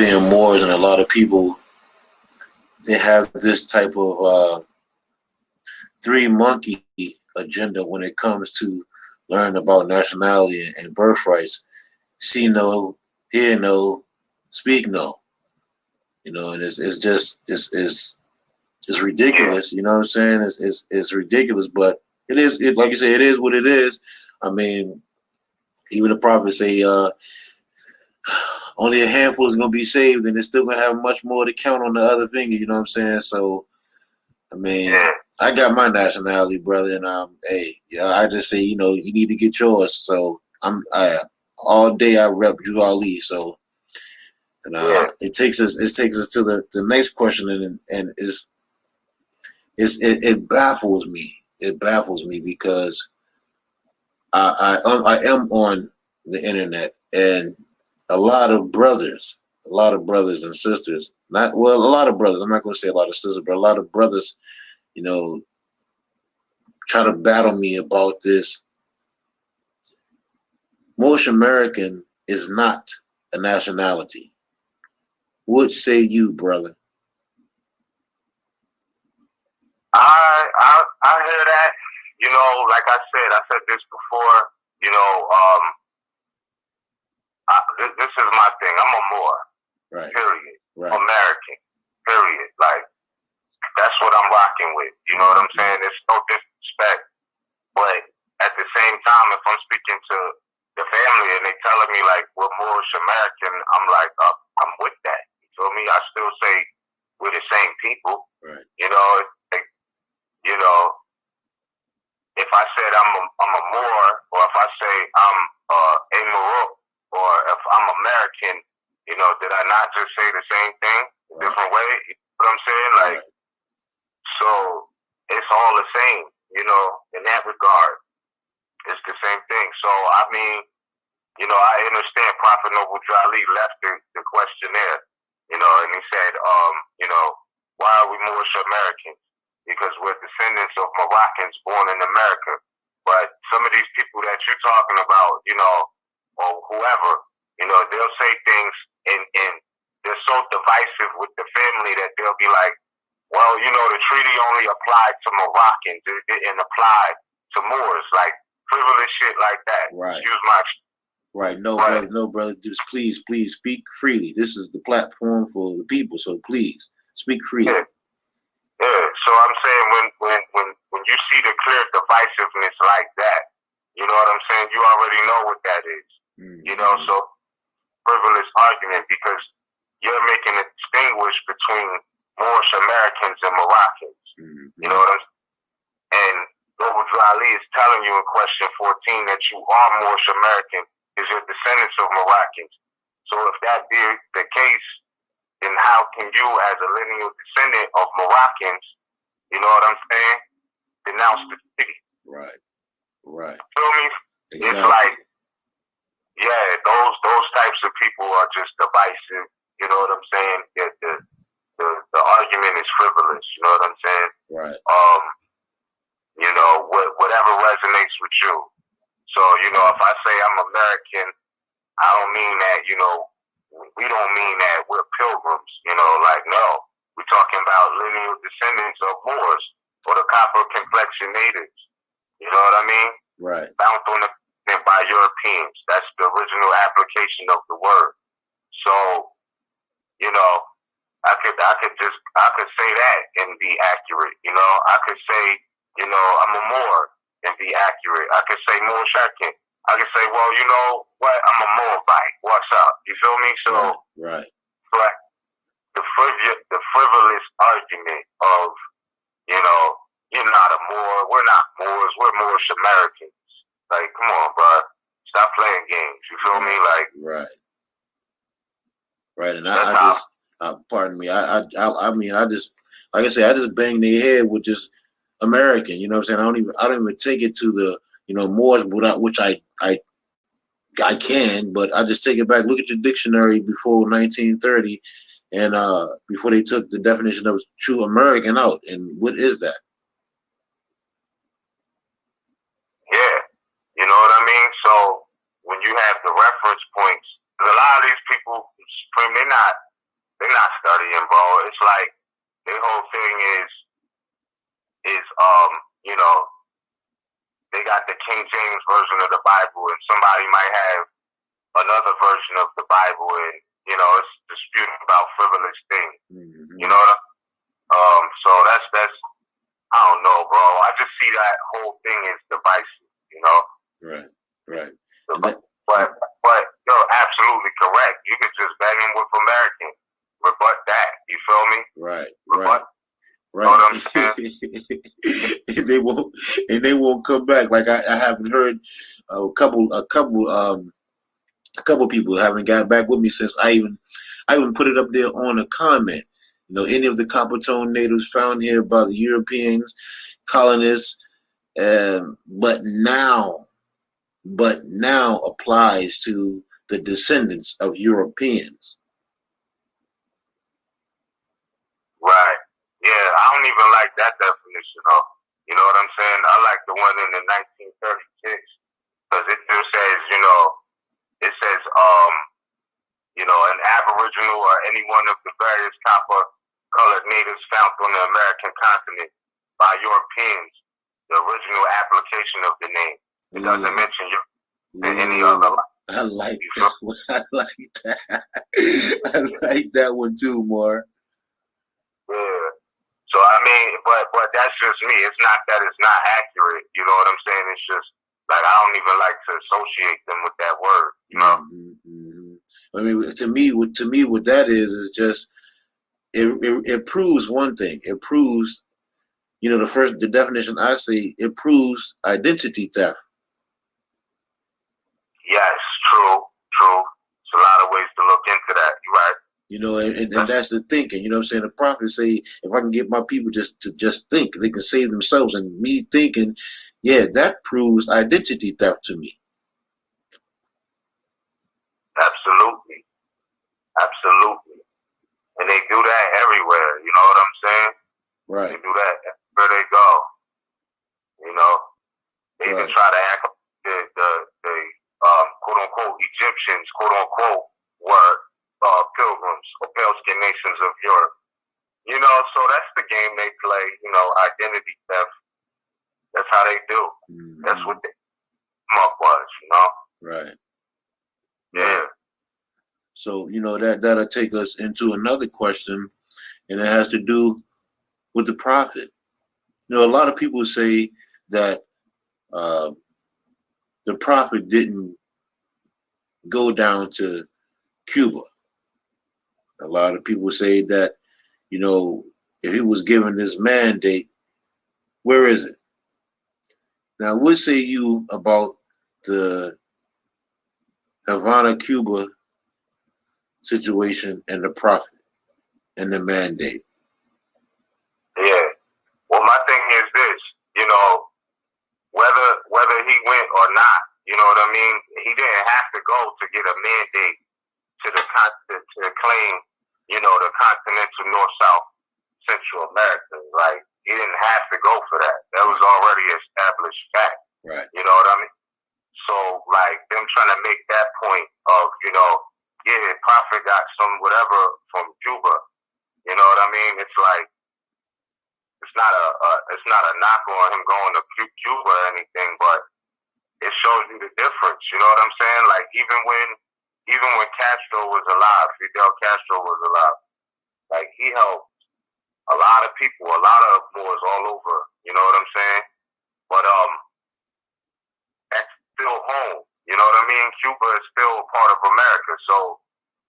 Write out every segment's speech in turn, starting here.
being Moors and a lot of people, they have this type of three monkey agenda when it comes to learning about nationality and birthrights. See no, hear no, speak no. And it's just it's ridiculous. You know what I'm saying? It's ridiculous, but it like you say, it is what it is. I mean, even the prophets say only a handful is gonna be saved, and they're still gonna have much more to count on the other finger. You know what I'm saying? So, I mean, I got my nationality, brother, and hey, I just say, you need to get yours. So all day I rep Drew Ali. So, and it takes us to the next question, and it baffles me. It baffles me because I am on the internet, and a lot of brothers and sisters, a lot of brothers. I'm not going to say a lot of sisters, but a lot of brothers, try to battle me about this. Moorish American is not a nationality. What say you, brother? I hear that. Like I said this before. This is my thing. I'm a Moor. Right. Period. Right. American. Period. Like, that's what I'm rocking with. You know what I'm saying? There's no disrespect, but at the same time, if I'm speaking to the family and they telling me like we're Moorish American, I'm like, I'm with that. You feel me? I still say we're the same people. Right. If I said I'm a Moor, or if I say I'm a Moor, or if I'm American, did I not just say the same thing a different way? You know what I'm saying? Like, so it's all the same, in that regard. It's the same thing. So, I mean, I understand Prophet Noble Jali left the questionnaire, and he said, why are we Moorish Americans? Because we're descendants of Moroccans born in America. But some of these people that you're talking about, or whoever, they'll say things and they're so divisive with the family that they'll be like, well, the treaty only applied to Moroccans. It didn't apply to Moors, like frivolous shit like that. Right. Excuse my. Right. No, brother. Just please speak freely. This is the platform for the people, so please speak freely. Yeah. So I'm saying when you see the clear divisiveness like that, you know what I'm saying? You already know what that is. Mm-hmm. So frivolous argument, because you're making a distinguish between Moorish Americans and Moroccans. Mm-hmm. You know what I'm saying? And Noble Ali is telling you in question 14 that you are Moorish American, is your descendants of Moroccans. So if that be the case, then how can you, as a lineal descendant of Moroccans, you know what I'm saying, denounce the city? Right. Feel me? Exactly. It's like, those types of people are just divisive. You know what I'm saying? The argument is frivolous. You know what I'm saying? Right. Whatever resonates with you. So, if I say I'm American, I don't mean that, we don't mean that we're pilgrims, no. We're talking about lineal descendants of Moors or the copper complexion natives. You know what I mean? Right. Bound on the by Europeans. That's the original application of the word. So, I could say that and be accurate. I could say, I'm a Moor and be accurate. I could say Moor Shakin. I could say, well, you know what? I'm a Moabite. What's up? You feel me? So, right. But the frivolous argument of, you're not a Moor. We're not Moors. We're Moorish Americans. Like, come on, bro. Stop playing games. You feel me? Like, right. And I just, pardon me. I mean, I just, like I say, I just bang their head with just American. You know what I'm saying? I don't even take it to the, Moors, which I can, but I just take it back. Look at your dictionary before 1930, and before they took the definition of true American out. And what is that? Yeah, you know what I mean? So when you have the reference points, because a lot of these people, they're not studying, bro. It's like their whole thing is you know, they got the King James version of the Bible, and somebody might have another version of the Bible, and you know, it's disputing about frivolous things. Mm-hmm. You know what so that's I don't know, bro. I just see that whole thing as divisive, you know. Right. But you're absolutely correct. You could just bang him with American, rebut that. You feel me? Right. Know what I'm saying? and they won't come back. Like I haven't heard a couple people haven't got back with me since I even put it up there on a comment. You know, any of the Coppertone natives found here by the Europeans, colonists, but now applies to the descendants of Europeans. Right. Yeah, I don't even like that definition of. You know what I'm saying? I like the one in the 1936 because it just says, it says, an Aboriginal or any one of the various copper-colored natives found on the American continent by Europeans. The original application of the name. It doesn't mention any other. I like that one. I like that one too, Moor. Yeah. So I mean, but that's just me. It's not that it's not accurate. You know what I'm saying? It's just like I don't even like to associate them with that word. You know. Mm-hmm. I mean, to me, what that is just it proves one thing. It proves, the definition I see. It proves identity theft. Yes, true. There's a lot of ways to look into that. You're right. And that's the thinking. You know what I'm saying? The prophets say, if I can get my people to think, they can save themselves. And me thinking, yeah, that proves identity theft to me. Absolutely. And they do that everywhere. You know what I'm saying? Right. They do that where they go. They even try to act like the quote unquote Egyptians, quote unquote, were pilgrims or pale skin nations of Europe. So that's the game they play, identity theft. That's how they do. Mm-hmm. That's what they come up was, Right. Yeah. So, that'll take us into another question, and it has to do with the prophet. A lot of people say that the prophet didn't go down to Cuba. A lot of people say that, if he was given this mandate, where is it? Now, what say you about the Havana, Cuba situation and the prophet and the mandate? Yeah. Well, my thing is this, whether he went or not, you know what I mean? He didn't have to go to get a mandate to claim, the continental North, South, Central America. Like, he didn't have to go for that. That was already established fact. Right. You know what I mean? So, like, them trying to make that point of, prophet got some whatever from Cuba. You know what I mean? It's like, it's not a knock on him going to Cuba or anything, but it shows you the difference. You know what I'm saying? Like, even when Castro was alive, Fidel Castro was alive, like, he helped a lot of people, a lot of Moors all over. You know what I'm saying? But that's still home. You know what I mean? Cuba is still part of America. So,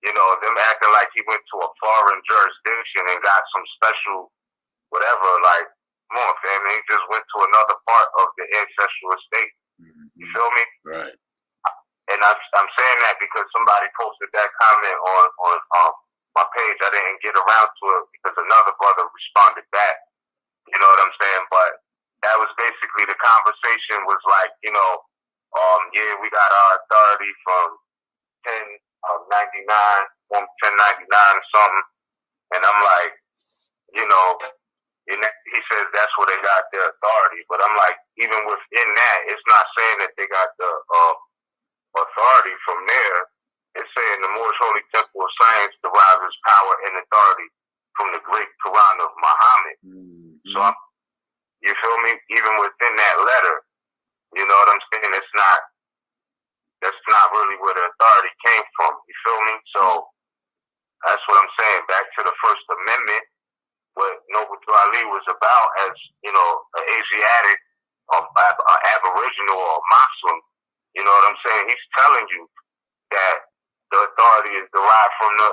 them acting like he went to a foreign jurisdiction and got some special whatever, like, come on, fam, he just went to another part of the ancestral estate. Mm-hmm. You feel me? Right. And I'm saying that because somebody posted that comment on my page. I didn't get around to it because another brother responded back. You know what I'm saying? But that was basically the conversation was like, we got our authority from 1099 or something. And I'm like, and he says that's where they got their authority. But I'm like, even within that, it's not saying that they got the authority from there. It's saying the Moorish Holy Temple of Science derives its power and authority from the great Quran of Muhammad. So you feel me? Even within that letter, you know what I'm saying? That's not really where the authority came from. You feel me? So that's what I'm saying. Back to the First Amendment, what Noble Ali was about as, you know, an Asiatic or Aboriginal or Muslim. You know what I'm saying? He's telling you that the authority is derived from the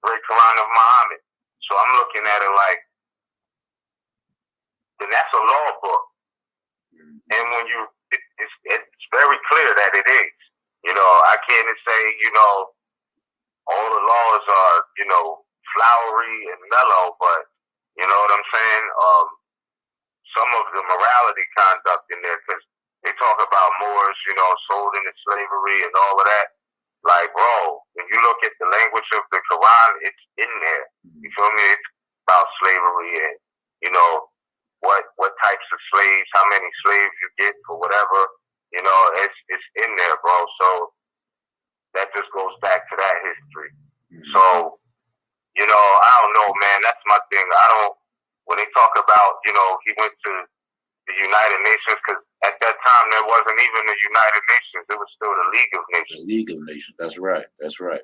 great Quran of Muhammad. So I'm looking at it like, then that's a law book. And when it's very clear that it is. You know, I can't say, you know, all the laws are, you know, flowery and mellow, but you know what I'm saying? Some of the morality conduct in there, because they talk about Moors, you know, sold into slavery and all of that. Like, bro, when you look at the language of the Quran, it's in there. You feel me? It's about slavery and, you know, what types of slaves, how many slaves you get for whatever, you know, it's in there, bro. So that just goes back to that history. So, you know, I don't know, man. That's my thing. When they talk about, you know, he went to the United Nations, because at that time there wasn't even the United Nations. It was still the League of Nations. The League of Nations. That's right. That's right.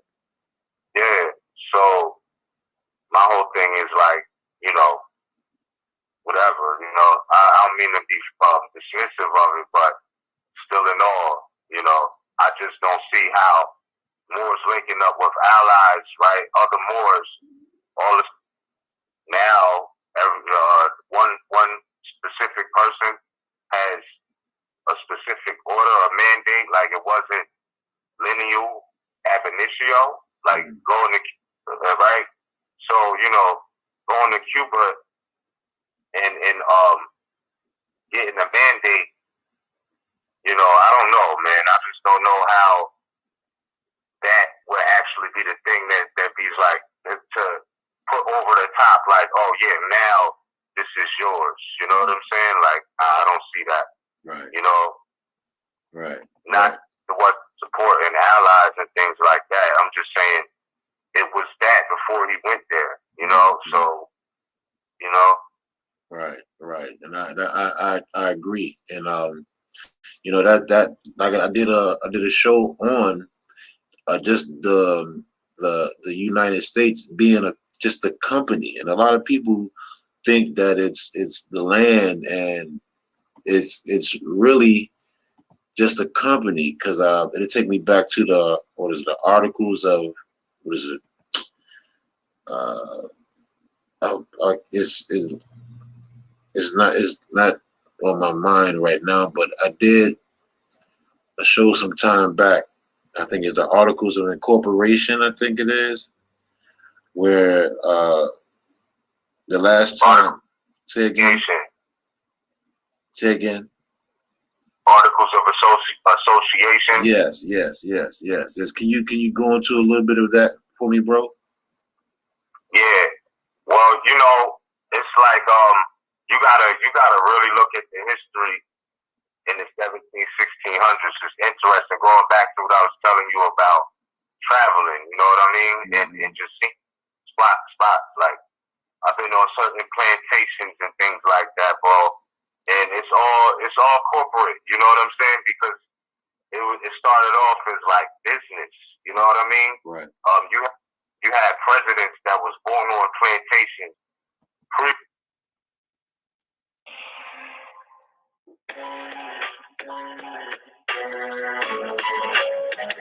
Yeah. So my whole thing is like, you know, whatever, you know, I don't mean to be dismissive of it, but still in all, you know, I just don't see how Moors linking up with allies, right? Other Moors, all this now, one specific person has a specific order or mandate, like it wasn't lineal ab initio, like going to Cuba, right? So, you know, going to Cuba and getting a mandate, you know, I don't know, man. I just don't know how that would actually be the thing that be like to put over the top, like, oh yeah, now this is yours. You know what I'm saying? Like, I don't see that. Right. You know? Right. Not what supporting allies and things like that. I'm just saying it was that before he went there, you know? So, you know? Right. And I agree. And you know, that like I did a show on just the United States being just a company, and a lot of people think that it's the land, and it's really just a company, because it'll take me back to the articles of it's not on my mind right now, but I did a show some time back. I think it's the Articles of Incorporation, I think it is, where the last time, say again. Articles of Association. Yes. Can you go into a little bit of that for me, bro? Yeah. Well, you know, it's like you gotta really look at the history in the 1600s. It's interesting going back to what I was telling you about traveling, you know what I mean? And just seeing spots. Like, I've been on certain plantations and things like that, bro. And it's all corporate, you know what I'm saying? Because it started off as like business, you know what I mean? Right. You had presidents that was born on plantations.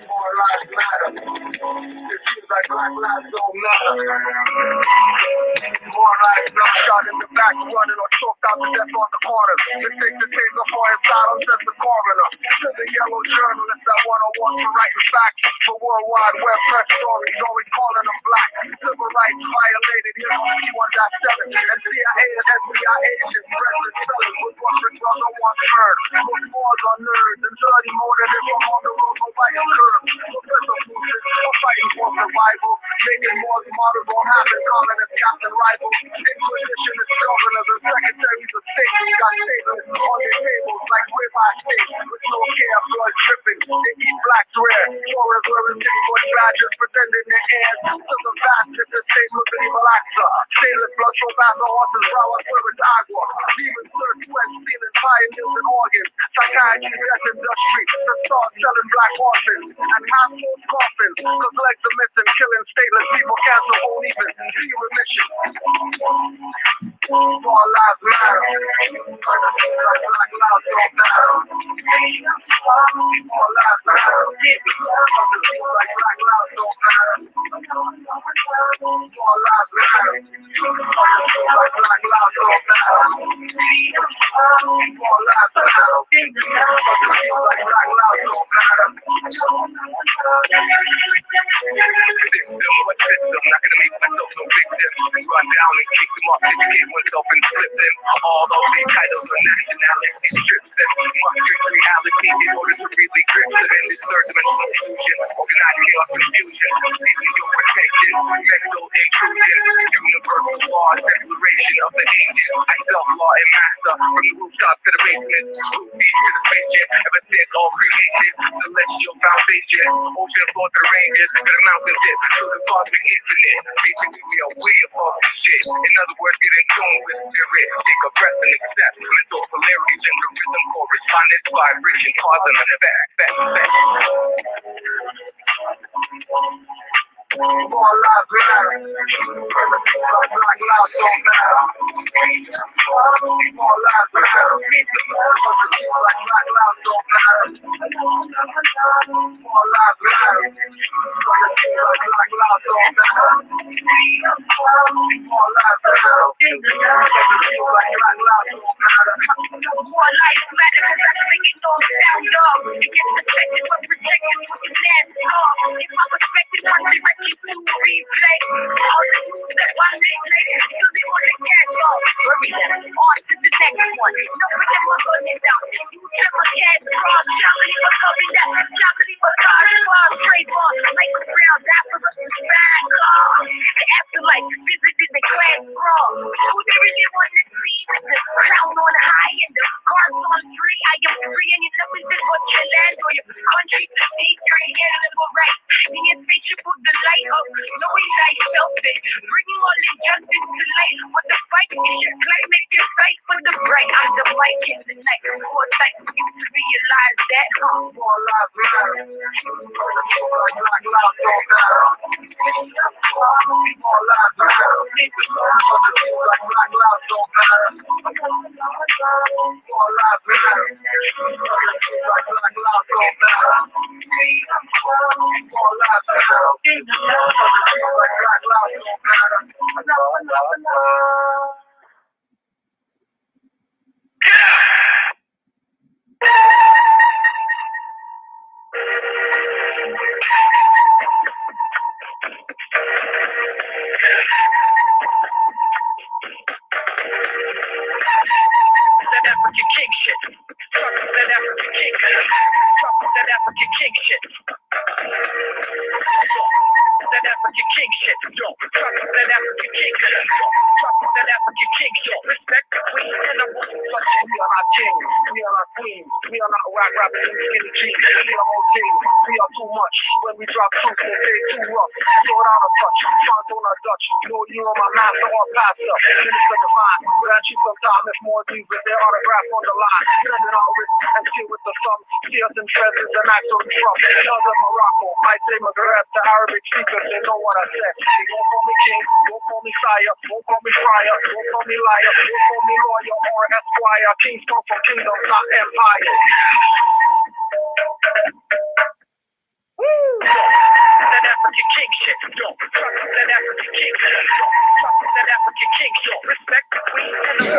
More lives matter. It seems like black lives don't matter. More lives not shot in the back, running or choked out to death on the corner. It takes the taser for his silence, says the coroner. To the yellow journalist that want to write the facts for World Wide Web press stories, always calling them black. Civil rights violated here on C1.7. And CIA and FBI agents, president sellers with Russian drugs on one third. With wars on nerds and dirty motive from on the road go by a curve. Professor Bruce are fighting for survival. Making wars models won't happen, calling us captain rivals. Inquisition is governors and secretaries of state. Got statements on their tables like ribeye steak. With no care, blood dripping. They eat black bread. Forest wearing keyboard badges, pretending they're heirs. To the bastards in St. Liberty Malaxa. Stainless blood from back the horses, flower service agua. Demons search west, stealing pioneers and organs. Psychiatry, death industry, the start selling black horses. And half-full coffins, cause legs are missing, killing stateless people, cancer won't even see remission. All lives matter. Black lives don't matter. All lives matter. Black lives don't matter. All lives matter. Black lives don't matter. All lives matter. Black lives don't matter. What system? Not gonna make myself no victim. Run down and kick them off, educate myself and flip them. All those these titles of nationality strips them. Must drink reality in order to really grip them in this third dimensional fusion. Organized chaos confusion. Seeking your protection. Mental intrusion. Universal law, declaration of the ancient. I self-law and master. From the rooftop to the basement. Roof deep to the spaceship. Ever since all created. Celestial foundation. Ocean floor to the ranges. To the mountain dip. To the cosmic infinite. Basically we are way above this shit. In other words, get in tune with spirit. Take a breath and accept mental polarities in the rhythm. Correspondence, vibration, cause and effect. All lives matter. Black lives don't matter. All lives matter. Black lives don't matter. All lives matter. Black lives don't matter. All lives matter. Black lives don't matter. More lives matter. I'm thinking on sound up. It gets protected, but protected with the last off. If I respected one direction to replay, all the moves that one replay, so they want to catch off. Hurry them on to the next one. No put them on running down. You tell my cat cross, chocolate for coming down, chocolate for God, straight on, like a brown, that's for the back off. The afterlife, visited the class wrong. Who they really want to see? The crown on high and the cars on free. I am free and your numbers is what your land or your country to see. Your inalienable right. The insatiable delight of knowing thyself. Bringing all injustice to light. What the fight is your climate, your fight for the bright. I'm the fight in the night. More time for you to realize that. All lives matter. Black lives don't matter. All lives matter. Black lives don't matter. All lives matter. Black lives don't matter. All lives matter. Black lives don't matter. That African king shit. That African king. That African king shit. That African king shit. Yo, that African king. That African king shit. Respect the queen and the woman. We are our king. We are our queen. We are not whack rappers and skinny jeans. We are all team. We are too much. When we drop truth, they say too rough. Slow down a touch. Fonts on our Dutch. No, you are my master or pastor. Minister divine. Grant you some time if more these with their autograph on the line. Sending our wrist and seal with the thumb. Seals and feathers and actually from. Sons of Morocco. Might say Maghreb to Arabic speakers. They know what I said. They won't call me king. Won't call me sire. Won't call me friar. Won't call me liar. Won't call me lawyer or esquire. Kings come from kingdoms, not empires. Woo! That African king shit. Yo, that African king. Yo, that African king. Yo, respect the queen and the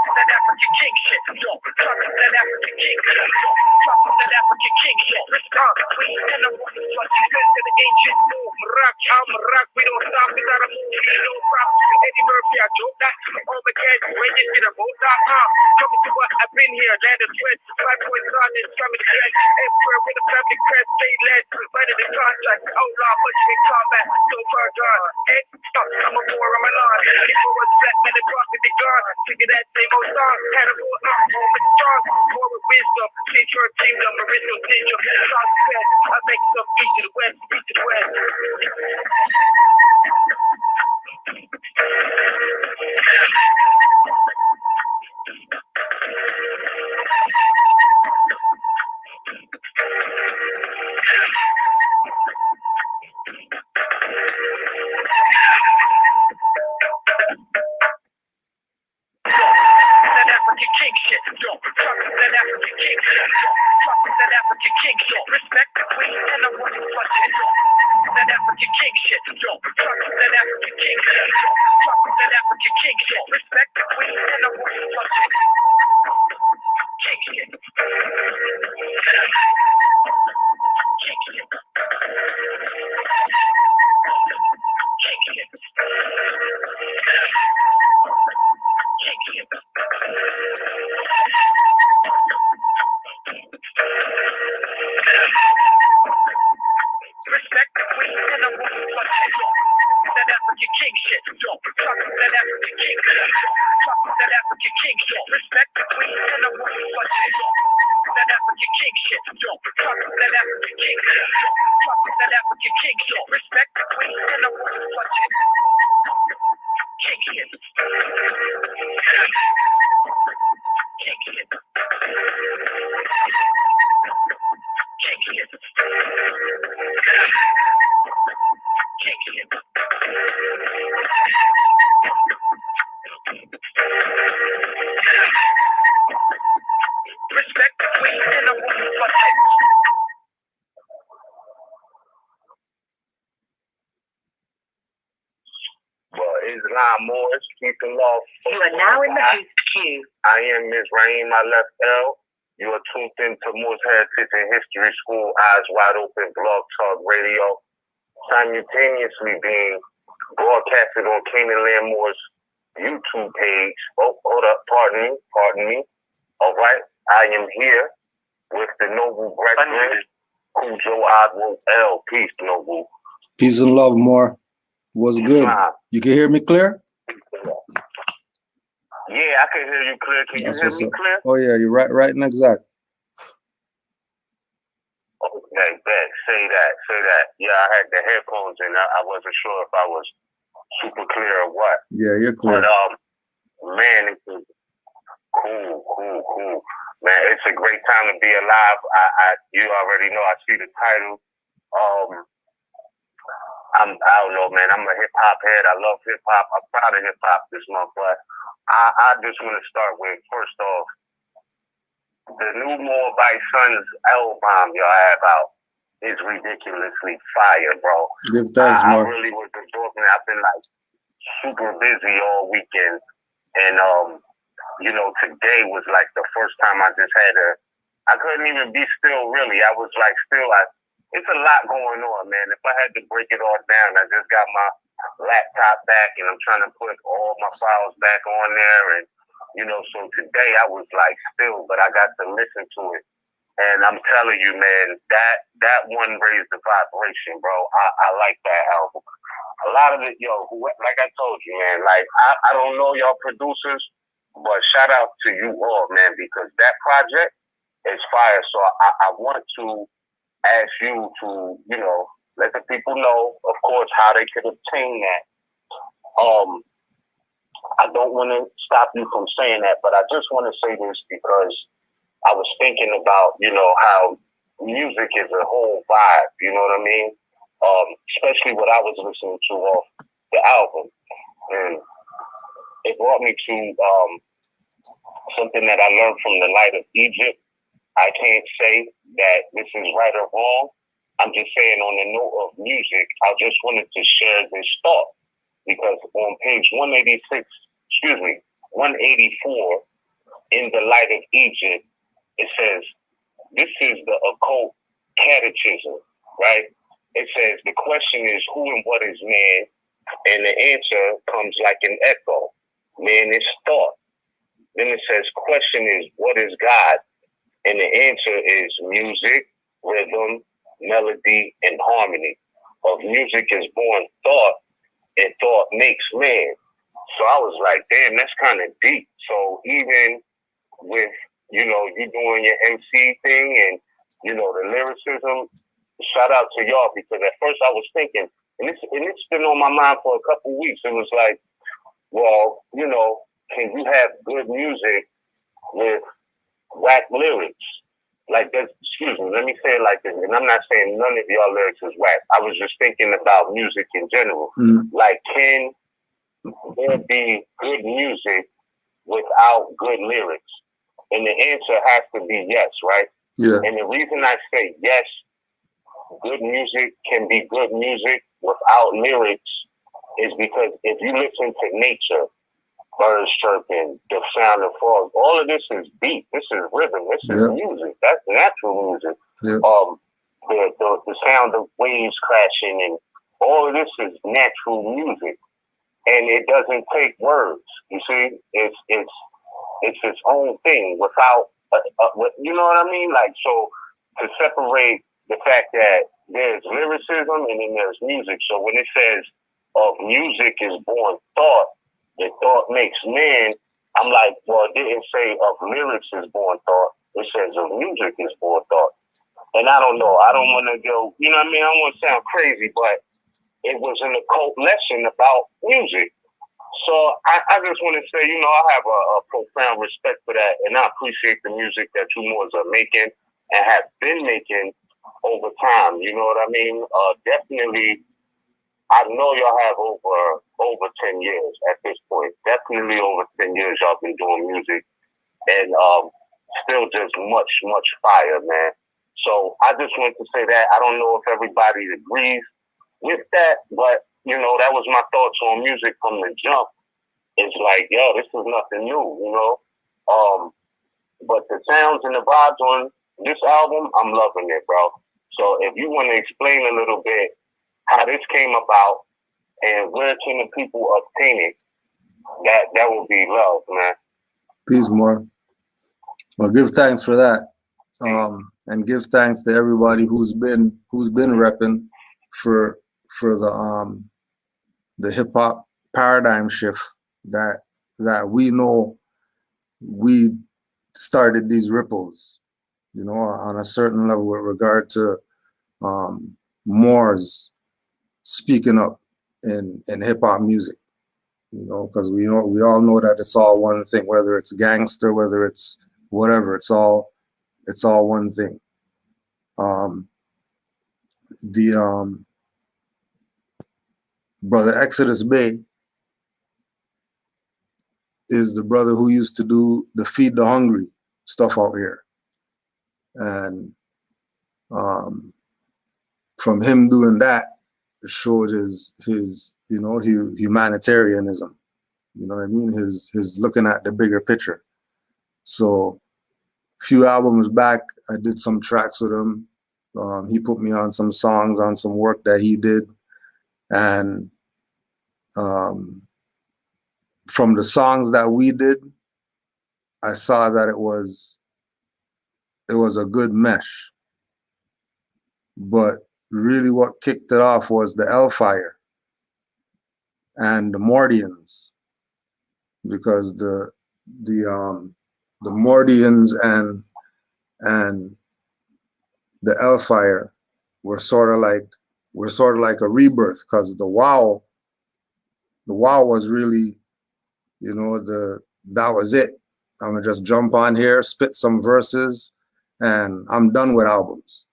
that African king shit. Yo, that African king. Yo, that African king. Yo, respect the queen and the to the ancient move. Rock, we don't stop. We gotta move. We don't stop. Eddie Murphy, I joke that. All the kids, when you see the boat, coming to what I've been here. Land of sweat. 5 points on this coming to get. Emperor with a family crest. Stay led. Ready to contract. Outlaw, but in combat. So far gone. Hey, stop. I'm a war on my line. People was black men and cross with the gun. Figure that same old song. Had a war home with strong. War with wisdom. Teach your kingdom. Original teacher. Stars best. I make some beat to the west, beat to the west. That African king shit, yo. That African king shit, yo. That African king shit. Respect the queen and the one who flush it, yo. That African king shit, yo. That African king shit, yo. That African king shit. Respect the queen and the one who flush it. King shit. King shit. King shit. King shit. Respect the queen and the one who flush it, yo. That African king shit, yo. That African king shit, yo. That African king shit. Respect the queen and the one who flush it, yo. That African king shit, yo. That African king shit, yo. That African king shit. Respect the queen and the one who flush it. King shit. King shit. King shit. King shit. Respect the queen and the one who flush it. Well, Islam Moors, keep the law. You are now in the host queue. I am Ms. Raheem, I left L. You are tuned into Moor's Heritage and History School, Eyes Wide Open, Blog Talk Radio, simultaneously being broadcasted on Canaanland Moor's YouTube page. Oh, hold up, pardon me. All right, I am here with the Noble Brethren, Cujo Adwo L. Peace, Noble. Peace and love, Moor. What's good? You can hear me clear? Yeah, I can hear you clear. Can you hear me clear? Oh yeah, you're right and exact. Okay, bet. Say that. Yeah, I had the headphones and I wasn't sure if I was super clear or what. Yeah, you're clear. But man, it's cool. Man, it's a great time to be alive. You already know. I see the title. I don't know, man. I'm a hip hop head. I love hip hop. I'm proud of hip hop this month, but I just want to start with, first off, the new Moor by Sons album y'all have out is ridiculously fire, bro. Give thanks, Moor. I really was absorbing it. I've been like super busy all weekend, and today was like the first time I just had I couldn't even be still, really. I was like it's a lot going on, man. If I had to break it all down, I just got my laptop back and I'm trying to put all my files back on there. And, so today I was like still, but I got to listen to it. And I'm telling you, man, that one raised the vibration, bro. I like that album. A lot of it, like I told you, man, like I don't know y'all producers, but shout out to you all, man, because that project is fire. So I want to ask you to, let the people know, of course, how they can obtain that. I don't want to stop you from saying that, but I just want to say this because I was thinking about, how music is a whole vibe, you know what I mean? Especially what I was listening to off the album. And it brought me to something that I learned from the Light of Egypt. I can't say that this is right or wrong. I'm just saying on the note of music, I just wanted to share this thought because on page 184 in the Light of Egypt, it says, this is the occult catechism, right? It says, the question is who and what is man? And the answer comes like an echo. Man is thought. Then it says, question is what is God? And the answer is music, rhythm, melody, and harmony. Of music is born thought, and thought makes man. So I was like, damn, that's kind of deep. So even with, you doing your MC thing and, the lyricism, shout out to y'all, because at first I was thinking, and it's been on my mind for a couple of weeks. It was like, well, can you have good music with whack lyrics? Like, excuse me, let me say it like this, and I'm not saying none of y'all lyrics is whack. I was just thinking about music in general. Like, can there be good music without good lyrics? And the answer has to be yes, right? Yeah. And the reason I say yes, good music can be good music without lyrics, is because if you listen to nature, birds chirping, the sound of frogs, all of this is beat. This is rhythm. This is music. That's natural music. Yeah. The sound of waves crashing, and all of this is natural music, and it doesn't take words. You see, it's its own thing without, you know what I mean? Like, so to separate the fact that there's lyricism and then there's music. So when it says of music is born thought, and thought makes man, I'm like, well, it didn't say of lyrics is born thought. It says of music is born thought. And I don't know. I don't want to go, you know what I mean? I don't want to sound crazy, but it was an occult lesson about music. So I just want to say, I have a profound respect for that, and I appreciate the music that you Moors are making and have been making over time. You know what I mean? Definitely, I know y'all have over 10 years at this point. Definitely over 10 years y'all been doing music, and still just much, much fire, man. So I just wanted to say that. I don't know if everybody agrees with that, but that was my thoughts on music from the jump. It's like, yo, this is nothing new, but the sounds and the vibes on this album, I'm loving it, bro. So if you want to explain a little bit how this came about and where can the people obtain it, that would be love, man. Peace, Moor. Well, give thanks for that, and give thanks to everybody who's been repping for the hip hop paradigm shift that we know we started these ripples, on a certain level with regard to Moors speaking up in hip hop music, because we all know that it's all one thing, whether it's gangster, whether it's whatever, it's all one thing. The brother Exodus Bay is the brother who used to do the Feed the Hungry stuff out here. And from him doing that, it showed his humanitarianism. You know what I mean? His looking at the bigger picture. So a few albums back, I did some tracks with him. He put me on some songs, on some work that he did. And from the songs that we did, I saw that it was a good mesh. But really what kicked it off was the Hellfire and the Mordians, because the Mordians and the Hellfire were sort of like a rebirth, because the Wow was really, that was it. I'm gonna just jump on here, spit some verses, and I'm done with albums.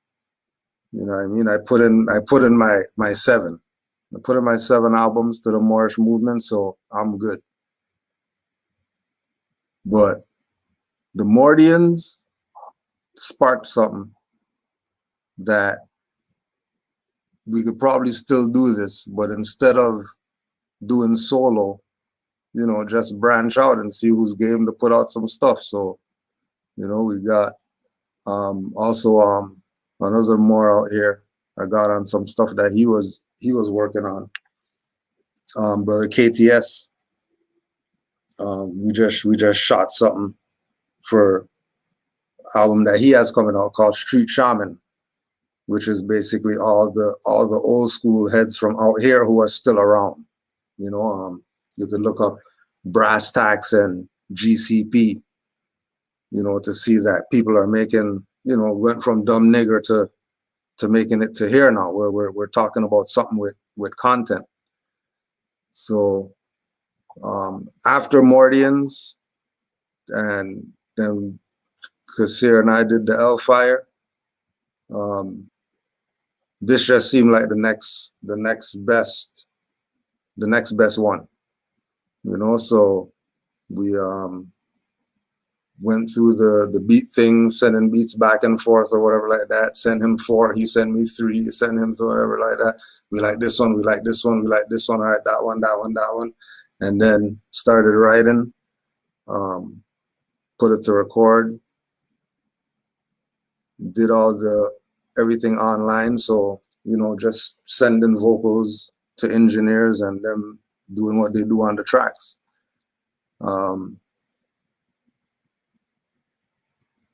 You know what I mean? I put in my 7. I put in my 7 albums to the Moorish movement, so I'm good. But the Mordians sparked something that we could probably still do this, but instead of doing solo, just branch out and see who's game to put out some stuff. So, we got also another Moor out here. I got on some stuff that he was working on. Brother KTS, we just shot something for album that he has coming out called Street Shaman, which is basically all the old school heads from out here who are still around. You could look up Brass Tacks and GCP, to see that people are making, went from Dumb Nigger to to making it to here now, where we're talking about something with content. So after Mordians, and then Kasir and I did the Hellfire, this just seemed like the next best one, you know. So we went through the beat thing, sending beats back and forth or whatever like that. Send him 4, he sent me 3, send him to whatever like that. We like this one, we like this one, we like this one. All right, that one, and then started writing. Put it to record. Did everything online. So, you know, just sending vocals to engineers and them doing what they do on the tracks.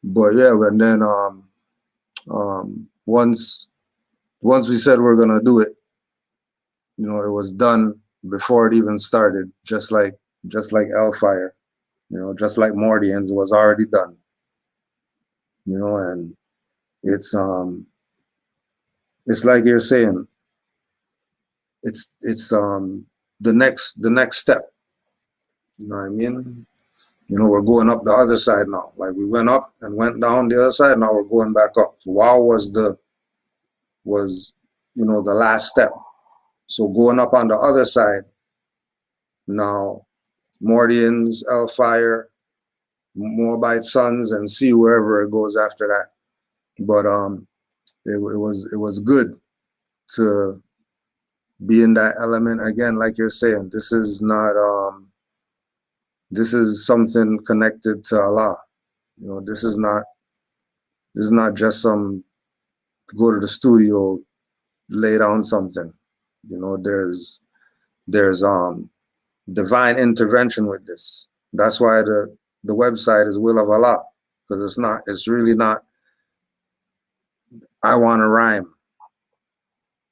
But yeah, and then once we said we're gonna do it, you know, it was done before it even started. Just like Hellfire, you know, just like Mordians, it was already done. You know, and it's like you're saying, it's the next step. You know what I mean? You know, we're going up the other side now. Like we went up and went down the other side. Now we're going back up. So WoW was you know, the last step. So going up on the other side now, Mordians, Hellfire, Moabite Sons, and see wherever it goes after that. But it was good to be in that element again. Like you're saying, this is not this is something connected to Allah. You know, this is not just some go to the studio, lay down something. You know, there's divine intervention with this. That's why the website is Will of Allah, because it's really not I want to rhyme.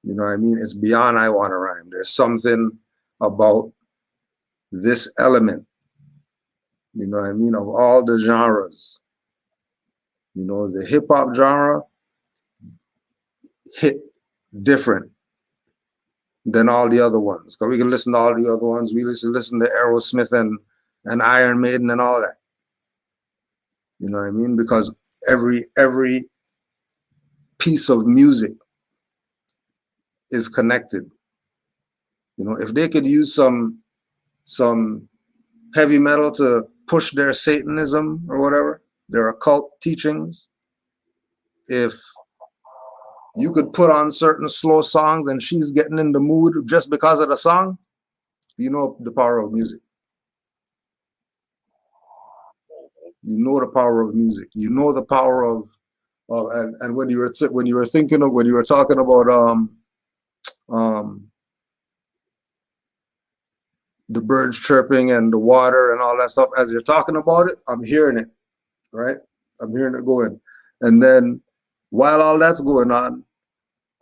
You know what I mean? It's beyond I want to rhyme. There's something about this element, you know what I mean, of all the genres. You know, the hip hop genre hit different than all the other ones. Because we can listen to all the other ones. We listen to Aerosmith and Iron Maiden and all that. You know what I mean? Because every piece of music is connected. You know, if they could use some heavy metal to push their Satanism or whatever, their occult teachings, if you could put on certain slow songs and she's getting in the mood just because of the song, you know the power of music. You know the power of music. You know the power of and when you were talking about the birds chirping and the water and all that stuff, as you're talking about it, I'm hearing it, right? I'm hearing it going. And then while all that's going on,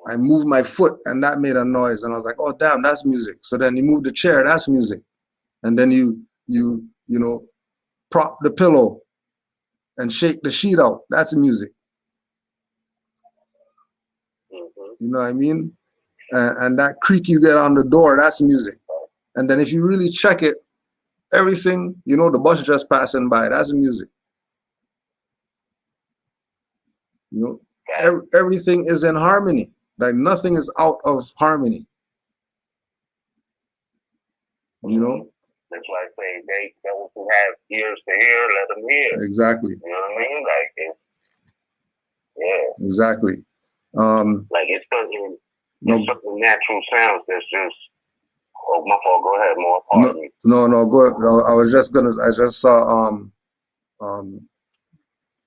I moved my foot and that made a noise. And I was like, oh, damn, that's music. So then you move the chair, that's music. And then you know, prop the pillow and shake the sheet out, that's music. You know what I mean? And that creak you get on the door, that's music. And then if you really check it, everything, you know, the bus just passing by, that's music. You know, everything is in harmony. Like nothing is out of harmony. You know? That's why I say those who have ears to hear, let them hear. Exactly. You know what I mean? Like, yeah. Exactly. Like it's certain natural sounds that's just. Oh, my fault. Go ahead, Moor. No, go ahead. I just saw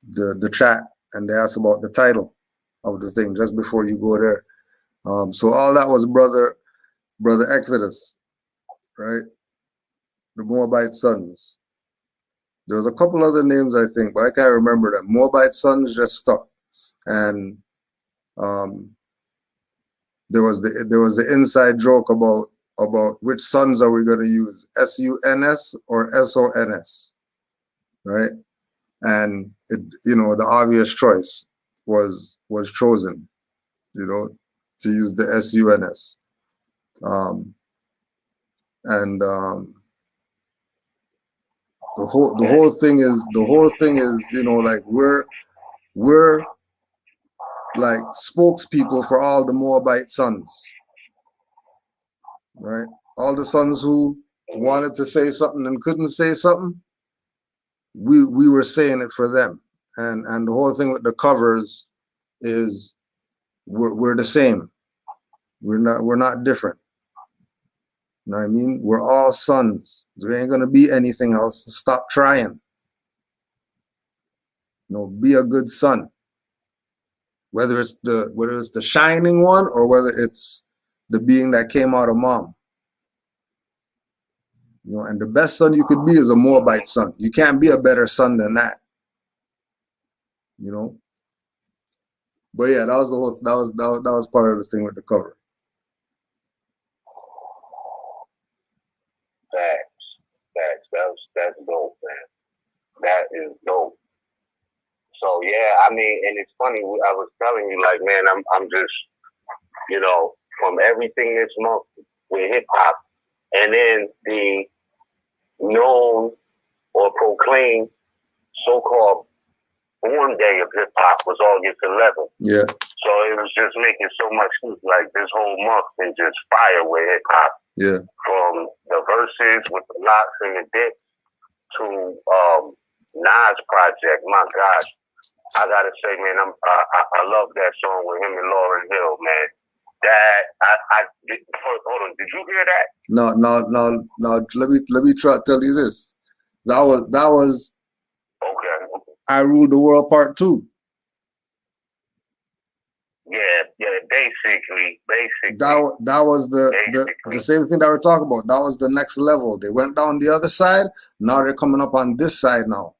the chat and they asked about the title of the thing just before you go there. So all that was brother Exodus, right? The Moabite Sons. There was a couple other names I think, but I can't remember them. Moabite Sons just stuck, and there was the inside joke about which sons are we going to use, SUNS or SONS, right? And it, you know, the obvious choice was chosen, you know, to use the SUNS. And the whole thing is, you know, like we're like spokespeople for all the Moabite sons, right? All the sons who wanted to say something and couldn't say something, we were saying it for them. And the whole thing with the covers is we're the same. We're not different. You know what I mean? We're all sons. There ain't gonna be anything else. Stop trying. You know, be a good son. Whether it's the shining one or whether it's the being that came out of mom. You know, and the best son you could be is a Moabite son. You can't be a better son than that. You know. But yeah, that was the whole that was part of the thing with the cover. Facts. That's dope, man. That is dope. So yeah, I mean, and it's funny. I was telling you, like, man, I'm just, you know, from everything this month with hip hop, and then the known or proclaimed so-called born day of hip hop was August 11th. Yeah. So it was just making so much sense. Like this whole month been just fire with hip hop. Yeah. From the verses with the locks and the dips to Nas project. My gosh, I gotta say, man, I love that song with him and Lauryn Hill, man. That I did, hold on, did you hear that? No. Let me try to tell you this. That was Okay. I Ruled the World Part 2. Yeah, basically. That was the same thing that we're talking about. That was the next level. They went down the other side. Now they're coming up on this side now.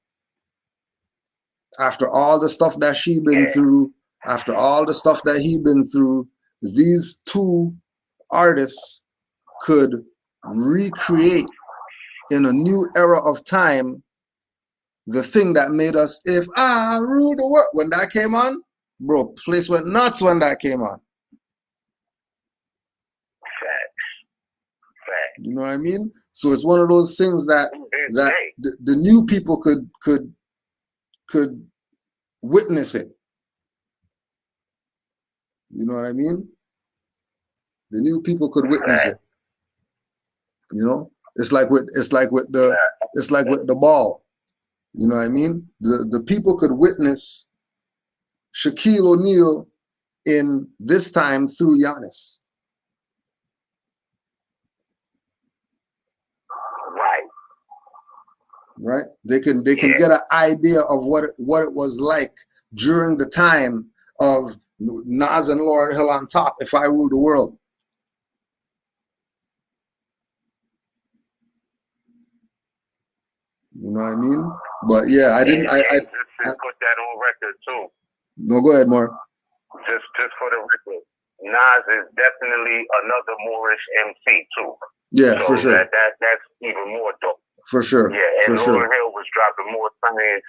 After all the stuff that she been through, after all the stuff that he been through, these two artists could recreate in a new era of time the thing that made us If I Rule the World. When that came on, bro, place went nuts when that came on. Facts. You know what I mean? So it's one of those things that the new people could witness it. You know what I mean? The new people could witness it. You know, it's like with the ball. You know what I mean? The people could witness Shaquille O'Neal in this time through Giannis. Right? They can get an idea of what it was like during the time of Nas and Lauryn Hill on top. If I Ruled the World. You know what I mean? But yeah, I didn't. I put that on record too. No, go ahead, Moore. Just for the record, Nas is definitely another Moorish MC too. Yeah, so for sure. That's even more dope. For sure. Yeah, and for Lauryn sure. Hill was dropping more science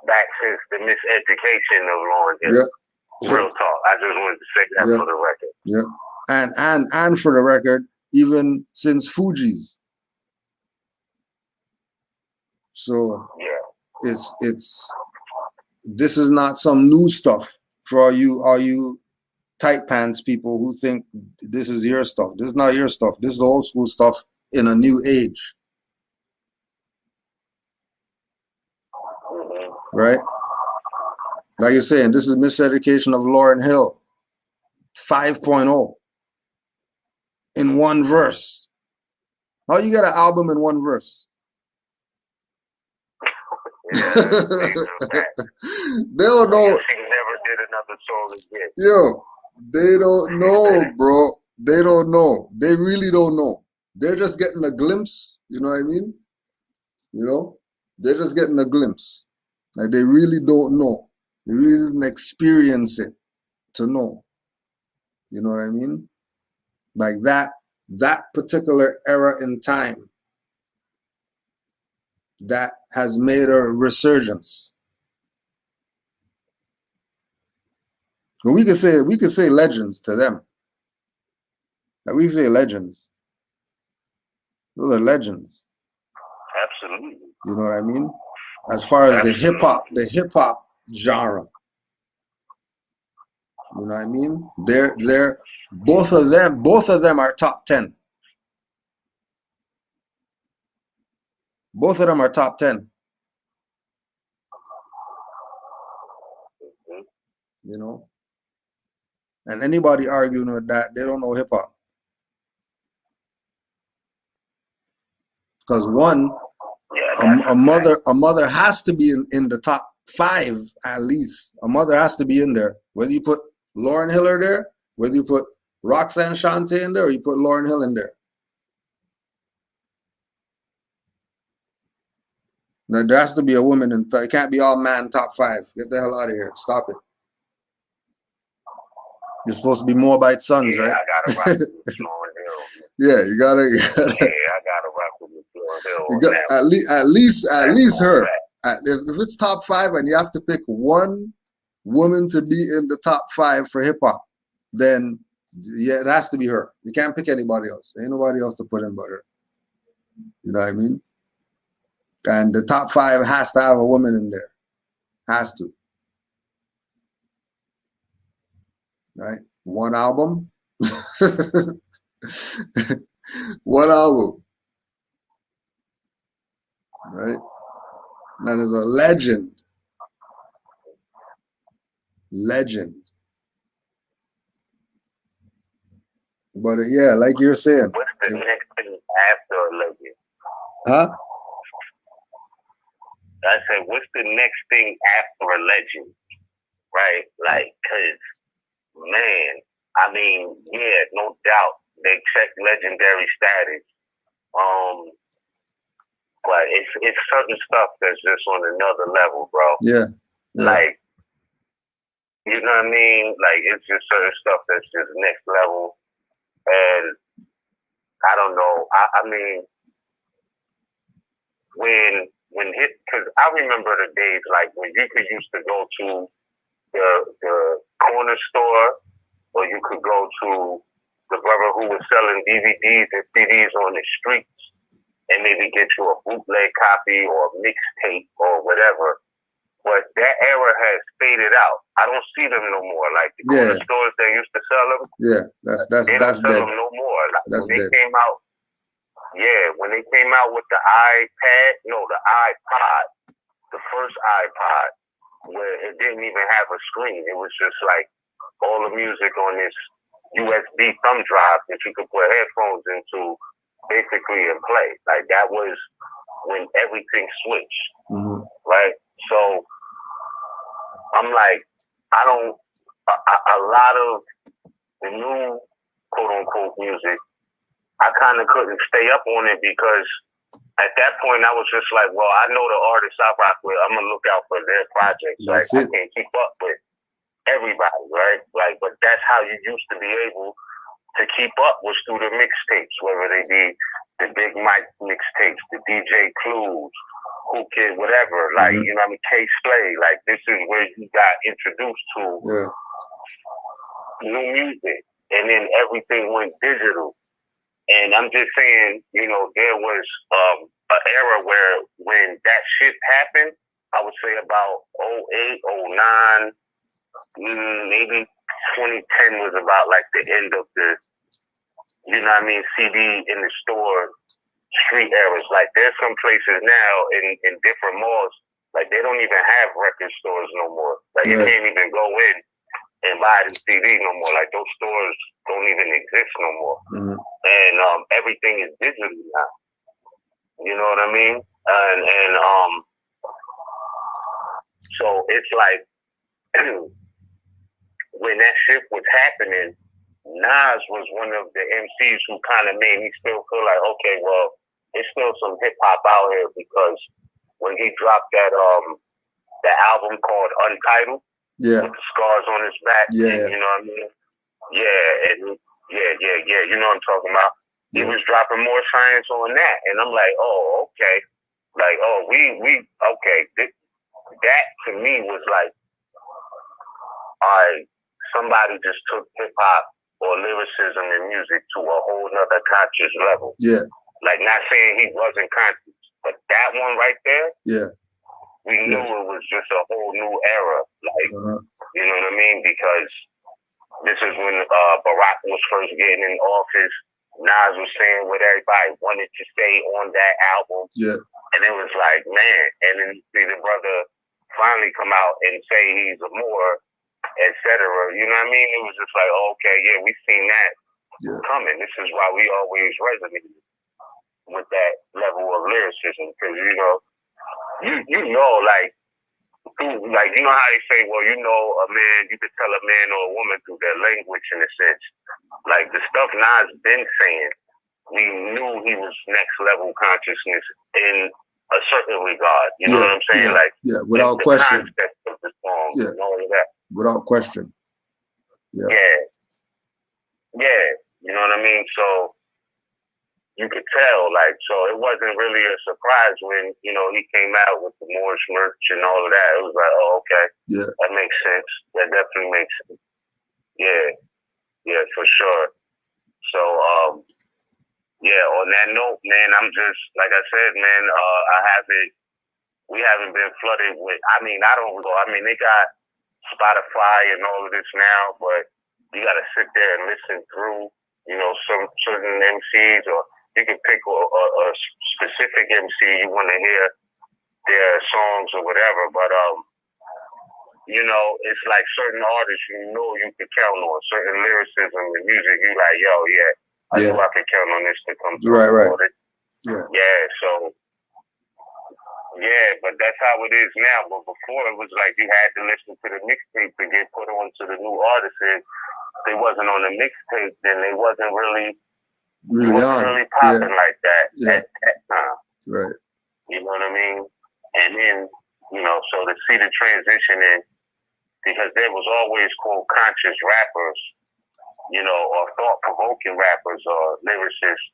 back since the miseducation of Lauryn Hill. Yeah. Real talk. I just wanted to say that for the record. Yeah. And for the record, even since Fuji's. So yeah, it's this is not some new stuff for all you tight pants people who think this is your stuff. This is not your stuff. This is old school stuff in a new age. Right? Like you're saying, this is miseducation of Lauryn Hill 5.0 in one verse. How you get an album in one verse? Yeah, they don't know. She never did another song again. Yo, they don't know, bro. They don't know. They really don't know. They're just getting a glimpse. You know what I mean? You know, they're just getting a glimpse. Like they really don't know. They really didn't experience it to know. You know what I mean? Like that particular era in time that has made a resurgence. But we could say legends to them. Like we say legends. Those are legends. Absolutely. You know what I mean? As far as the hip hop genre. You know what I mean? They're both of them are top 10. Both of them are top 10. You know? And anybody arguing with that, they don't know hip hop. Because one, a mother has to be in the top 5 at least. A mother has to be in there. Whether you put Lauryn Hill there, whether you put Roxanne Shante in there, or you put Lauryn Hill in there. Now, there has to be a woman in. It can't be all man top 5. Get the hell out of here. Stop it. You're supposed to be Moabite sons, right? I gotta rock with Lauryn Hill. Yeah, you gotta. Yeah, I gotta rock with Lauryn Hill. At least her. If it's top 5 and you have to pick one woman to be in the top 5 for hip hop, then yeah, it has to be her. You can't pick anybody else. Ain't nobody else to put in but her. You know what I mean? And the top 5 has to have a woman in there. Has to. Right? One album. One album. Right? That is a legend. Legend. But yeah, like you're saying. What's the next thing after a legend? Huh? I said, what's the next thing after a legend? Right? Like, cause man, I mean, yeah, no doubt they check legendary status. But it's certain stuff that's just on another level, bro. Yeah. Like, you know what I mean? Like, it's just certain stuff that's just next level. And I don't know. I mean, because I remember the days like when you could used to go to the corner store, or you could go to the brother who was selling DVDs and CDs on the streets, and maybe get you a bootleg copy or a mixtape or whatever. But that era has faded out. I don't see them no more. Like the corner stores that used to sell them. Yeah, they don't sell them no more. Like that's when they came out. Yeah, when they came out with the iPod, the first iPod, where it didn't even have a screen. It was just like all the music on this USB thumb drive that you could put headphones into, basically, and play. Like that was when everything switched, right? So I'm like, a lot of the new quote unquote music, I kind of couldn't stay up on it because at that point I was just like, well, I know the artists I rock with. I'm gonna look out for their projects. I can't keep up with everybody, right? Like, but that's how you used to be able to keep up was through the mixtapes, whether they be the Big Mike mixtapes, the DJ Clues, Who Kid, whatever. Like, you know what I mean? K Slay. Like, this is where you got introduced to new music, and then everything went digital. And I'm just saying, you know, there was an era where when that shit happened, I would say about 08, 09, maybe 2010 was about like the end of the, you know what I mean, CD in the store street eras. Like there's some places now in different malls, like they don't even have record stores no more. Like you can't even go in and buy the CD no more. Like those stores don't even exist no more. And everything is digital now. You know what I mean? And so it's like when that shit was happening, Nas was one of the MCs who kind of made me still feel like, okay, well, there's still some hip hop out here, because when he dropped that album called Untitled, with the scars on his back, and, you know what I mean? You know what I'm talking about. He was dropping more science on that, and I'm like, oh, okay, like, oh, we okay. That to me was like, all right, somebody just took hip hop or lyricism and music to a whole nother conscious level. Yeah. Like, not saying he wasn't conscious, but that one right there, Yeah. we knew it was just a whole new era. Like, you know what I mean? Because this is when Barack was first getting in office. Nas was saying what everybody wanted to say on that album. Yeah. And it was like, man. And then you see the brother finally come out and say he's a Moor, etc. You know what I mean? It was just like, okay, yeah, we've seen that coming. This is why we always resonated with that level of lyricism. Because, you know, like, you know how they say, well, you know, a man, you could tell a man or a woman through their language in a sense. Like, the stuff Nas been saying, we knew he was next level consciousness in a certain regard. You know what I'm saying? Yeah, like, without the question. concept of the song, Yeah. and all of that. Without question. Yeah. Yeah. You know what I mean? So you could tell, like, so it wasn't really a surprise when, you know, he came out with the Moorish merch and all of that. It was like, oh, okay. Yeah. That makes sense. That definitely makes sense. Yeah, for sure. So, on that note, man, I'm just, like I said, man, we haven't been flooded with, they got Spotify and all of this now, but you got to sit there and listen through, you know, some certain MCs, or you can pick a specific MC you want to hear their songs or whatever, but, you know, it's like certain artists you know you could count on, certain lyricism and music, you like, yo, I knew I could count on this to come through. Right. But that's how it is now. But before, it was like you had to listen to the mixtape to get put on to the new artists. If they wasn't on the mixtape, then they wasn't really popping like that at that time. Right. You know what I mean? And then, you know, so to see the transition in, because there was always, quote, conscious rappers, you know, or thought-provoking rappers or lyricists.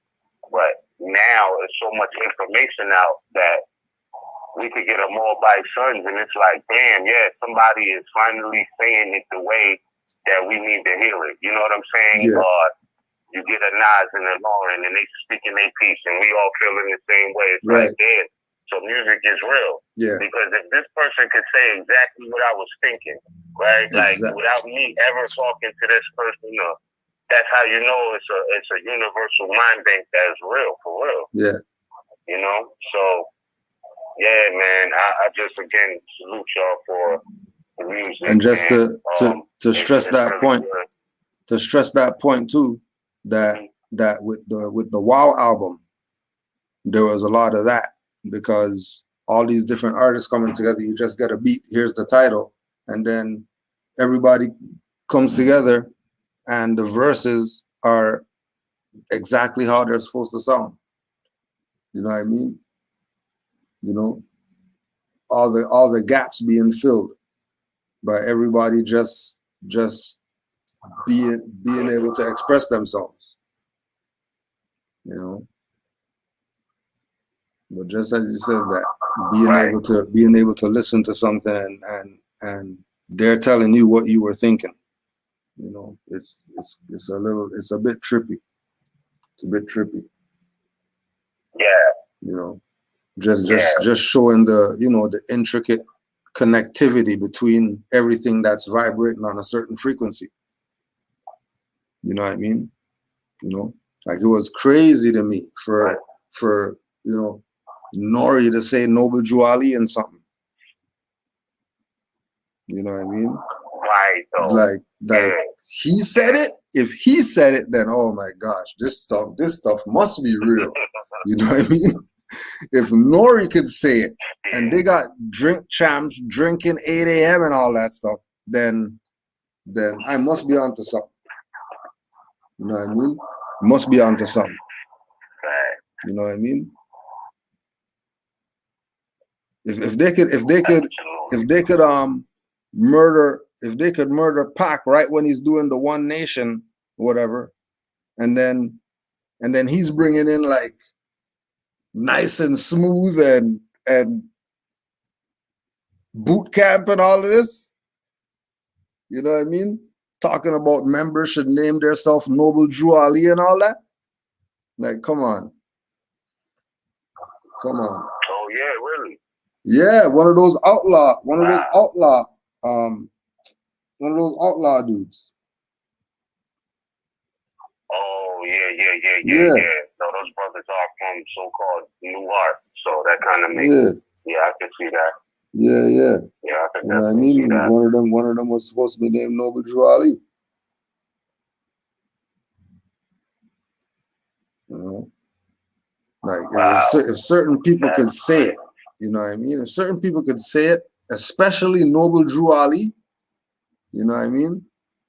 But now there's so much information out that we could get them all by sons, and it's like, damn, somebody is finally saying it the way that we need to hear it. You know what I'm saying? Yeah. You get a Nas and a Lauren, and they speaking their piece, and we all feeling the same way. It's like, damn. So music is real. Yeah. Because if this person could say exactly what I was thinking, right? Like, without me ever talking to this person, that's how you know it's a universal mind bank that is real, for real. Yeah. You know? So, yeah, man, I just, again, salute y'all for the music. And just man. to stress that really point, good. to stress that point too, that with the Wow album, there was a lot of that, because all these different artists coming together, you just get a beat, here's the title, and then everybody comes together and the verses are exactly how they're supposed to sound. You know what I mean? You know, all the gaps being filled by everybody just being able to express themselves. You know, but just as you said, that being able to listen to something and they're telling you what you were thinking. You know, it's a bit trippy. It's a bit trippy. Yeah. You know, just showing the intricate connectivity between everything that's vibrating on a certain frequency. You know what I mean? You know, like, it was crazy to me for you know, Nori to say Noble Drew Ali and something. You know what I mean? Right. Like he said it. If he said it, then oh my gosh, this stuff must be real. You know what I mean? If Nori could say it, and they got drink champs drinking 8 a.m. and all that stuff, then I must be onto something. You know what I mean? Must be onto something. You know what I mean? If they could murder Pac right when he's doing the One Nation whatever, and then he's bringing in like nice and smooth and boot camp and all of this, you know what I mean? talking about members should name themselves Noble Drew Ali and all that. Like, come on. Come on. Oh yeah, really? Yeah, one of those outlaw dudes. Oh yeah. Yeah. No, those brothers are from so-called New Art, so that kind of makes I can see that. Yeah. Yeah, I can You know what I definitely see mean? that. One of them was supposed to be named Noble Drew Ali. You know? Like if certain people could say it, you know what I mean? If certain people could say it, especially Noble Drew Ali, you know what I mean?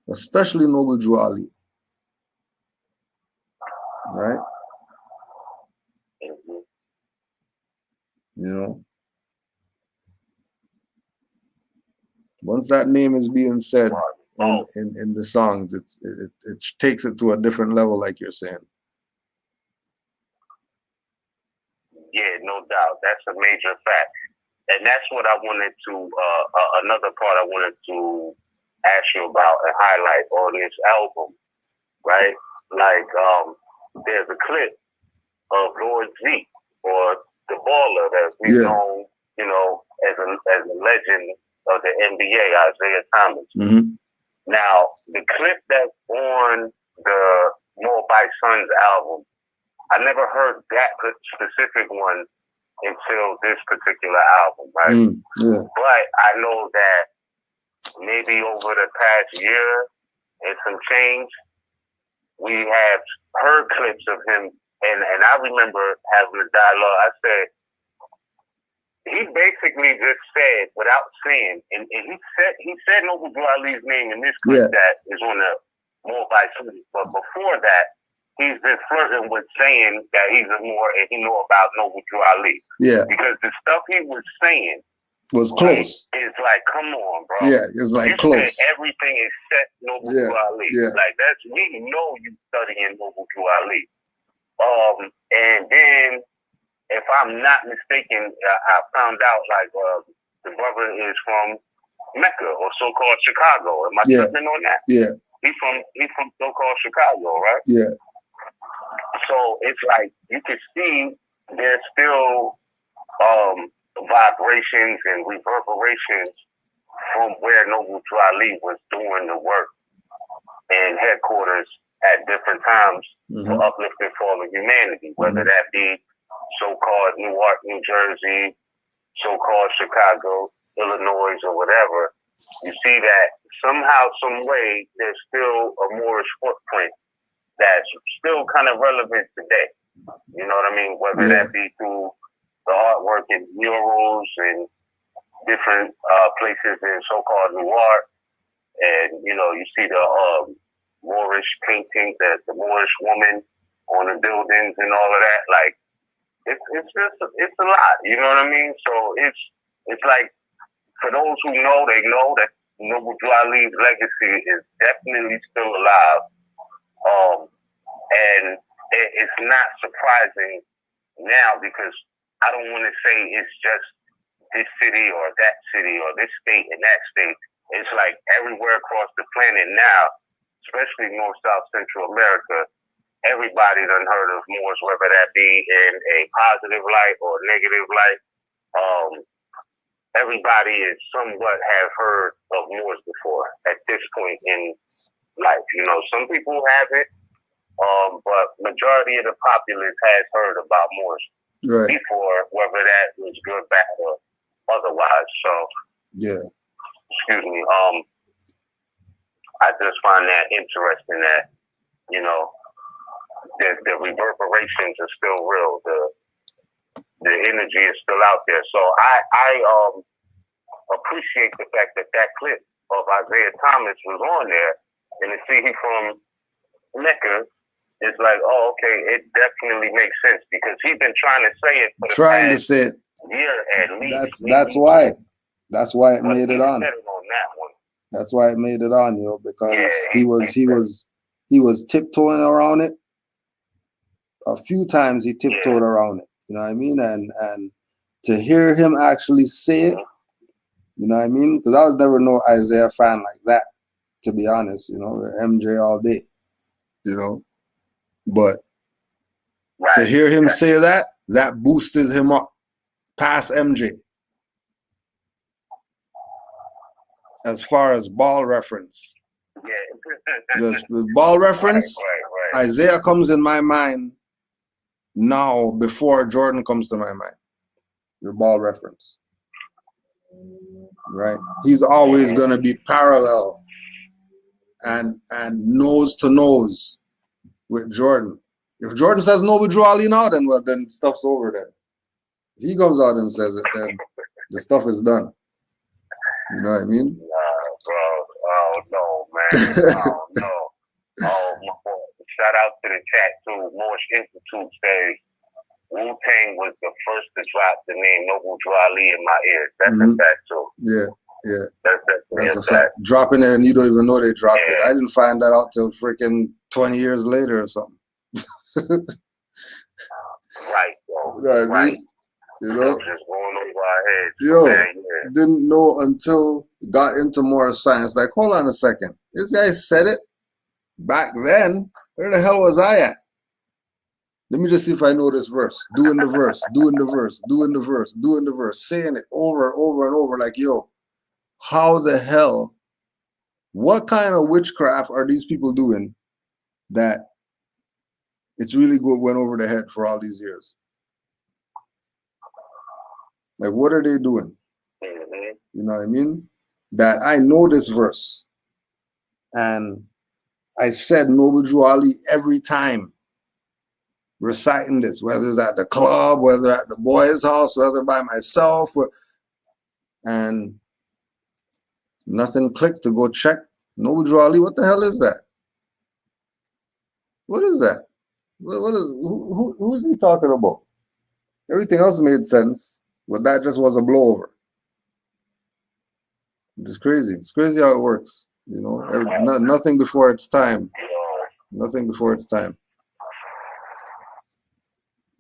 Especially Noble Drew Ali. Right? Mm-hmm. You know? Once that name is being said in the songs, it takes it to a different level, like you're saying. Yeah, no doubt. That's a major fact. And that's what I wanted to, another part I wanted to ask you about and highlight on this album, right? Like, there's a clip of Lord Z, or the baller that we've known, you know, as a legend of the NBA, Isaiah Thomas. Mm-hmm. Now, the clip that's on the Moor by Sons album, I never heard that specific one until this particular album, right? Yeah. But I know that maybe over the past year and some change, we have heard clips of him, and I remember having a dialogue. I said, he basically just said, without saying, and he said Noble Drew Ali's name in this clip that is on the Moor by Sons, but before that, he's been flirting with saying that he's a Moor and he know about Noble Drew Ali. Yeah. Because the stuff he was saying was close. It's like, come on, bro. Yeah, it's like you close. Said everything except Noble Drew Ali. Yeah. Like, we know you studying Noble Drew Ali. And then, if I'm not mistaken, I found out like the brother is from Mecca or so-called Chicago. Am I tripping on that? Yeah. He's from so-called Chicago, right? Yeah. So it's like you can see there's still vibrations and reverberations from where Noble Drew Ali was doing the work and headquarters at different times for uplifting fallen humanity, whether that be so-called Newark, New Jersey, so-called Chicago, Illinois, or whatever. You see that somehow, some way, there's still a Moorish footprint that's still kind of relevant today. You know what I mean? Whether that be through the artwork and murals and different places in so-called Newark, and you know, you see the Moorish paintings, the Moorish woman on the buildings and all of that. Like, it's a lot. You know what I mean? So it's like, for those who know, they know that Noble Drew Ali's legacy is definitely still alive. And it's not surprising now, because I don't want to say it's just this city or that city or this state and that state. It's like everywhere across the planet now, especially North, South, Central America, everybody done heard of Moors, whether that be in a positive light or negative light. Everybody is somewhat have heard of Moors before at this point in life. You know, some people haven't, but majority of the populace has heard about Moors before, whether that was good, bad, or otherwise. So, excuse me. I just find that interesting that, you know, the reverberations are still real. The energy is still out there. So I appreciate the fact that clip of Isaiah Thomas was on there, and to see he from Mecca, it's like, oh, okay, it definitely makes sense, because he's been trying to say it for the past year at least. That's why it made it on. That's why it made it on, yo, because he was tiptoeing around it. A few times he tiptoed around it, you know what I mean? And to hear him actually say it, you know what I mean? Because I was never no Isaiah fan like that. to be honest, you know, MJ all day, you know. But to hear him say that, that boosted him up past MJ. As far as ball reference. Yeah. The ball reference, Right. Isaiah comes in my mind now before Jordan comes to my mind. The ball reference. Right? He's always gonna be parallel and nose to nose with Jordan. If Jordan says no with Drew Ali now, then well, then stuff's over then. If he comes out and says it, then the stuff is done. You know what I mean? Nah, bro. Oh no, man. Oh no. Oh, my boy. Shout out to the chat too. Moor Institute says Wu-Tang was the first to drop the name Noble Drew Ali in my ears. That's a fact too. Yeah. That's a fact. Dropping it and you don't even know they dropped it. I didn't find that out till freaking 20 years later or something. Right, bro. You know what I mean? You know? Just going over our heads. Yo, Man, didn't know until got into more science. Like, hold on a second. This guy said it back then. Where the hell was I at? Let me just see if I know this verse. Doing the verse, doing the verse, doing the verse, doing the verse, saying it over and over and over. Like, yo, how the hell, what kind of witchcraft are these people doing that it's really went over the head for all these years? Like, what are they doing? You know what I mean? That I know this verse. And I said Noble Drew Ali every time reciting this, whether it's at the club, whether at the boys' house, whether by myself. And nothing clicked to go check. Noble Drew Ali, what the hell is that? What is that? What is, who is he talking about? Everything else made sense, but that just was a blowover. It's crazy. It's crazy how it works. You know, nothing before its time. Nothing before its time.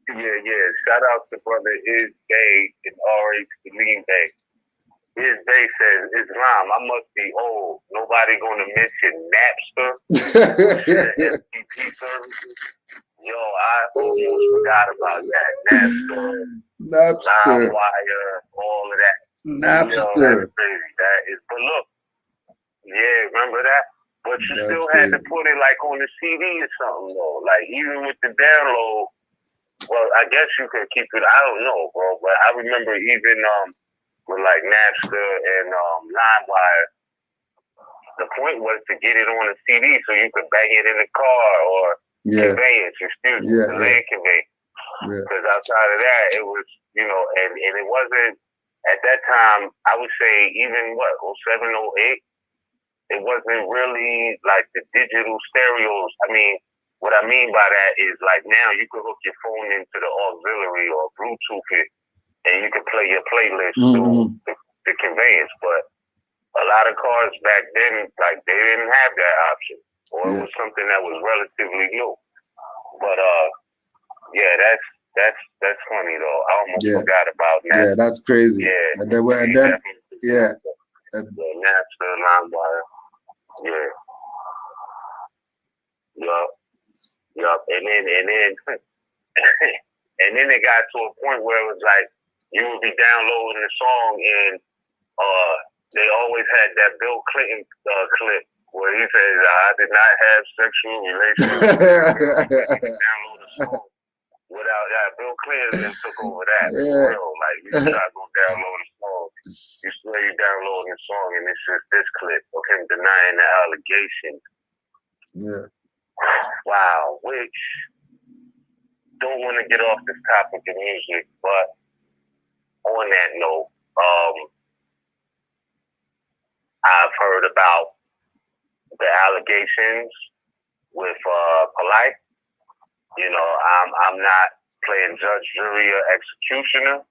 Yeah. Shout out to brother Is Bay and RH Salim Bay. Is Bay says, Islam, I must be old. Nobody gonna mention Napster. FTP services. Yo, I almost forgot about that. Napster. LimeWire, all of that. Napster. Yo, that's crazy. That is, but look, yeah, remember that? But you still had to put it like on the CD or something though. Like even with the download, well, I guess you can keep it. I don't know, bro. But I remember even with like Napster and LimeWire, the point was to get it on a CD so you could bang it in the car or conveyance, the land conveyance. Because outside of that, it was, you know, and it wasn't, at that time, I would say even 07, 08, it wasn't really like the digital stereos. I mean, what I mean by that is like now you can hook your phone into the auxiliary or Bluetooth it and you can play your playlist through the conveyance. But a lot of cars back then, like they didn't have that option, or it was something that was relatively new. But yeah, that's funny though. I almost forgot about that. Yeah, that's crazy. Yeah, and then the Napster, LimeWire. Yeah. Yup. And then and then it got to a point where it was like you would be downloading the song and they always had that Bill Clinton clip where he says, I did not have sexual relations. Download the song without that. Bill Clinton then took over that for real. Like you try to go download a song. You swear you downloading a song and it's just this clip of him denying the allegation. Yeah. Wow, which don't want to get off this topic of music, but on that note, I've heard about the allegations with Polite. You know, I'm not playing judge, jury, or executioner,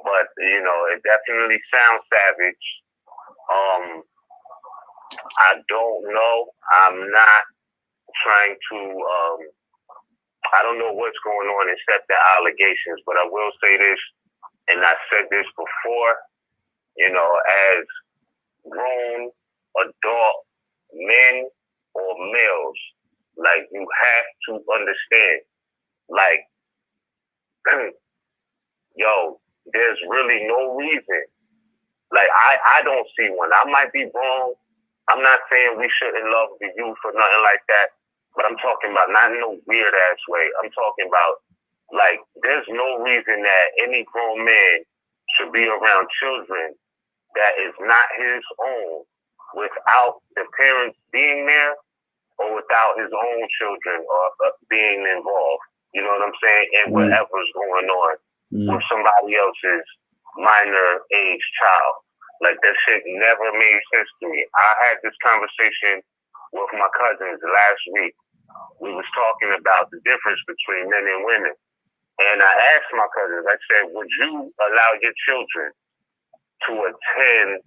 but you know, it definitely sounds savage. I don't know. I'm not trying to. I don't know what's going on except the allegations, but I will say this, and I said this before. You know, as grown adult men or males. Like, you have to understand, like, yo, there's really no reason. Like, I don't see one. I might be wrong. I'm not saying we shouldn't love the youth or nothing like that, but I'm talking about not in no weird ass way. I'm talking about, like, there's no reason that any grown man should be around children that is not his own without the parents being there or without his own children or being involved. You know what I'm saying? And whatever's going on with somebody else's minor age child. Like, that shit never made sense to me. I had this conversation with my cousins last week. We was talking about the difference between men and women. And I asked my cousins, I said, would you allow your children to attend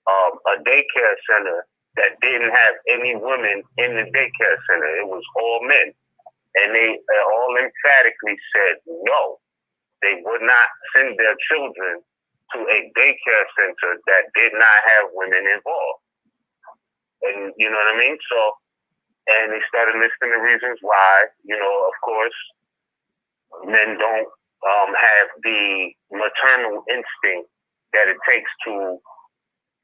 a daycare center that didn't have any women in the daycare center? It was all men. And they all emphatically said no. They would not send their children to a daycare center that did not have women involved. And you know what I mean? So, and they started listing the reasons why. You know, of course, men don't have the maternal instinct that it takes to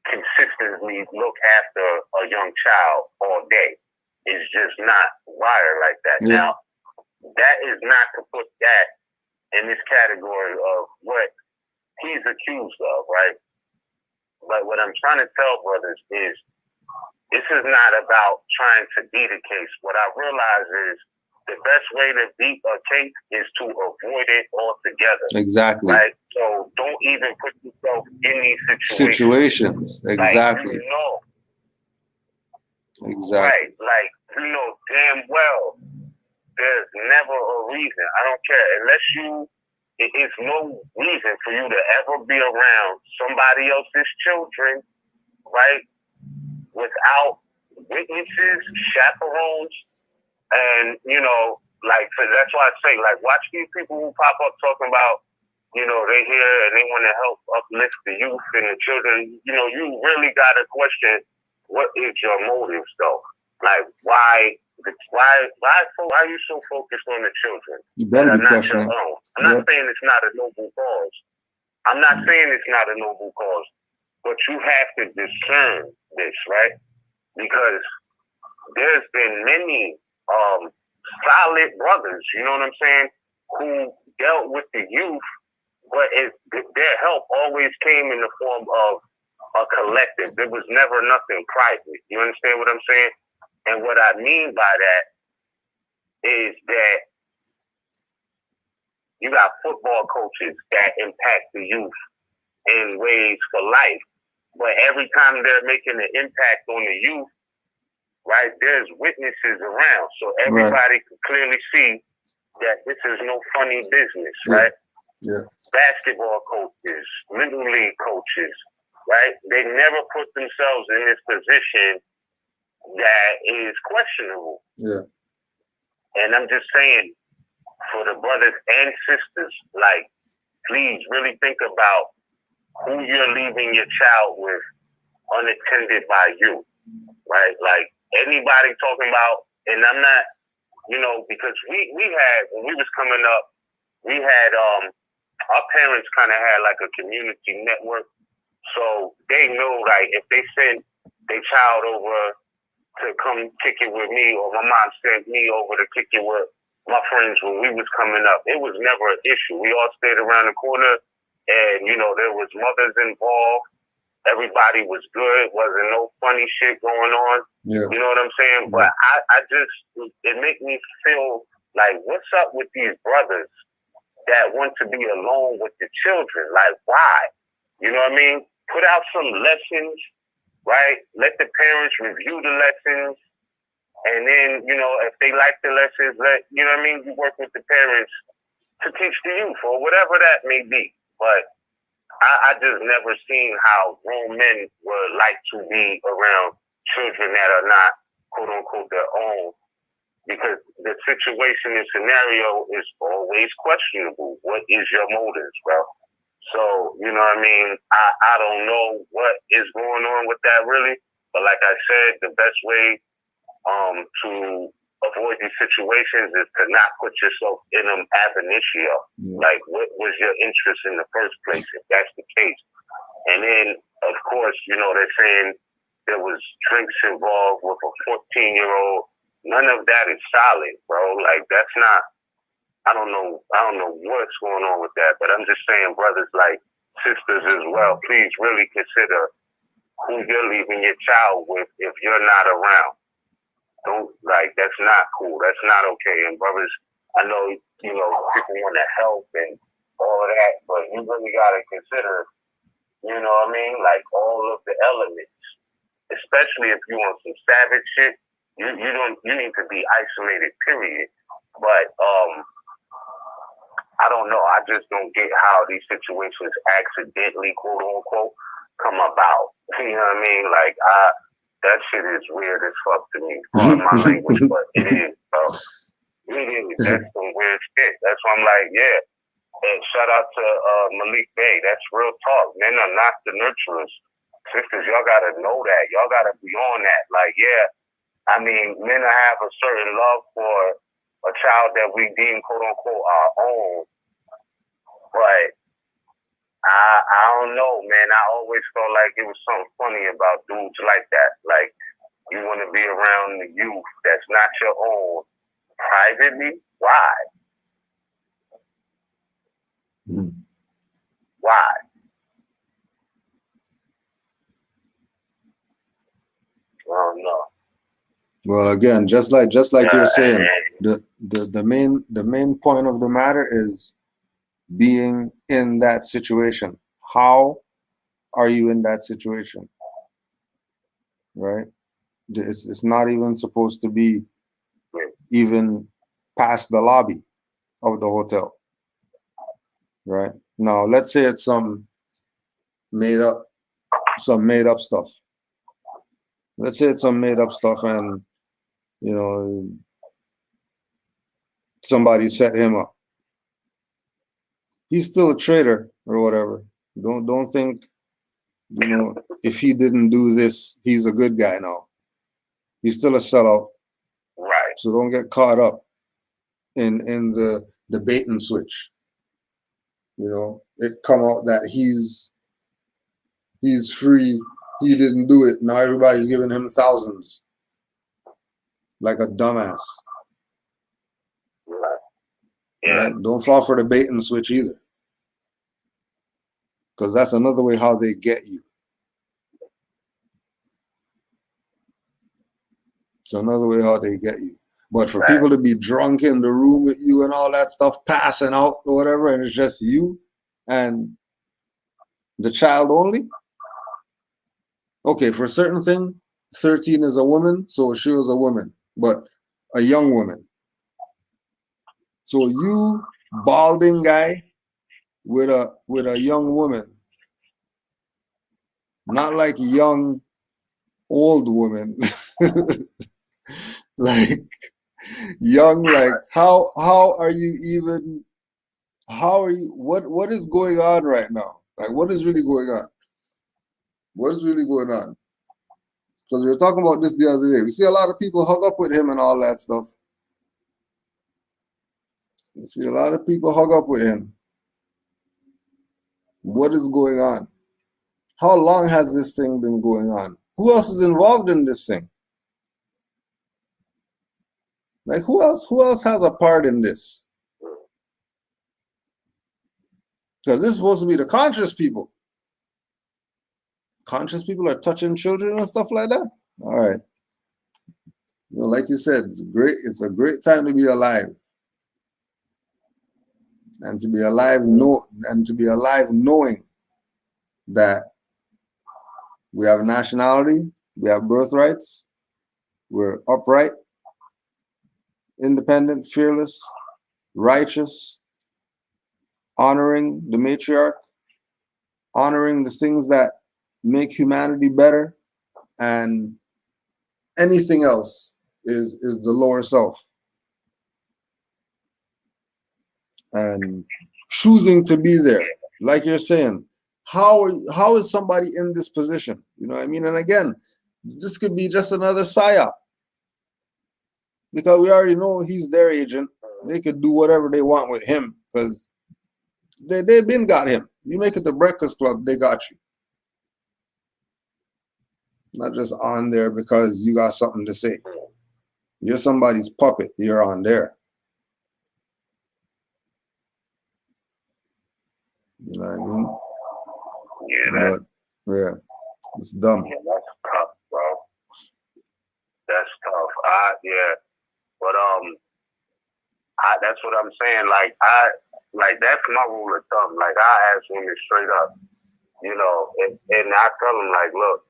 consistently look after a young child all day. It's just not wired like that. Yeah. Now, that is not to put that in this category of what he's accused of, right? But what I'm trying to tell brothers is this is not about trying to beat a case. What I realize is the best way to beat a case is to avoid it altogether. Exactly. Right? So don't even put yourself in these Situations. Exactly. Like, you know, Exactly. right? Like, you know damn well there's never a reason. I don't care. Unless it's no reason for you to ever be around somebody else's children, right? Without witnesses, chaperones, and, you know, like, so that's why I say, like, watch these people who pop up talking about, you know, they here and they want to help uplift the youth and the children. You know, you really got to question, what is your motives, though? Like, why are you so focused on the children? You better be not questioning. your own? I'm not saying it's not a noble cause. I'm not saying it's not a noble cause, but you have to discern this, right? Because there's been many solid brothers, you know what I'm saying, who dealt with the youth, but their help always came in the form of a collective. There was never nothing private. You understand what I'm saying? And what I mean by that is that you got football coaches that impact the youth in ways for life. But every time they're making an impact on the youth, right, there's witnesses around. So everybody can clearly see that this is no funny business, right? Yeah. Basketball coaches, little league coaches, right? They never put themselves in this position that is questionable. Yeah. And I'm just saying, for the brothers and sisters, like, please really think about who you're leaving your child with unattended by you, right? Like, anybody talking about, and I'm not, you know, because we had, when we was coming up, we had, our parents kind of had like a community network. So they know, like, if they sent their child over to come kick it with me, or my mom sent me over to kick it with my friends when we was coming up, it was never an issue. We all stayed around the corner, and, you know, there was mothers involved. Everybody was good. Wasn't no funny shit going on. Yeah. You know what I'm saying? Yeah. But I just, it make me feel like, what's up with these brothers that want to be alone with the children? Like, why? You know what I mean? Put out some lessons, right? Let the parents review the lessons. And then, you know, if they like the lessons, you know what I mean? You work with the parents to teach the youth or whatever that may be. But I just never seen how grown men would like to be around children that are not, quote unquote, their own, because the situation and scenario is always questionable. What is your motives, bro? So, you know what I mean? I don't know what is going on with that really, But like I said, the best way to avoid these situations is to not put yourself in them ab initio. Yeah. Like, what was your interest in the first place, if that's the case? And then, of course, you know, they're saying there was drinks involved with a 14-year-old. None of that is solid, bro. Like, that's not, I don't know what's going on with that, but I'm just saying, brothers, like, sisters as well, please really consider who you're leaving your child with if you're not around. Don't, like, that's not cool. That's not okay. And brothers, I know, you know, people want to help and all of that, but you really got to consider, you know what I mean? Like, all of the elements, especially if you want some savage shit, you need to be isolated, period. But, I don't know. I just don't get how these situations accidentally, quote unquote, come about. You know what I mean? Like, that shit is weird as fuck to me. Pardon my language, but it is, bro. It is. That's some weird shit. That's why I'm like, yeah. And shout out to Malik Bey. That's real talk. Men are not the nurturers. Sisters, y'all gotta know that. Y'all gotta be on that. Like, yeah, I mean, men have a certain love for a child that we deem, quote unquote, our own. But I don't know, man. I always felt like it was something funny about dudes like that. Like, you want to be around the youth that's not your own privately? Why? Why? I don't know. Well, again, just like you're saying, the main point of the matter is being in that situation. How are you in that situation? Right? It's not even supposed to be even past the lobby of the hotel. Right? Now, let's say it's some made up stuff. Let's say it's some made up stuff and, you know, somebody set him up. He's still a traitor or whatever. Don't think, you know, if he didn't do this, he's a good guy now. He's still a sellout. Right. So don't get caught up in the bait and switch. You know, it come out that he's free. He didn't do it. Now everybody's giving him thousands. Like a dumbass. Right. Yeah. Right? Don't fall for the bait and switch either. Because that's another way how they get you. It's another way how they get you. But for people to be drunk in the room with you and all that stuff, passing out or whatever, and it's just you and the child only. Okay, for a certain thing, 13 is a woman, so she was a woman, but a young woman. So you, balding guy, with a young woman, not like young old woman, like young, like how are you even? How are you? What is going on right now? Like, what is really going on? What is really going on? Because we were talking about this the other day. We see a lot of people hug up with him and all that stuff. You see a lot of people hug up with him. What is going on? How long has this thing been going on? Who else is involved in this thing? Like, who else has a part in this? Because this is supposed to be the conscious people. Conscious people are touching children and stuff like that. All right. You know, like you said, it's a great time to be alive. And to be alive knowing that we have nationality, we have birthrights, we're upright, independent, fearless, righteous, honoring the matriarch, honoring the things that make humanity better, and anything else is the lower self. And choosing to be there, like you're saying, how is somebody in this position? You know what I mean? And again, This could be just another psyop. Because we already know he's their agent. They could do whatever they want with him because they've been got him. You make it the Breakfast Club, they got you. Not just on there because you got something to say. You're somebody's puppet. You're on there. You know what I mean? Yeah, yeah, it's dumb. yeah, that's tough, bro. That's tough. But that's what I'm saying. Like that's my rule of thumb. Like I ask women straight up, you know, and I tell them like, look,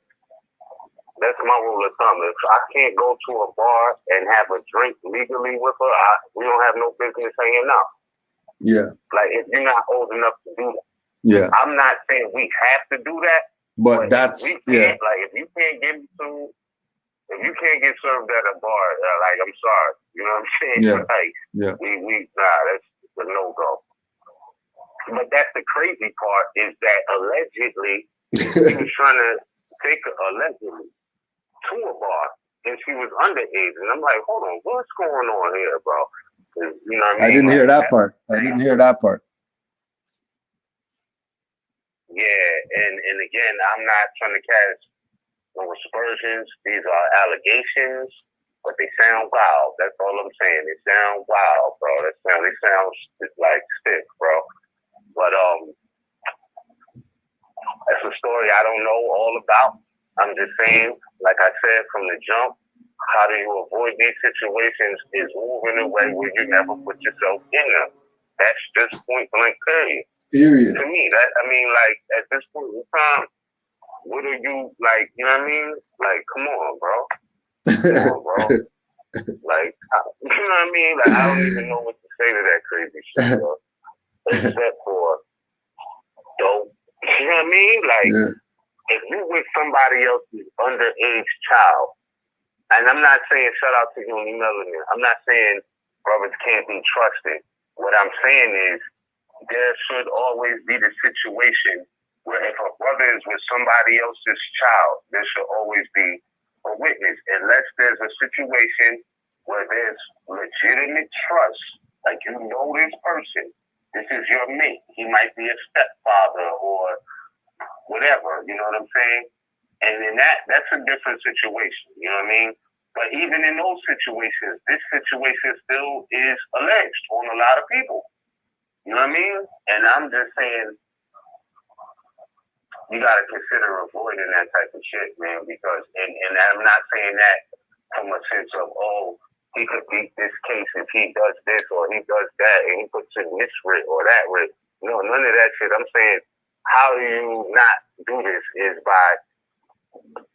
that's my rule of thumb. If I can't go to a bar and have a drink legally with her, we don't have no business hanging out. Yeah. Like if you're not old enough to do that. Yeah. I'm not saying we have to do that. But that's like if you can't get served at a bar, like I'm sorry. You know what I'm saying? Yeah. Like that's a no-go. But that's the crazy part is that allegedly he was trying to take her allegedly to a bar and she was underage. And I'm like, hold on, what's going on here, bro? You know what I mean? I didn't hear that part. Yeah, and again, I'm not trying to cast no aspersions. These are allegations, but they sound wild. That's all I'm saying. They sound wild, bro. They sound like stiff, bro. But that's a story I don't know all about. I'm just saying, like I said from the jump, how do you avoid these situations is moving away where you never put yourself in them. That's just point blank period. Period. To me, like at this point in time, what are you like? You know what I mean? Like, come on, bro. Like, you know what I mean? Like, I don't even know what to say to that crazy shit, bro. Except for dope. You know what I mean? Like, if you with somebody else's underage child, and I'm not saying shout out to you and Melanie. I'm not saying brothers can't be trusted. What I'm saying is there should always be the situation where if a brother is with somebody else's child, there should always be a witness. Unless there's a situation where there's legitimate trust, like you know this person, this is your mate. He might be a stepfather or whatever, you know what I'm saying? And then that's a different situation, you know what I mean? But even in those situations, this situation still is alleged on a lot of people. You know what I mean? And I'm just saying, you got to consider avoiding that type of shit, man, because, and I'm not saying that from a sense of, oh, he could beat this case if he does this or he does that and he puts in this writ or that writ. No, none of that shit. I'm saying, how do you not do this is by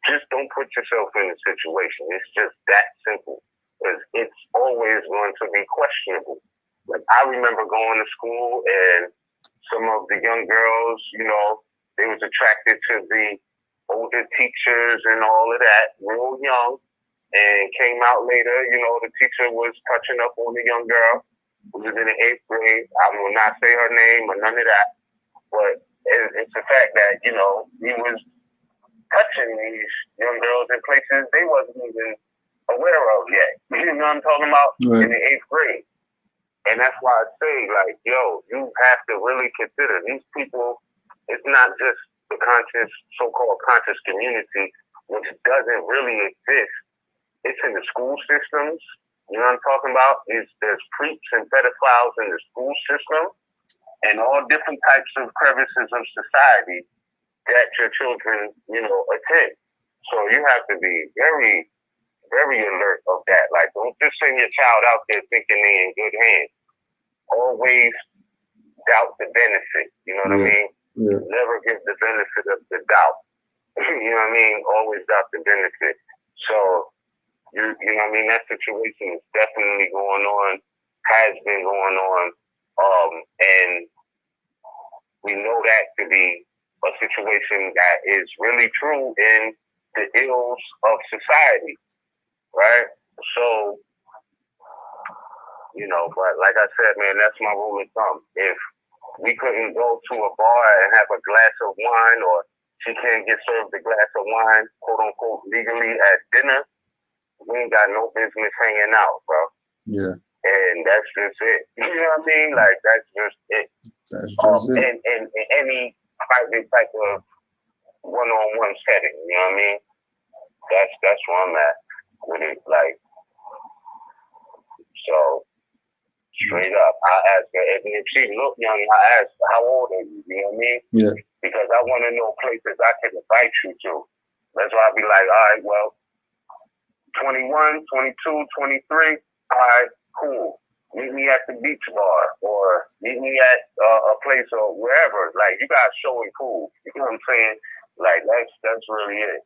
just don't put yourself in a situation. It's just that simple. Because it's always going to be questionable. Like, I remember going to school and some of the young girls, you know, they was attracted to the older teachers and all of that, real young, and came out later, you know, the teacher was touching up on the young girl who was in the 8th grade. I will not say her name or none of that, but it's the fact that, you know, he was touching these young girls in places they wasn't even aware of yet. You know what I'm talking about? Right. In the 8th grade. And that's why I say, like, yo, you have to really consider these people. It's not just the conscious, so-called conscious community, which doesn't really exist. It's in the school systems. You know what I'm talking about? There's creeps and pedophiles in the school system and all different types of crevices of society that your children, you know, attend. So you have to be very, very alert of that. Like, don't just send your child out there thinking they're in good hands. Always doubt the benefit. You know what I mean? Yeah. Never give the benefit of the doubt. You know what I mean? Always doubt the benefit. So, you know what I mean? That situation is definitely going on, has been going on, and we know that to be a situation that is really true in the ills of society, right? So, you know, but like I said, man, that's my rule of thumb. If we couldn't go to a bar and have a glass of wine or she can't get served a glass of wine, quote unquote, legally at dinner, we ain't got no business hanging out, bro. Yeah. And that's just it. You know what I mean? Like, that's just it. That's just it. And any private type of one-on-one setting, you know what I mean? That's where I'm at with it. Like, so straight up, I ask her, and if she look young, I ask her, how old are you? You know what I mean? Yeah. Because I want to know places I can invite you to. That's why I be like, all right, well, 21, 22, 23, all right, cool. Meet me at the beach bar or meet me at a place or wherever. Like, you guys show and cool. You know what I'm saying? Like, that's really it.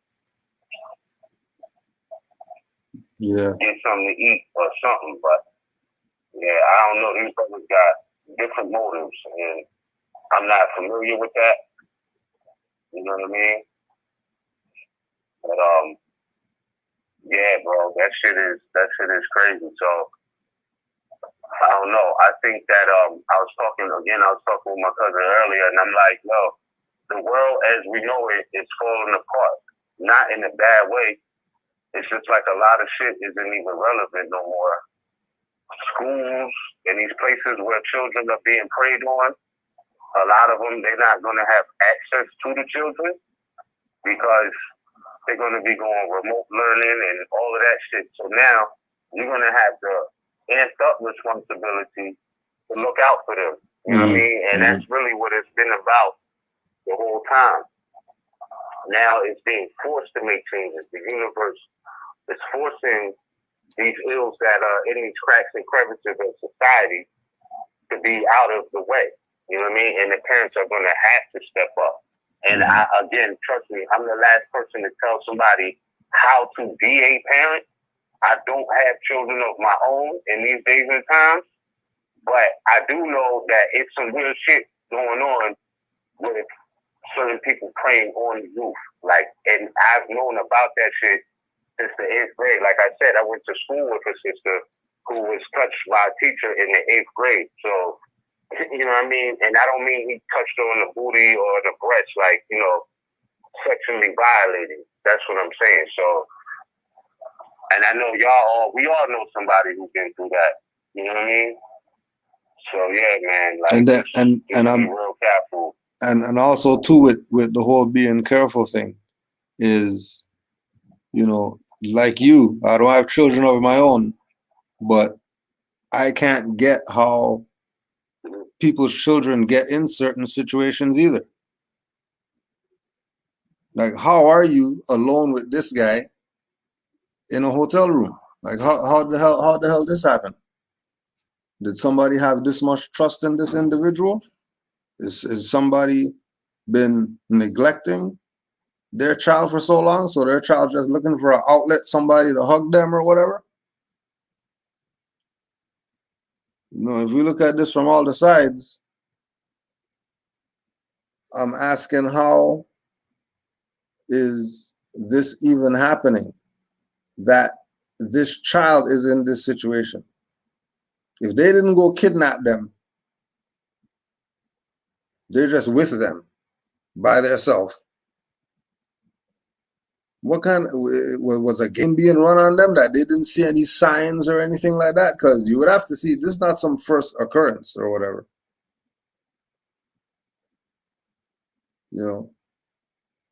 Yeah. Get something to eat or something, but yeah, I don't know. These brothers got different motives, and I'm not familiar with that. You know what I mean? But yeah, bro, that shit is crazy. So I don't know. I think that I was talking with my cousin earlier, and I'm like, yo, the world as we know it is falling apart. Not in a bad way. It's just like a lot of shit isn't even relevant no more. Schools and these places where children are being preyed on, a lot of them, they're not going to have access to the children because they're going to be going remote learning and all of that shit. So now you're going to have the amped up responsibility to look out for them. You know what I mean? And that's really what it's been about the whole time. Now it's being forced to make changes. The universe is forcing these ills that are in these cracks and crevices of society to be out of the way. You know what I mean? And the parents are going to have to step up. And again, trust me, I'm the last person to tell somebody how to be a parent. I don't have children of my own in these days and times, but I do know that it's some real shit going on with certain people preying on the youth. Like, and I've known about that shit since the 8th grade. Like I said, I went to school with a sister who was touched by a teacher in the 8th grade. So, you know what I mean? And I don't mean he touched her on the booty or the breast, like, you know, sexually violating. That's what I'm saying. So, and I know we all know somebody who's been through that. You know what I mean? So yeah, man. Like, and I'm real careful. And also too with the whole being careful thing is, you know, like you, I don't have children of my own, but I can't get how people's children get in certain situations either. Like, how are you alone with this guy in a hotel room? Like, how the hell this happened? Did somebody have this much trust in this individual? Is somebody been neglecting their child for so long, so their child just looking for an outlet, somebody to hug them or whatever? You know, if we look at this from all the sides, I'm asking, how is this even happening? That this child is in this situation. If they didn't go kidnap them, they're just with them by themselves. What kind was a game being run on them that they didn't see any signs or anything like that? Because you would have to see, this is not some first occurrence or whatever. You know,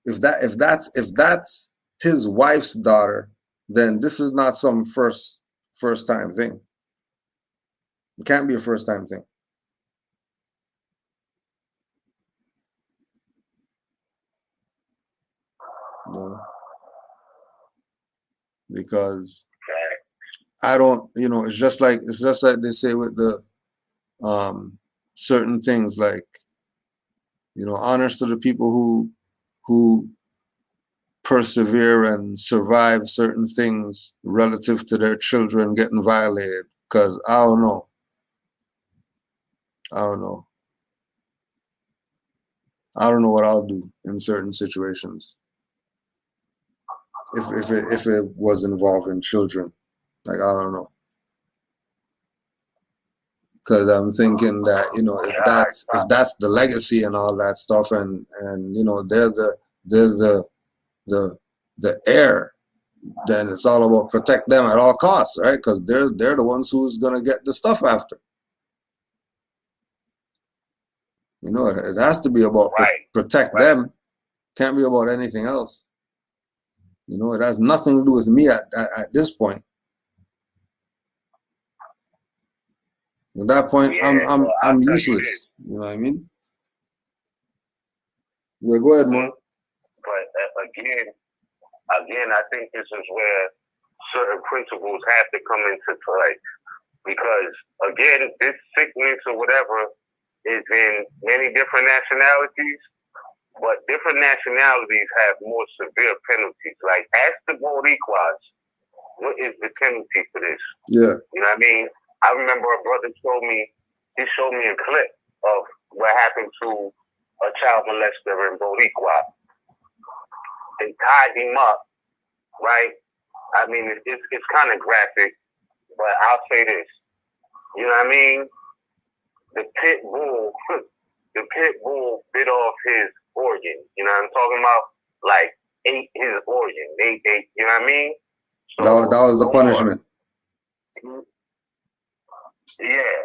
if that's his wife's daughter, then this is not some first time thing. It can't be a first time thing. No. Because I don't, you know, it's just like they say with the certain things, like, you know, honors to the people who persevere and survive certain things relative to their children getting violated. Because I don't know. I don't know what I'll do in certain situations if it was involving children. Like, I don't know. Because I'm thinking that, you know, if that's the legacy and all that stuff, and you know, they're there's the air, then it's all about protect them at all costs, right? Because they're the ones who's gonna get the stuff after. You know, it has to be about protect them. Can't be about anything else. You know, it has nothing to do with me at this point. At that point, I'm useless. You know what I mean? Yeah, go ahead, Moor. But again, I think this is where certain principles have to come into play. Because again, this sickness or whatever is in many different nationalities, but different nationalities have more severe penalties. Like, ask the Boricuas, what is the penalty for this? Yeah. You know what I mean? I remember a brother showed me a clip of what happened to a child molester in Boricua. They tied him up, right? I mean, it's kind of graphic, but I'll say this. You know what I mean? The pit bull bit off his organ. You know what I'm talking about? Like, ate his organ. They you know what I mean? So that was the punishment. Yeah,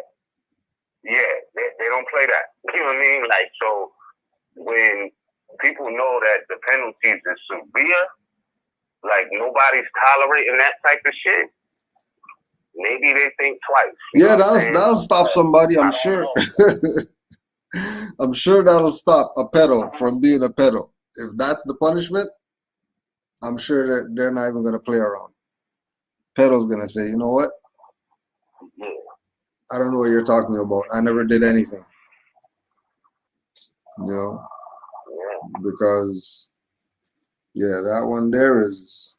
they don't play that. You know what I mean? Like, so when people know that the penalties is severe, like nobody's tolerating that type of shit, maybe they think twice. Yeah, that'll stop somebody, I'm sure. I'm sure that'll stop a pedo from being a pedo. If that's the punishment, I'm sure that they're not even gonna play around. Pedo's gonna say, you know what? I don't know what you're talking about. I never did anything. You know? Because that one there is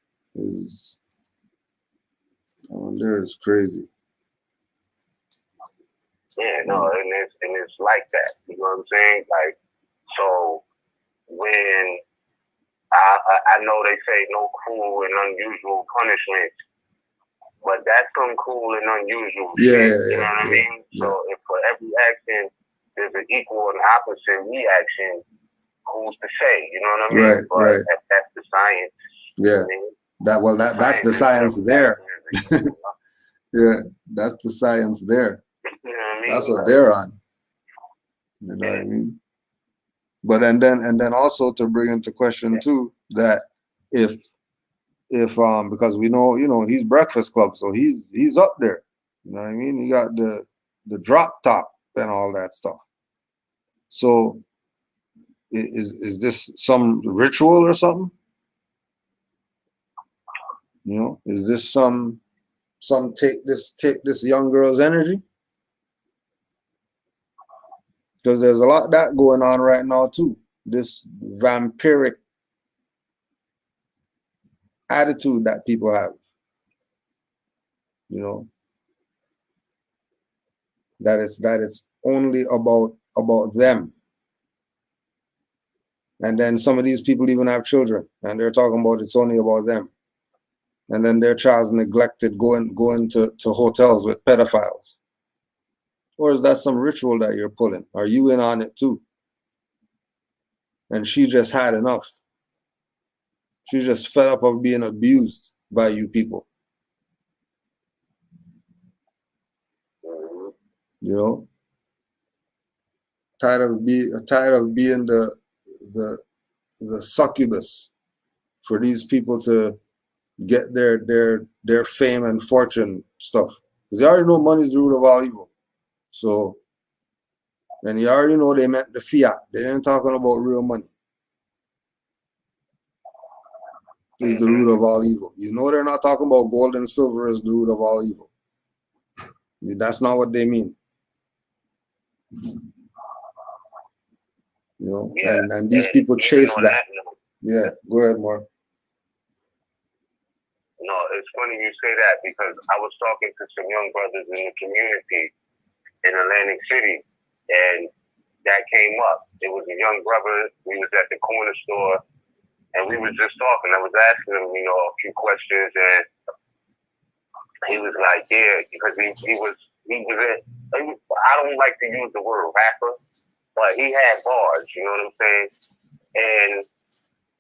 crazy. Yeah, no, and it's like that. You know what I'm saying? Like, so when I know they say no cruel and unusual punishment, but that's some cool and unusual shit. You know what I mean? So if for every action there's an equal and opposite reaction, who's to say? You know what I mean? Right. That's the science. Yeah. I mean, That's the science there. Yeah, that's the science there. You know what I mean? That's what they're on. You know what I mean? But and then also to bring into question too, that if because we know, you know, he's Breakfast Club, so he's up there. You know what I mean? He got the drop top and all that stuff. So is this some ritual or something? You know, is this some take this young girl's energy? Because there's a lot of that going on right now too. This vampiric attitude that people have. You know, that it's only about them. And then some of these people even have children, and they're talking about it's only about them. And then their child's neglected, going to hotels with pedophiles. Or is that some ritual that you're pulling? Are you in on it too? And she just had enough. She just fed up of being abused by you people. You know, tired of being the succubus for these people to get their fame and fortune stuff. Because you already know money's the root of all evil. So, and you already know they meant the fiat. They ain't talking about real money. Is the root of all evil. You know they're not talking about gold and silver as the root of all evil. That's not what they mean. You know, and these people chase that. Yeah, go ahead, Moor. No, it's funny you say that because I was talking to some young brothers in the community in Atlantic City, and that came up. It was a young brother. We was at the corner store, and we was just talking. I was asking him, you know, a few questions, and he was like, yeah, because he was I don't like to use the word rapper, but he had bars, you know what I'm saying? And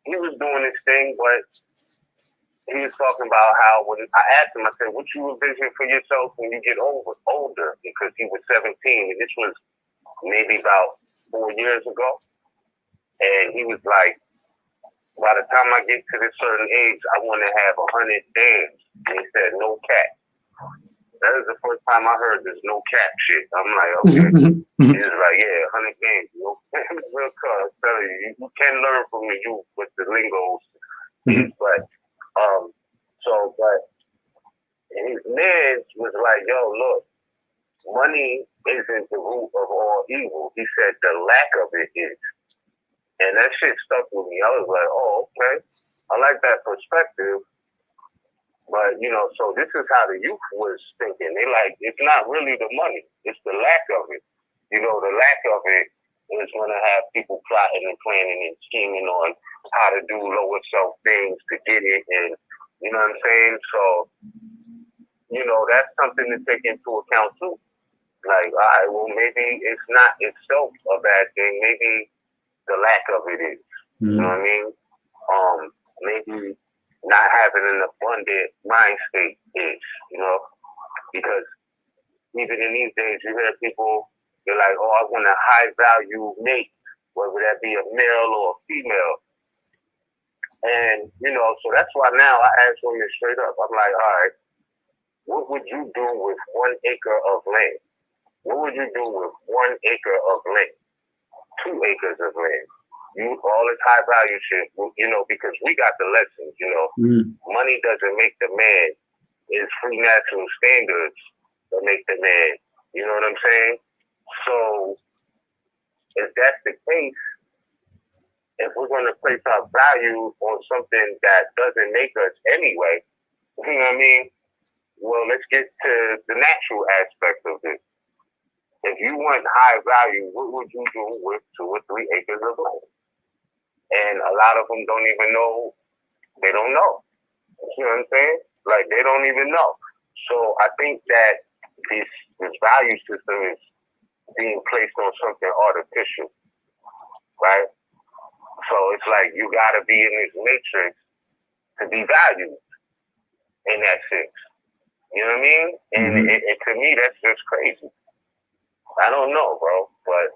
he was doing his thing, but he was talking about how when I asked him, I said, "What you envision for yourself when you get older?" Because he was 17, and this was maybe about 4 years ago, and he was like, "By the time I get to this certain age, I want to have 100 dams." And he said, "No cap." That is the first time I heard this no cap shit. I'm like, okay. He's like, yeah, 100 games. No cap. Real cuz, tell you can learn from the youth with the lingos. But his man was like, yo, look, money isn't the root of all evil. He said the lack of it is. And that shit stuck with me. I was like, oh, okay. I like that perspective. But, so this is how the youth was thinking. They like, it's not really the money. It's the lack of it. The lack of it is going to have people plotting and planning and scheming on how to do lower self things to get it. And, you know what I'm saying? So, that's something to take into account too. Like, all right, well, maybe it's not itself a bad thing. Maybe the lack of it is. You know what I mean? Maybe not having an abundant mind state is, because even in these days, you hear people, they're like, oh, I want a high value mate, whether that be a male or a female. And, so that's why now I ask women straight up. I'm like, all right, what would you do with 1 acre of land? What would you do with 1 acre of land? 2 acres of land? All this high value shit, because we got the lessons, Money doesn't make the man. It's free natural standards that make the man. You know what I'm saying? So, if that's the case, if we're going to place our value on something that doesn't make us anyway, you know what I mean? Well, let's get to the natural aspect of this. If you want high value, what would you do with 2 or 3 acres of land? And a lot of them don't even know. They don't know. You know what I'm saying? Like, they don't even know. So I think that this value system is being placed on something artificial, right? So it's like you got to be in this matrix to be valued in that sense. You know what I mean? And to me, that's just crazy. I don't know, bro, but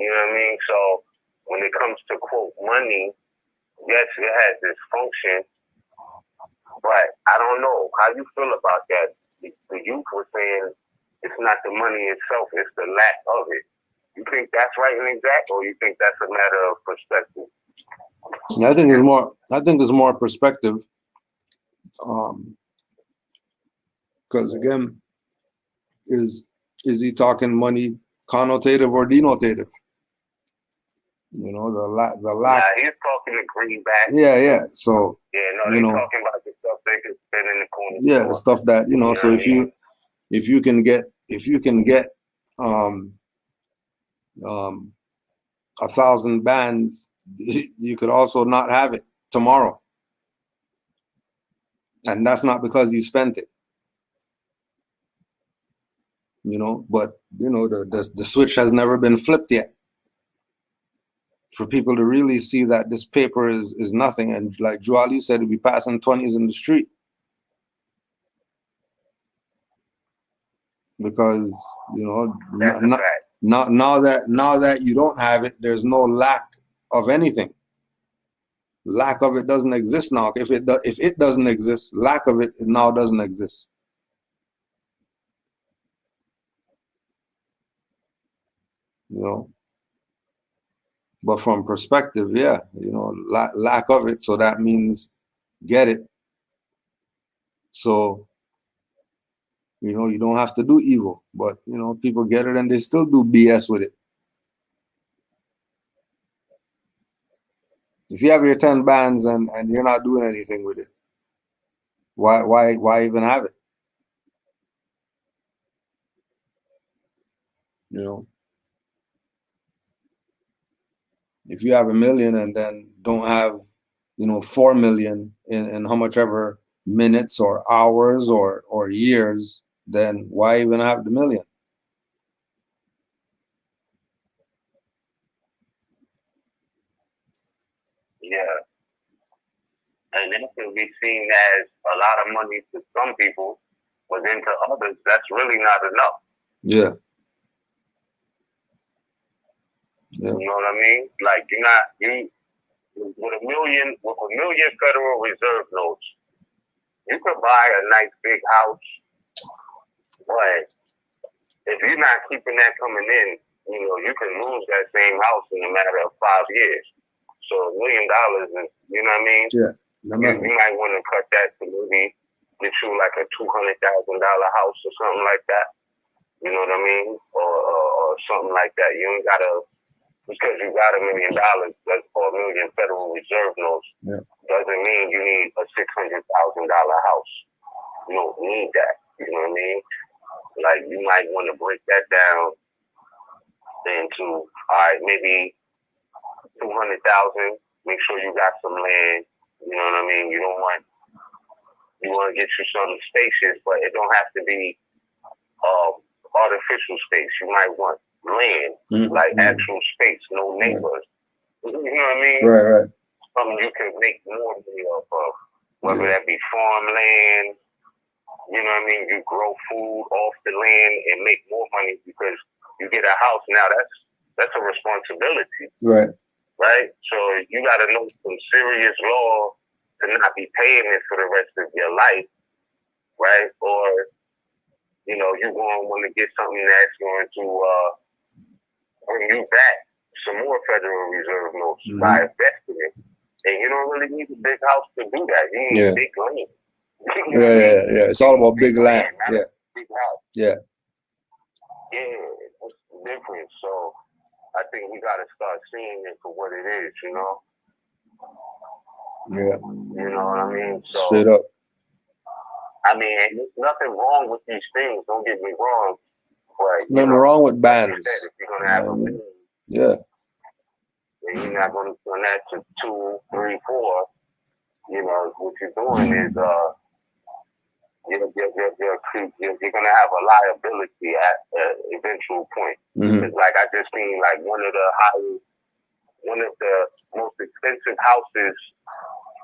you know what I mean? So when it comes to, quote, money, yes, it has this function, but I don't know how you feel about that. The youth were saying it's not the money itself, it's the lack of it. You think that's right and exact, or you think that's a matter of perspective? I think there's more perspective. Because again, is he talking money connotative or denotative? The lack. Yeah, he's talking the greenback. Yeah. So they're talking about the stuff they can spend in the corner. Yeah, the stuff that So if you can get 1,000 bands, you could also not have it tomorrow, and that's not because you spent it. But the switch has never been flipped yet for people to really see that this paper is nothing. And like Drew Ali said, we passing 20s in the street because now that you don't have it, there's no lack of anything. Lack of it doesn't exist now. If it doesn't exist, lack of it now doesn't exist. But from perspective, yeah, lack of it. So that means get it. So, you don't have to do evil, but, people get it and they still do BS with it. If you have your 10 bands and you're not doing anything with it, why even have it? If you have 1 million and then don't have, 4 million in how much ever minutes or hours or years, then why even have the 1 million? And that can be seen as a lot of money to some people, but then to others, that's really not enough. Yeah. Yeah. You know what I mean? Like with a million Federal Reserve notes, you could buy a nice big house, but if you're not keeping that coming in, you know, you can lose that same house in a matter of 5 years. So $1 million is, you know what I mean? Yeah. You might want to cut that to maybe get you like a $200,000 house or something like that. You know what I mean? Or something like that. You ain't gotta, because you got $1 million or $1 million Federal Reserve notes, doesn't mean you need a $600,000 house. You don't need that. You know what I mean? Like, you might want to break that down into, all right, maybe 200,000. Make sure you got some land. You know what I mean? You want to get you something spacious, but it don't have to be artificial space. You might want land, like actual space, no neighbors. You know what I mean? Right. Something you can make more money off of, whether that be farmland. You know what I mean? You grow food off the land and make more money because you get a house now. That's a responsibility. Right? So you got to know some serious law to not be paying it for the rest of your life, right? Or, you know, you're going to want to get something that's going to bring you back some more Federal Reserve notes by investing it. And you don't really need a big house to do that. You need a big land. Yeah. It's all about big land. Yeah. Big house. Yeah. Yeah, it's different. So I think we got to start seeing it for what it is, you know? Yeah. You know what I mean? So, straight up. I mean, there's nothing wrong with these things. Don't get me wrong. But nothing wrong with bands. Like you said, if you're going to have a band, yeah. and you're not going to turn that to 2, 3, 4, you know, what you're doing is you're going to have a liability at an eventual point. It's like I just seen like one of the most expensive houses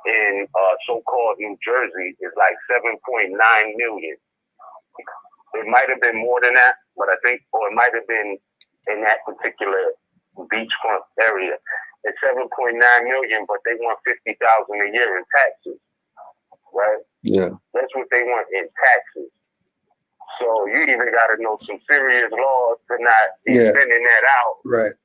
in so-called New Jersey is like $7.9 million. It might have been more than that, but I think, or it might have been in that particular beachfront area. It's $7.9 million, but they want $50,000 a year in taxes, right? Yeah, that's what they want in taxes. So you either got to know some serious laws to not be spending that out, right?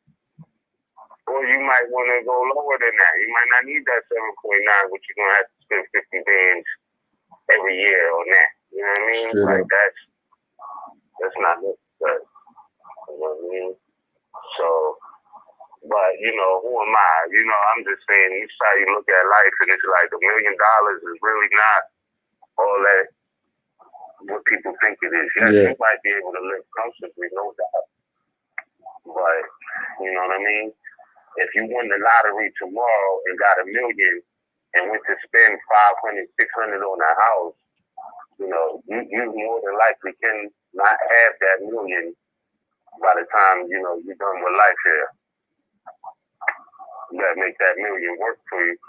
Or you might want to go lower than that. You might not need that 7.9, but you're gonna have to spend 50 bands every year on that. You know what I mean? Straight like up. that's not it. But, you know what I mean? So, but you know, who am I? You know, I'm just saying. Each time you look at life, and it's like $1 million is really not all that what people think it is. Yes, you might be able to live comfortably, no doubt. But you know what I mean? If you won the lottery tomorrow and got $1 million and went to spend $500, $600 on a house, you know, you more than likely can not have that $1 million by the time, you know, you're done with life here. You gotta make that $1 million work for you.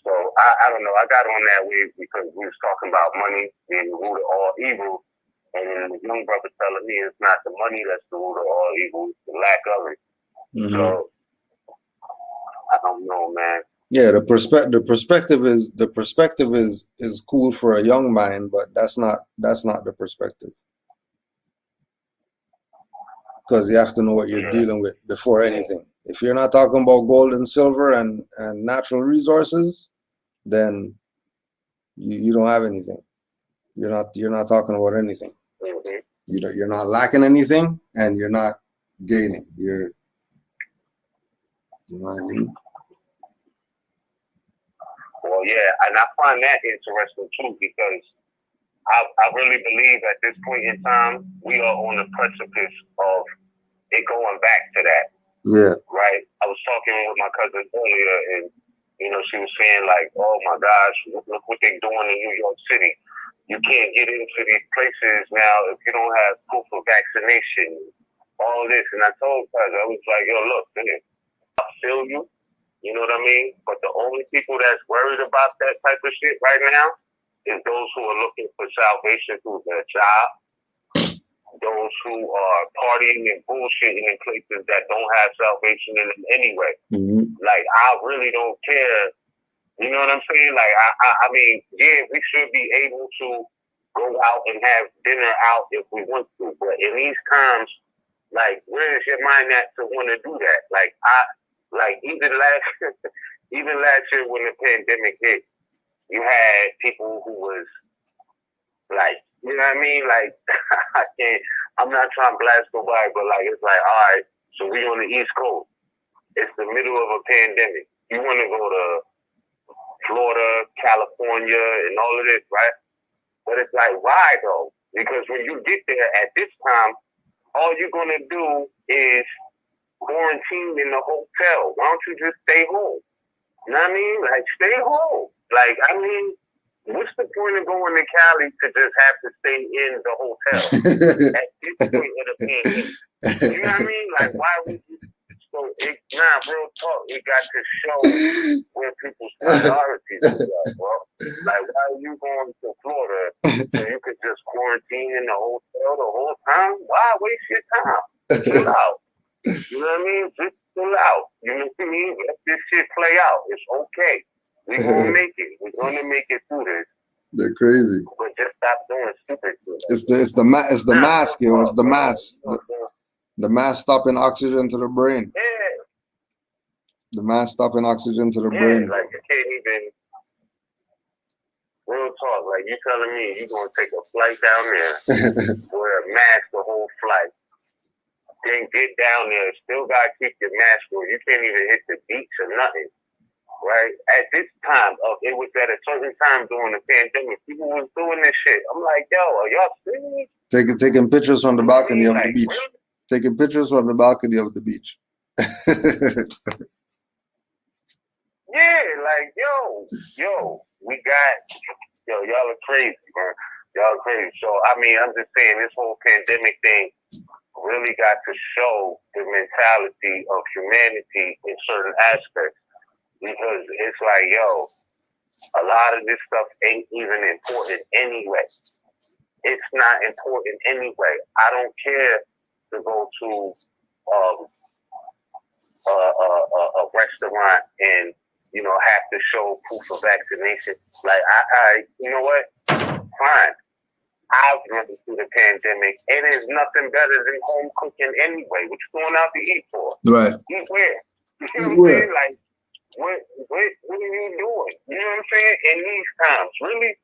So I don't know. I got on that wave because we was talking about money being the root of all evil, and then the young brother telling me it's not the money that's the root of all evil, it's the lack of it. So I don't know, man. Yeah, the perspective is cool for a young mind, but that's not the perspective. Because you have to know what you're dealing with before anything. If you're not talking about gold and silver and natural resources, then you don't have anything. You're not talking about anything. You're not lacking anything, and you're not gaining. You know what I mean? Well, yeah, and I find that interesting too because I really believe at this point in time we are on the precipice of it going back to that. Yeah. Right. I was talking with my cousin earlier, and you know she was saying like, "Oh my gosh, look what they're doing in New York City. You can't get into these places now if you don't have proof of vaccination. All this." And I told her, I was like, "Yo, look, man, I feel you, You know what I mean? But the only people that's worried about that type of shit right now is those who are looking for salvation through their job, those who are partying and bullshitting in places that don't have salvation in them anyway. Like, I really don't care. You know what I'm saying? Like, I mean, yeah, we should be able to go out and have dinner out if we want to, but in these times, like, where is your mind at to want to do that? Like, even last year when the pandemic hit, you had people who was like, you know what I mean? Like, I'm not trying to blast nobody, but like, it's like, all right, so we on the East Coast. It's the middle of a pandemic. You want to go to Florida, California, and all of this, right? But it's like, why though? Because when you get there at this time, all you're going to do is quarantine in the hotel. Why don't you just stay home? You know what I mean? Like, stay home. Like, I mean, what's the point of going to Cali to just have to stay in the hotel at this point of the pandemic? You know what I mean? Like, why would you? So, real talk, it got to show where people's priorities are, bro. Like, why are you going to Florida so you could just quarantine in the hotel the whole time? Why waste your time? Chill out. You know what I mean? Just chill out. You know what I mean? Let this shit play out. It's okay. We're gonna make it. We're gonna make it through this. They're crazy. But just stop doing stupid shit. It's the mask, yo. It's the mask. The mask stopping oxygen to the brain. Yeah. The mask stopping oxygen to the brain. Like, you can't even. Real talk. Like, you telling me you're gonna take a flight down there, wear a mask the whole flight. Then get down there, still gotta keep your mask on. You can't even hit the beach or nothing, right? At this time, it was at a certain time during the pandemic, people was doing this shit. I'm like, yo, are y'all serious? Taking pictures from the balcony of the beach. Really? Taking pictures from the balcony of the beach. Yeah, like, y'all are crazy, man. Y'all are crazy. So, I mean, I'm just saying, this whole pandemic thing really got to show the mentality of humanity in certain aspects, because it's like, a lot of this stuff ain't even important anyway. It's not important anyway. I don't care to go to a restaurant and, have to show proof of vaccination. Like, I you know what? Fine. I've lived through the pandemic. It is nothing better than home cooking anyway. What you going out to eat for? Right. Eat where? You know what I'm saying? Like, what are you doing? You know what I'm saying? In these times, really?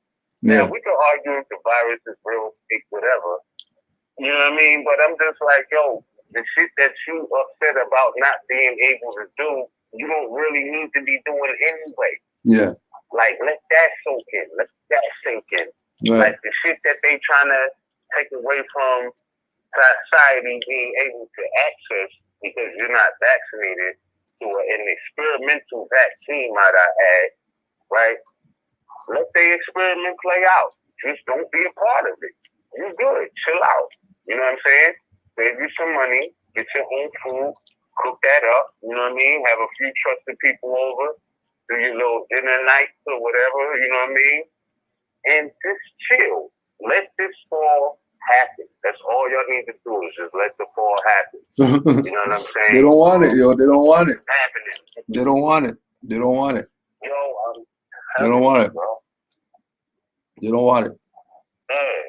Yeah. Now, we can argue if the virus is real, fake, whatever. You know what I mean? But I'm just like, the shit that you upset about not being able to do, you don't really need to be doing anyway. Yeah. Like, let that soak in. Let that sink in. Right. Like, the shit that they trying to take away from society being able to access because you're not vaccinated to an experimental vaccine, might I add, right? Let the experiment play out. Just don't be a part of it. You good. Chill out. You know what I'm saying? Save you some money. Get your own food. Cook that up. You know what I mean? Have a few trusted people over. Do your little dinner nights or whatever. You know what I mean? And just chill. Let this fall happen. That's all y'all need to do is just let the fall happen. You know what I'm saying? They don't want it, yo. They don't want it. Happening. They don't want it. They don't want it. They don't want it. Bro. They don't want it. Yeah.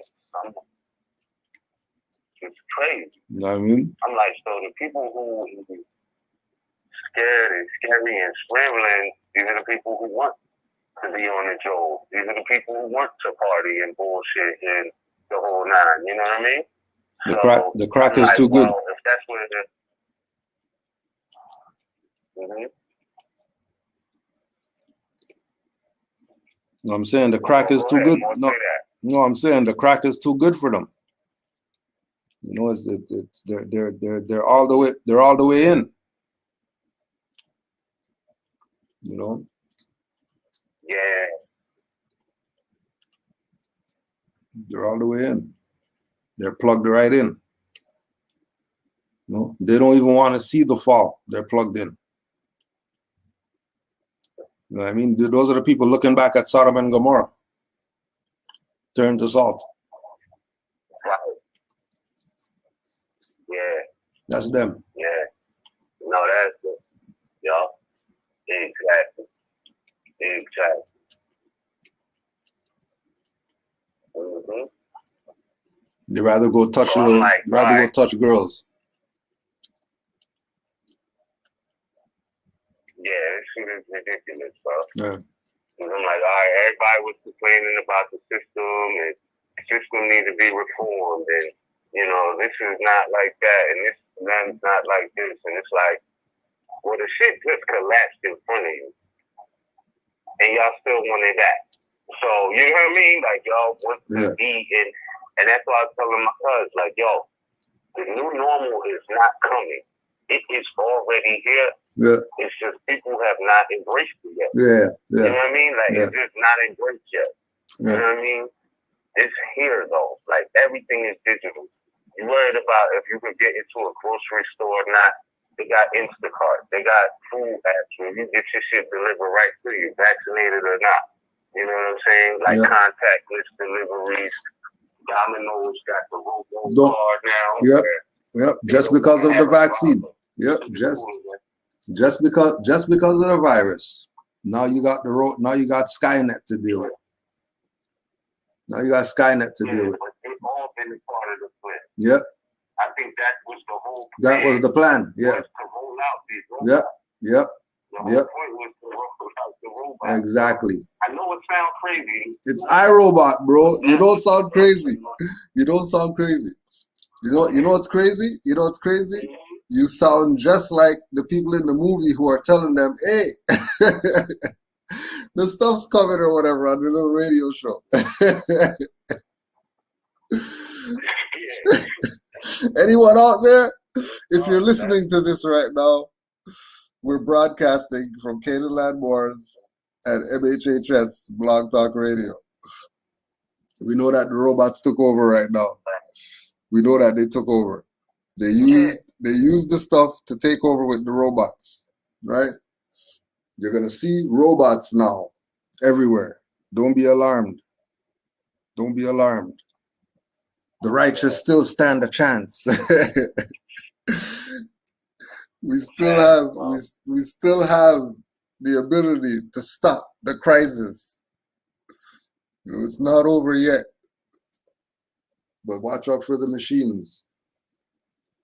It's crazy. You know what I mean? I'm like, so the people who scared and scary and scrambling, these are the people who want to be on the job. These are the people who want to party and bullshit and the whole nine. You know what I mean? The crack is too good. Well, if that's what it is. Mm-hmm. I'm saying the crack is too good. No, I'm saying the crack is too good for them. You know, they're all the way in. You know. Yeah. They're all the way in. They're plugged right in. No, they don't even want to see the fall. They're plugged in. You know what I mean? Those are the people looking back at Sodom and Gomorrah. Turn to salt. Right. Yeah. That's them. Yeah. No, that's it. Yo. Exactly. Exactly. Mm-hmm. They rather go touch So I'm like, rather go touch girls. Yeah, this shit is ridiculous, bro. Yeah. And I'm like, all right, everybody was complaining about the system, and the system needs to be reformed, and you know, this is not like that, and this man's not like this, and it's like, well, the shit just collapsed in front of you, and y'all still wanted that. So you know what I mean? Like y'all want to be in, and that's why I was telling my cousins, like, yo, the new normal is not coming. It is already here. Yeah. It's just people have not embraced it yet. Yeah. You Yeah. know what I mean? Like it's just not embraced yet. Yeah. You know what I mean? It's here though. Like everything is digital. You worried about if you can get into a grocery store or not. They got Instacart. They got food apps where you get your shit delivered right to you, vaccinated or not. You know what I'm saying? Like contactless deliveries. Domino's got the robo card now. Yep. Yep. Just because of the vaccine. Yep. Just because of the virus. Now you got now you got Skynet to deal with. Now you got Skynet to deal with. It's all been a part of the plan. Yep. I think that was the whole plan. That was the plan. Yeah. Was to roll out these robots. Yep. The whole point was to roll out the robots. Exactly. I know it sounds crazy. It's iRobot, bro. You don't sound crazy. You don't sound crazy. You know what's crazy? You know what's crazy? You sound just like the people in the movie who are telling them, hey, the stuff's coming or whatever on the little radio show. Anyone out there? If you're listening to this right now, we're broadcasting from Canaanland Moors and MHHS Blog Talk Radio. We know that the robots took over right now. We know that they took over. They used the stuff to take over with the robots, right? You're gonna see robots now everywhere. Don't be alarmed. Don't be alarmed. The righteous still stand a chance. we still have the ability to stop the crisis. It's not over yet. But watch out for the machines.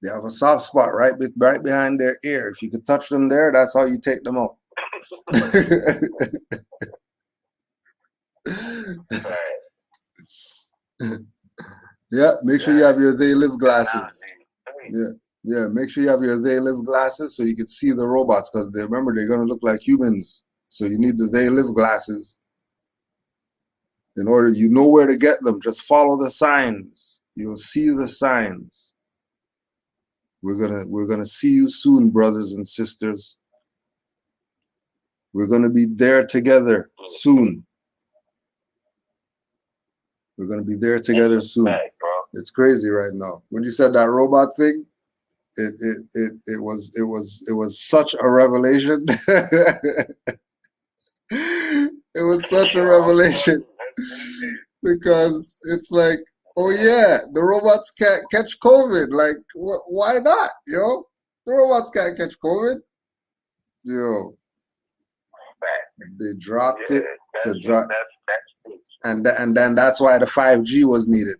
They have a soft spot right behind their ear. If you could touch them there, that's how you take them out. Yeah, make sure you have your They Live glasses. Yeah, make sure you have your They Live glasses so you can see the robots, because remember, they're going to look like humans. So you need the They Live glasses. In order, you know where to get them. Just follow the signs. You'll see the signs. We're gonna see you soon, brothers and sisters. We're gonna be there together soon. We're gonna be there together soon. It's crazy right now. When you said that robot thing, it was such a revelation. It was such a revelation because it's like, oh yeah, the robots can't catch COVID. Like, why not? Yo, the robots can't catch COVID. Yo, they dropped it to drop, and then that's why the 5G was needed,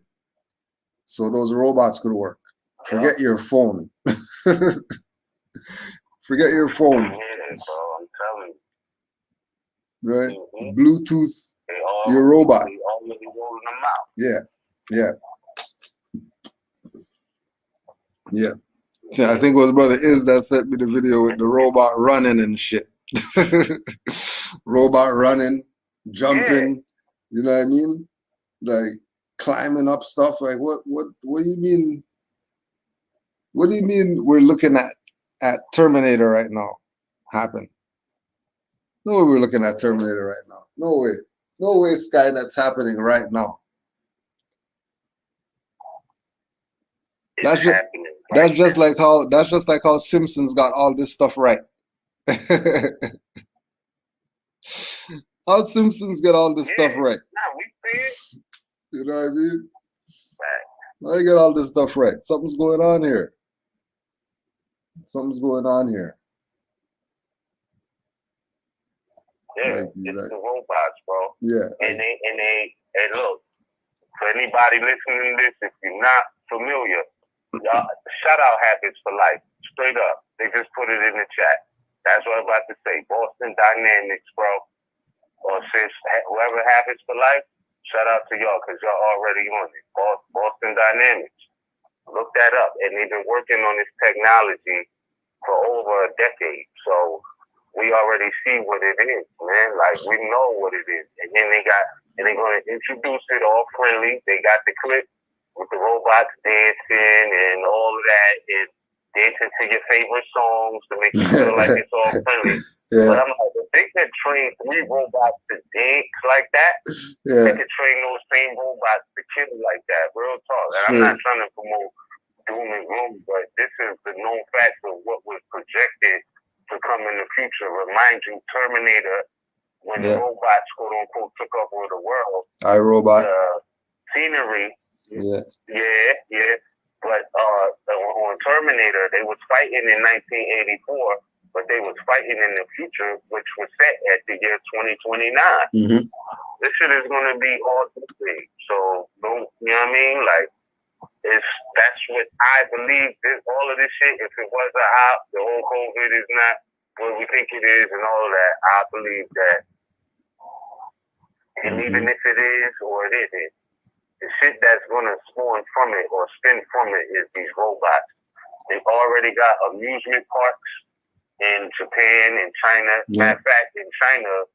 so those robots could work. Forget your phone. Forget your phone. Right? Bluetooth your robot. Yeah. I think it was Brother Iz that sent me the video with the robot running and shit. Robot running, jumping, you know what I mean? Like climbing up stuff. Like what do you mean? What do you mean we're looking at Terminator right now happen? No way we're looking at Terminator right now. No way. No way Skynet's happening right now. That's just like how Simpsons got all this stuff right. How Simpsons get all this stuff right? Nah, we see it. You know what I mean? Right. How they get all this stuff right? Something's going on here. Something's going on here. Yeah, Like, it's like, the robots, bro. yeah. And they look, for anybody listening to this, if you're not familiar, y'all, shout out Habits for Life. Straight up. They just put it in the chat. That's what I'm about to say. Boston Dynamics, bro. Or sis, whoever Habits for Life, shout out to y'all because y'all already on it. Boston Dynamics. Look that up. And they've been working on this technology for over a decade. So we already see what it is, man. Like, we know what it is. And then they're going to introduce it all friendly. They got the clip with the robots dancing and all of that, and dancing to your favorite songs to make you feel like it's all friendly. Yeah. But I'm like, if they could train 3 robots to dance like that, they could train those same robots to kill like that. Real talk. And I'm not trying to promote doom and gloom, but this is the known fact of what was projected to come in the future. Remind you, Terminator, when the robots, quote unquote, took over the world. iRobot. The scenery. Yeah. But on Terminator, they was fighting in 1984, but they was fighting in the future, which was set at the year 2029. Mm-hmm. This shit is going to be all different. So, don't, you know what I mean? Like, that's what I believe. All of this shit, if it was a op, the whole COVID is not what we think it is and all of that, I believe that. And even if it is or it isn't, the shit that's going to spawn from it or spin from it is these robots. They've already got amusement parks in Japan and China. Matter of fact, in China,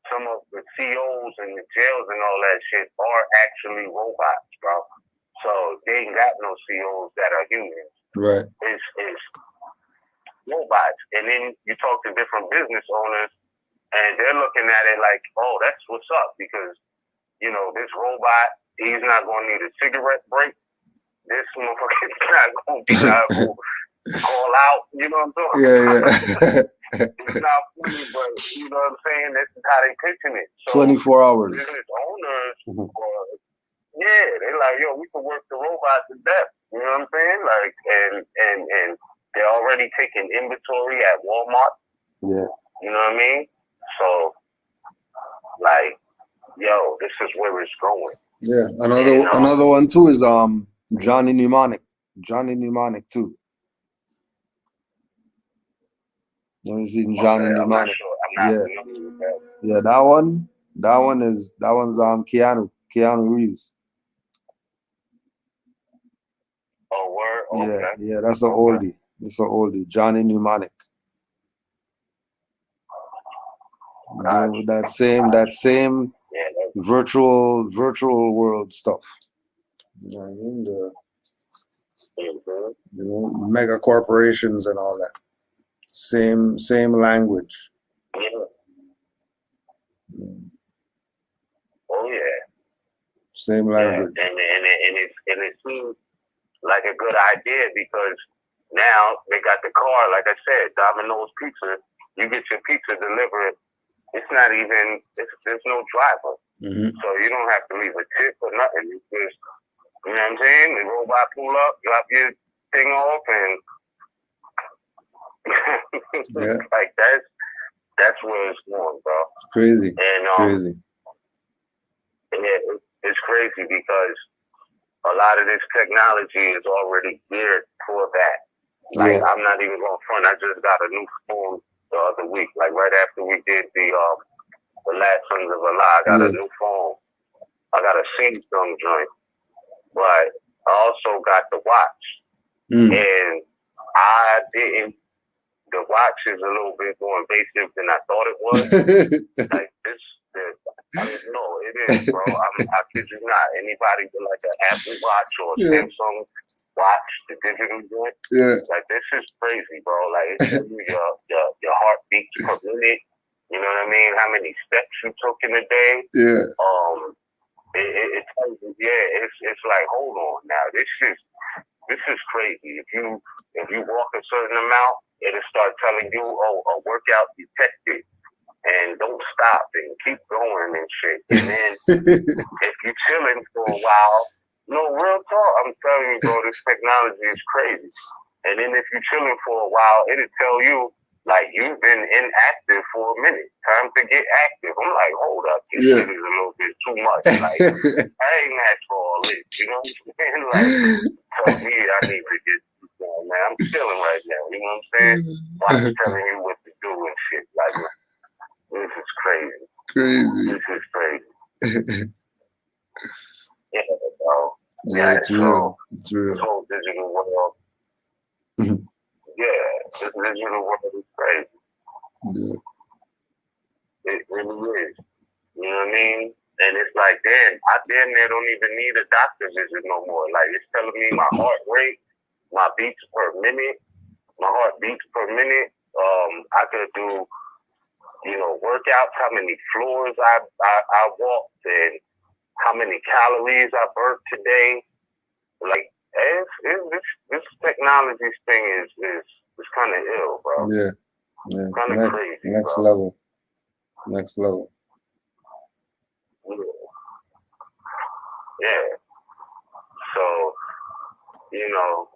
some of the COs and the jails and all that shit are actually robots, bro. So they ain't got no COs that are humans. Right. It's robots. And then you talk to different business owners and they're looking at it like, oh, that's what's up because, you know, this robot, he's not going to need a cigarette break. This motherfucker's not going to be able to call out. You know what I'm talking about? It's not funny, but you know what I'm saying? This is how they pitching it. So 24 hours. Business owners, they're like, yo, we can work the robot to death. You know what I'm saying? Like, and they're already taking inventory at Walmart. Yeah. You know what I mean? So, like, yo, this is where it's going. Yeah, another one too is Johnny Mnemonic. Johnny Mnemonic too. You ever seen Johnny Mnemonic? I'm not familiar with that. Yeah, that one's Keanu Reeves. Oh, word? Okay. Yeah, that's an oldie. It's an oldie. Johnny Mnemonic. That same virtual world stuff. You know what I mean? You know, mega corporations and all that. Same language. Oh yeah. Same language. Yeah. And it seems like a good idea because now they got the car, like I said, Domino's Pizza. You get your pizza delivered. It's not even. There's no driver, so you don't have to leave a tip or nothing. You just, you know what I'm saying? The robot pull up, drop your thing off, and like that's where it's going, bro. It's crazy. And crazy. Yeah, it's crazy because a lot of this technology is already geared for that. Like I'm not even going front. I just got a new phone the other week. Like right after we did the last Sons of Allah, I got a new phone. I got a Samsung joint, but I also got the watch, and I didn't. The watch is a little bit more invasive than I thought it was. Like this, no, it is, bro. I kid you not. Anybody with like an Apple Watch or a Samsung watch, the digital joint, like this is crazy, bro. Like it shows you your heartbeats per minute. You know what I mean? How many steps you took in a day? Yeah. It tells you, it's like, hold on now, this is crazy. If you walk a certain amount, it'll start telling you, oh, a workout detected. and don't stop and keep going and shit. And then if you're chilling for a while, no, real talk, I'm telling you, bro, this technology is crazy. And then if you're chilling for a while, it'll tell you, like, you've been inactive for a minute. Time to get active. I'm like, hold up, this shit is a little bit too much. Like, I ain't asked for all this, you know what I'm saying? Like, tell me I need to get this going, man. I'm chilling right now, you know what I'm saying? I'm telling you what to do and shit. Like, this is crazy. This is crazy. Yeah, bro. Yeah, it's real. It's real. This whole digital world. Yeah, this digital world is crazy. Yeah. It really is. You know what I mean? And it's like, damn, I damn near don't even need a doctor visit no more. Like, it's telling me my heart rate, my beats per minute, my heart beats per minute. I could do, you know, workouts, how many floors I walked, and how many calories I burnt today. Like, this technology thing is kind of ill, bro. Yeah. Kind of crazy. Next bro. level. Next level. Yeah. So, you know,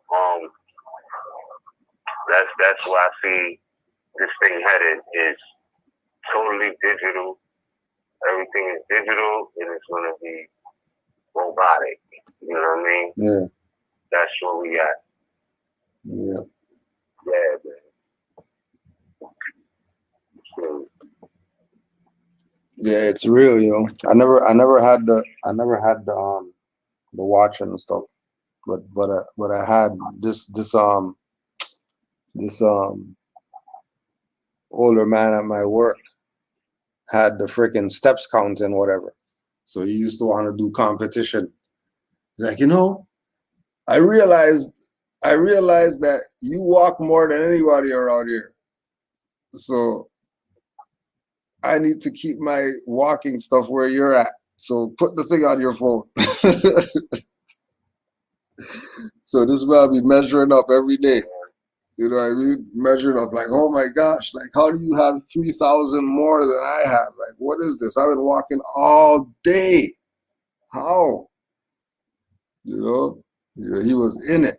that's why I see this thing headed is totally digital. Everything is digital, and it's gonna be robotic. You know what I mean? Yeah. That's where we at. Yeah. Yeah, man. So, Yeah, it's real, yo. I never had the watch and stuff, but I had this older man at my work had the freaking steps count and whatever. So he used to want to do competition. He's like, you know, I realized that you walk more than anybody around here. So I need to keep my walking stuff where you're at. So put the thing on your phone. So this man be measuring up every day. You know what I mean? Measuring up like, oh my gosh, like how do you have 3,000 more than I have? Like, what is this? I've been walking all day. How? You know? Yeah, he was in it.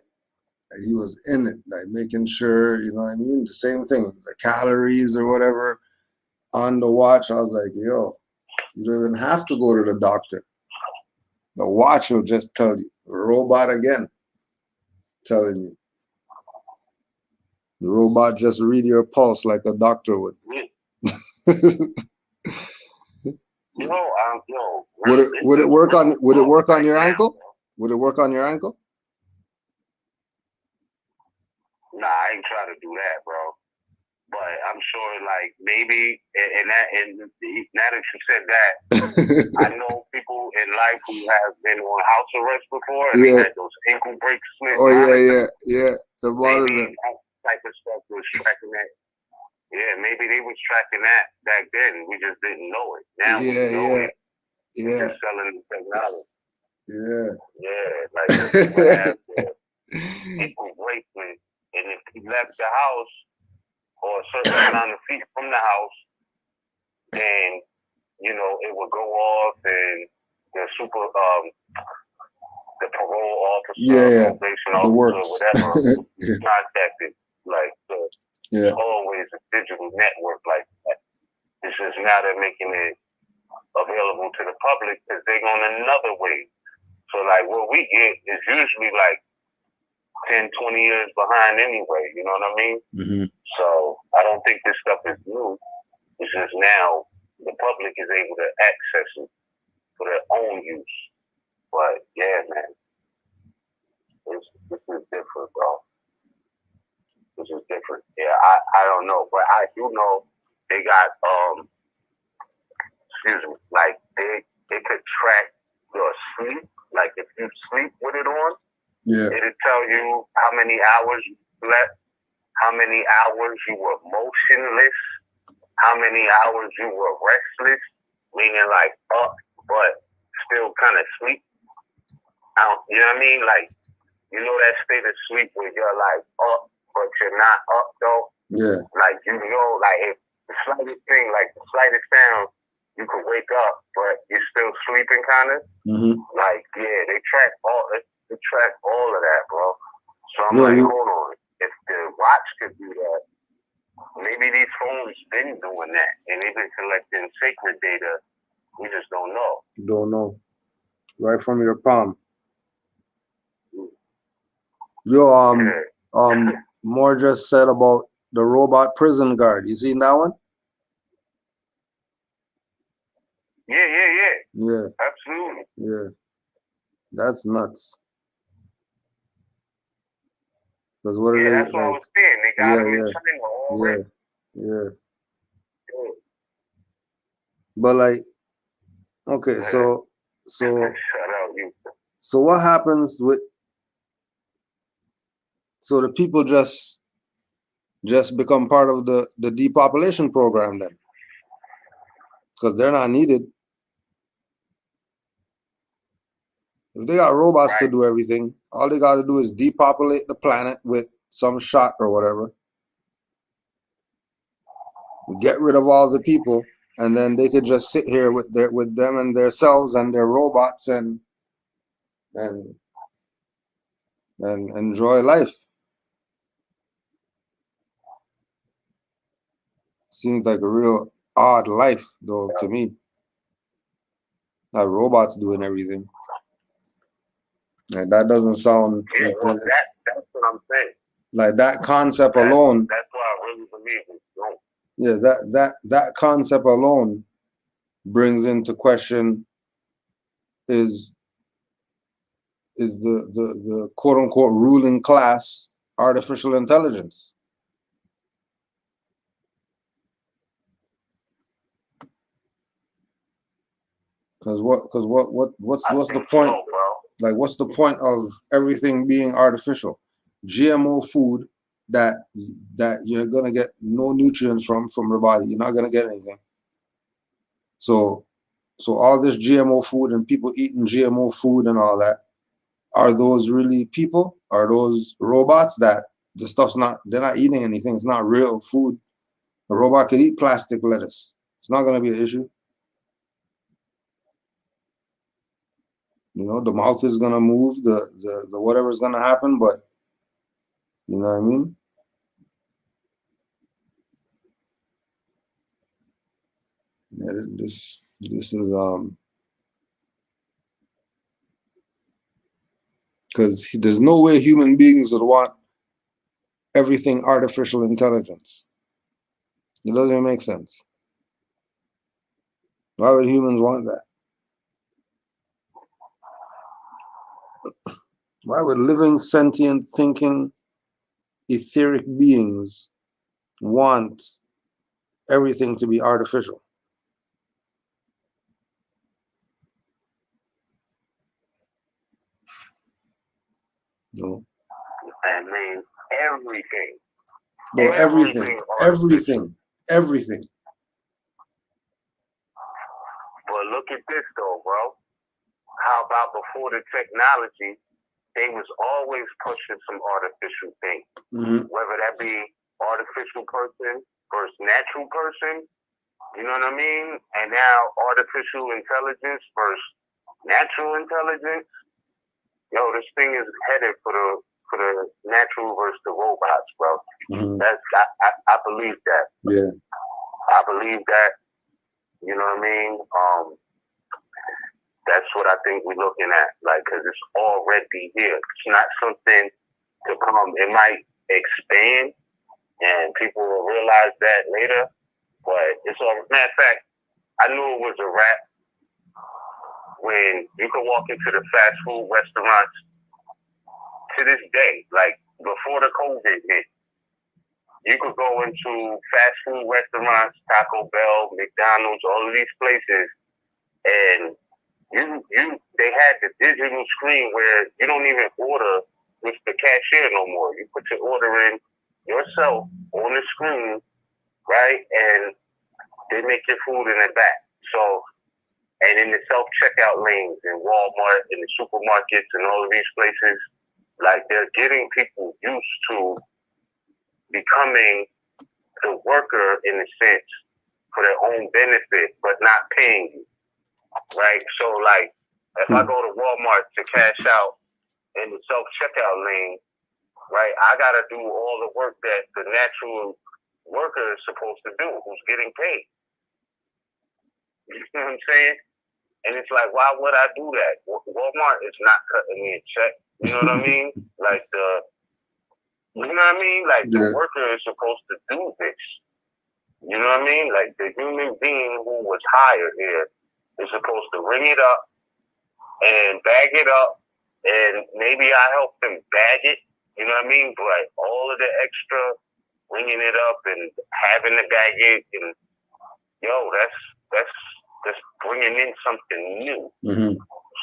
He was in it, like making sure, you know what I mean? The same thing, the calories or whatever on the watch. I was like, yo, you don't even have to go to the doctor. The watch will just tell you. The robot again telling you. The robot just read your pulse like a doctor would. You know, Would it work on your ankle? Would it work on your ankle? Nah, I ain't trying to do that, bro. But I'm sure, like, maybe, and now that you said that, I know people in life who have been on house arrest before, and they had those ankle break slits. Oh, yeah. The maybe that type of stuff was tracking that. Yeah, maybe they was tracking that back then. We just didn't know it. Now we know it. Yeah. They're selling the technology. Yeah. Yeah, like people have the ankle bracelet, and if he left the house or a certain amount of feet from the house, then, you know, it would go off, and the the parole officer, probation officer, whatever, contacted. Like, it's always a digital network like that. It's just now they're making it available to the public because they're going another way. So, like, what we get is usually like 10, 20 years behind anyway, you know what I mean? Mm-hmm. So, I don't think this stuff is new. It's just now the public is able to access it for their own use. But, yeah, man, this is different, bro. This is different. Yeah, I don't know, but I do know they got, like, they could track your sleep. Like, if you sleep with it on, it'll tell you how many hours you slept, how many hours you were motionless, how many hours you were restless, meaning like up, but still kind of sleep. You know what I mean? Like, you know that state of sleep where you're like up, but you're not up though? Yeah. Like, you know, like if slightest thing, like the slightest sound, you could wake up, but you're still sleeping, kind of. Mm-hmm. Like, yeah, they track all of that, bro. So I'm Yeah, like, you, hold on, if the watch could do that, maybe these phones been doing that, and they've been collecting sacred data. We just don't know. don't know. Right from your palm. Yo, Yeah. Moore just said about the robot prison guard. You seen that one? Yeah. Yeah, Absolutely. yeah. That's nuts. Because what are Yeah, they that's what I like? was saying. They got Yeah, them in yeah, China yeah, already. yeah. Yeah. But like, okay, so Shout out you. so what happens with so the people just become part of the depopulation program then? Because they're not needed. If they got robots to Right. do everything, all they got to do is depopulate the planet with some shot or whatever. Get rid of all the people, and then they could just sit here with them and themselves and their robots and enjoy life. Seems like a real odd life, though, to me. Like robots doing everything. Like that doesn't sound Yeah, well, that's what I'm saying. like that concept alone. That's why I really believe it. Don't. Yeah, that concept alone brings into question is the quote unquote ruling class artificial intelligence. Because what's the point? So, bro. Like, what's the point of everything being artificial? GMO food that you're gonna get no nutrients from the body. You're not gonna get anything. So all this GMO food and people eating GMO food and all that, are those really people? Are those robots that the stuff's not? They're not eating anything. It's not real food. A robot could eat plastic lettuce. It's not gonna be an issue. You know, the mouth is gonna move, the whatever's gonna happen, but you know what I mean? Yeah, this is because there's no way human beings would want everything artificial intelligence. It doesn't even make sense. Why would humans want that? Why would living, sentient, thinking, etheric beings want everything to be artificial? No. I mean, everything. Well, everything. But look at this, though, bro. How about before the technology, they was always pushing some artificial thing. Mm-hmm. Whether that be artificial person versus natural person, you know what I mean? And now artificial intelligence versus natural intelligence. Yo, this thing is headed for the natural versus the robots, bro. Mm-hmm. I believe that. Yeah. I believe that. You know what I mean? That's what I think we're looking at, like, because it's already here. It's not something to come. It might expand, and people will realize that later. But it's all. Matter of fact, I knew it was a wrap when you can walk into the fast food restaurants to this day, like before the COVID hit. You could go into fast food restaurants, Taco Bell, McDonald's, all of these places, and they had the digital screen where you don't even order with the cashier no more. You put your order in yourself on the screen, right? And they make your food in the back. So, and in the self-checkout lanes in Walmart, in the supermarkets and all of these places, like they're getting people used to becoming the worker in a sense for their own benefit, but not paying you, right? So, like, if I go to Walmart to cash out in the self-checkout lane, right, I got to do all the work that the natural worker is supposed to do, who's getting paid. You know what I'm saying? And it's like, why would I do that? Walmart is not cutting me a check. You know what I mean? Like, you know what I mean? Like, the worker is supposed to do this. You know what I mean? Like, the human being who was hired here is supposed to ring it up and bag it up, and maybe I help them bag it. You know what I mean? But all of the extra ringing it up and having to bag it, and that's just bringing in something new. Mm-hmm.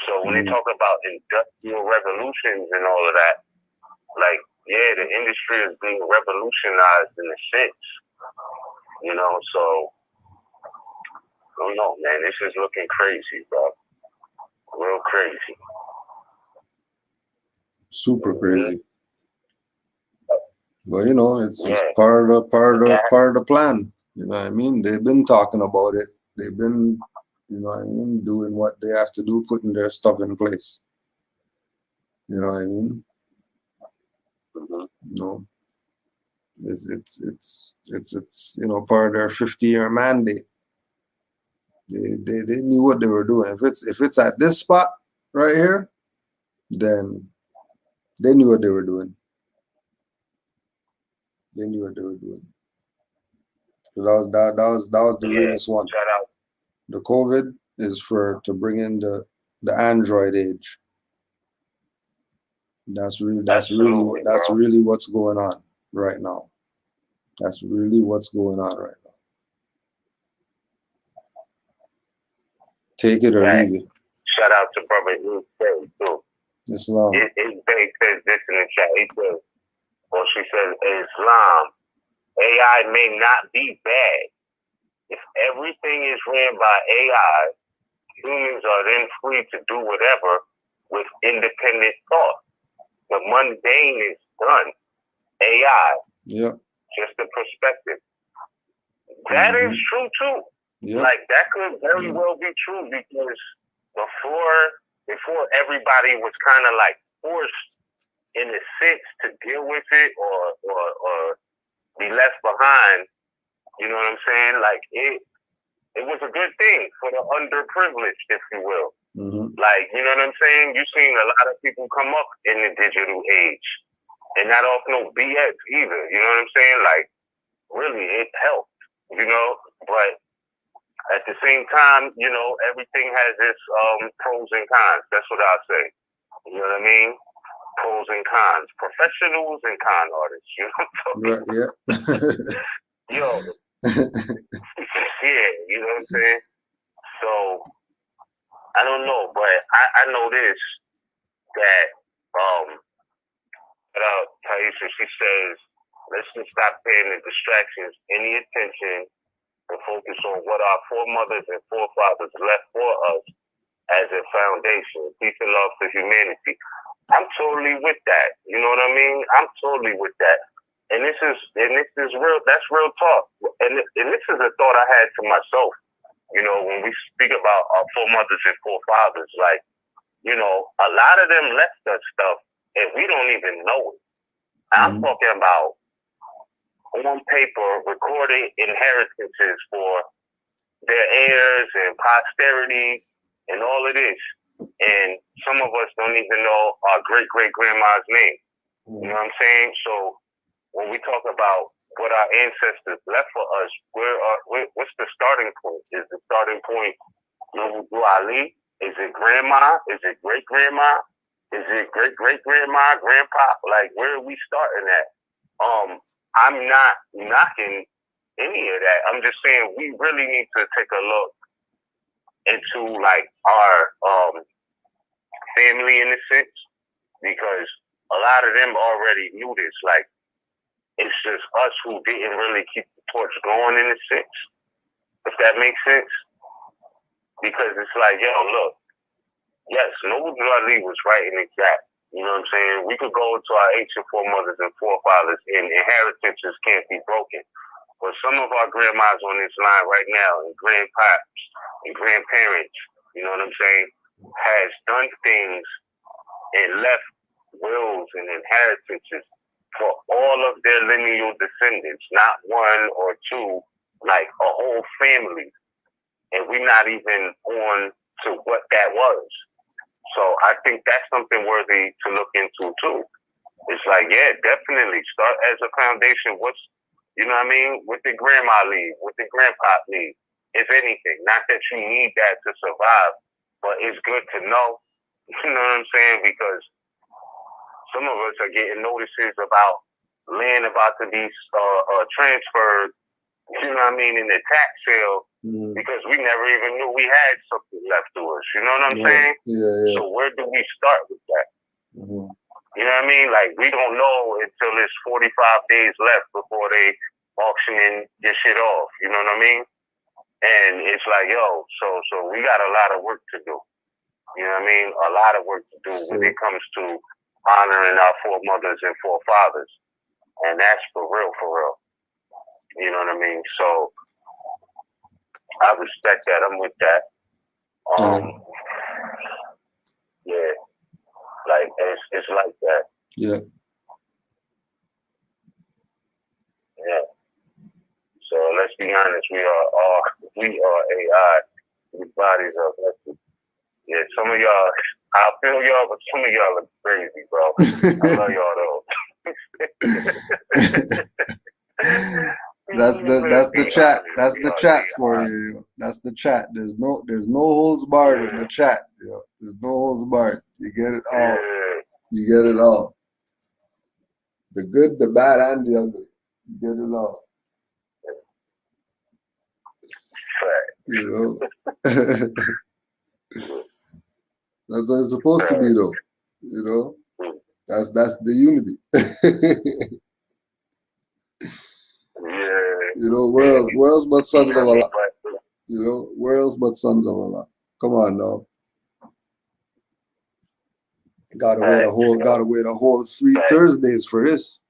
So when they talk about industrial revolutions and all of that, like, yeah, the industry is being revolutionized in a sense, you know. So I don't know, man. This is looking crazy, bro. Real crazy. Super crazy. But you know, it's part of the plan. You know what I mean? They've been talking about it. They've been, you know what I mean, doing what they have to do, putting their stuff in place. You know what I mean? No, it's you know, part of their 50-year mandate. They knew what they were doing. If it's at this spot right here, then they knew what they were doing. They knew what they were doing. That was the realest one. Shout out. The COVID is to bring in the Android age. That's really what's going on right now. That's really what's going on right now. Take it or leave it. Shout out to brother Islam too. Islam. His base says this in the chat. He says, or she says, Islam, AI may not be bad. If everything is ran by AI, humans are then free to do whatever with independent thought. The mundane is done. AI. Yeah. Just a perspective. That is true too. Yeah. Like, that could very well be true, because before everybody was kind of like forced in a sense to deal with it or be left behind. You know what I'm saying? Like, it was a good thing for the underprivileged, if you will. Mm-hmm. Like, you know what I'm saying? You've seen a lot of people come up in the digital age, and not off no BS either. You know what I'm saying? Like, really, it helped, you know? But at the same time, you know, everything has its pros and cons. That's what I'll say. You know what I mean? Pros and cons. Professionals and con artists. You know what I'm talking about? Yeah. Yo. Yeah, you know what I'm saying? So, I don't know, but I know this, that, Taisha, she says, let's just stop paying the distractions any attention and focus on what our foremothers and forefathers left for us as a foundation. Peace and love for humanity. I'm totally with that. You know what I mean? I'm totally with that. And this is real. That's real talk. And this is a thought I had to myself. You know, when we speak about our foremothers and forefathers, like, you know, a lot of them left us stuff and we don't even know it. I'm talking about on paper recorded inheritances for their heirs and posterity and all of this. And some of us don't even know our great-great-grandma's name. You know what I'm saying? So when we talk about what our ancestors left for us, what's the starting point? Is the starting point Nobu Ali? Is it grandma? Is it great-grandma? Is it great-great-grandma, grandpa? Like, where are we starting at? I'm not knocking any of that. I'm just saying we really need to take a look into, like, our family in a sense, because a lot of them already knew this. Like, it's just us who didn't really keep the torch going in a sense, if that makes sense. Because it's like, yo, look, yes, Noble Ali was right and exact. You know what I'm saying? We could go into our ancient foremothers and forefathers, and inheritances can't be broken. But some of our grandmas on this line right now, and grandpops and grandparents, you know what I'm saying, has done things and left wills and inheritances for all of their lineal descendants, not one or two, like a whole family. And we're not even on to what that was. So I think that's something worthy to look into too. It's like, yeah, definitely start as a foundation. What's, you know what I mean? What did grandma leave? What did grandpa leave? If anything, not that you need that to survive, but it's good to know. You know what I'm saying? Because some of us are getting notices about land about to be transferred, you know what I mean, in the tax sale, because we never even knew we had something left to us. You know what I'm saying? Yeah. So where do we start with that? You know what I mean? Like, we don't know until it's 45 days left before they auctioning this shit off. You know what I mean? And it's like, yo, so we got a lot of work to do. You know what I mean? A lot of work to do when it comes to honoring our foremothers and forefathers. And that's for real, for real. You know what I mean? So I respect that. I'm with that. Yeah. Like, it's like that. Yeah. Yeah. So let's be honest, we are AI. These bodies are lifted. Yeah, some of y'all, I feel y'all, but some of y'all are crazy, bro. I love y'all though. That's the chat. That's the chat for you. That's the chat. There's no holds barred in the chat. Yo. There's no holds barred. You get it all. You get it all. The good, the bad, and the ugly. You get it all. You know. That's what it's supposed to be, though. You know. That's the unity. You know, worlds but sons of Allah. You know, worlds but sons of Allah. Come on now. Gotta wait a whole 3 Thursdays for this.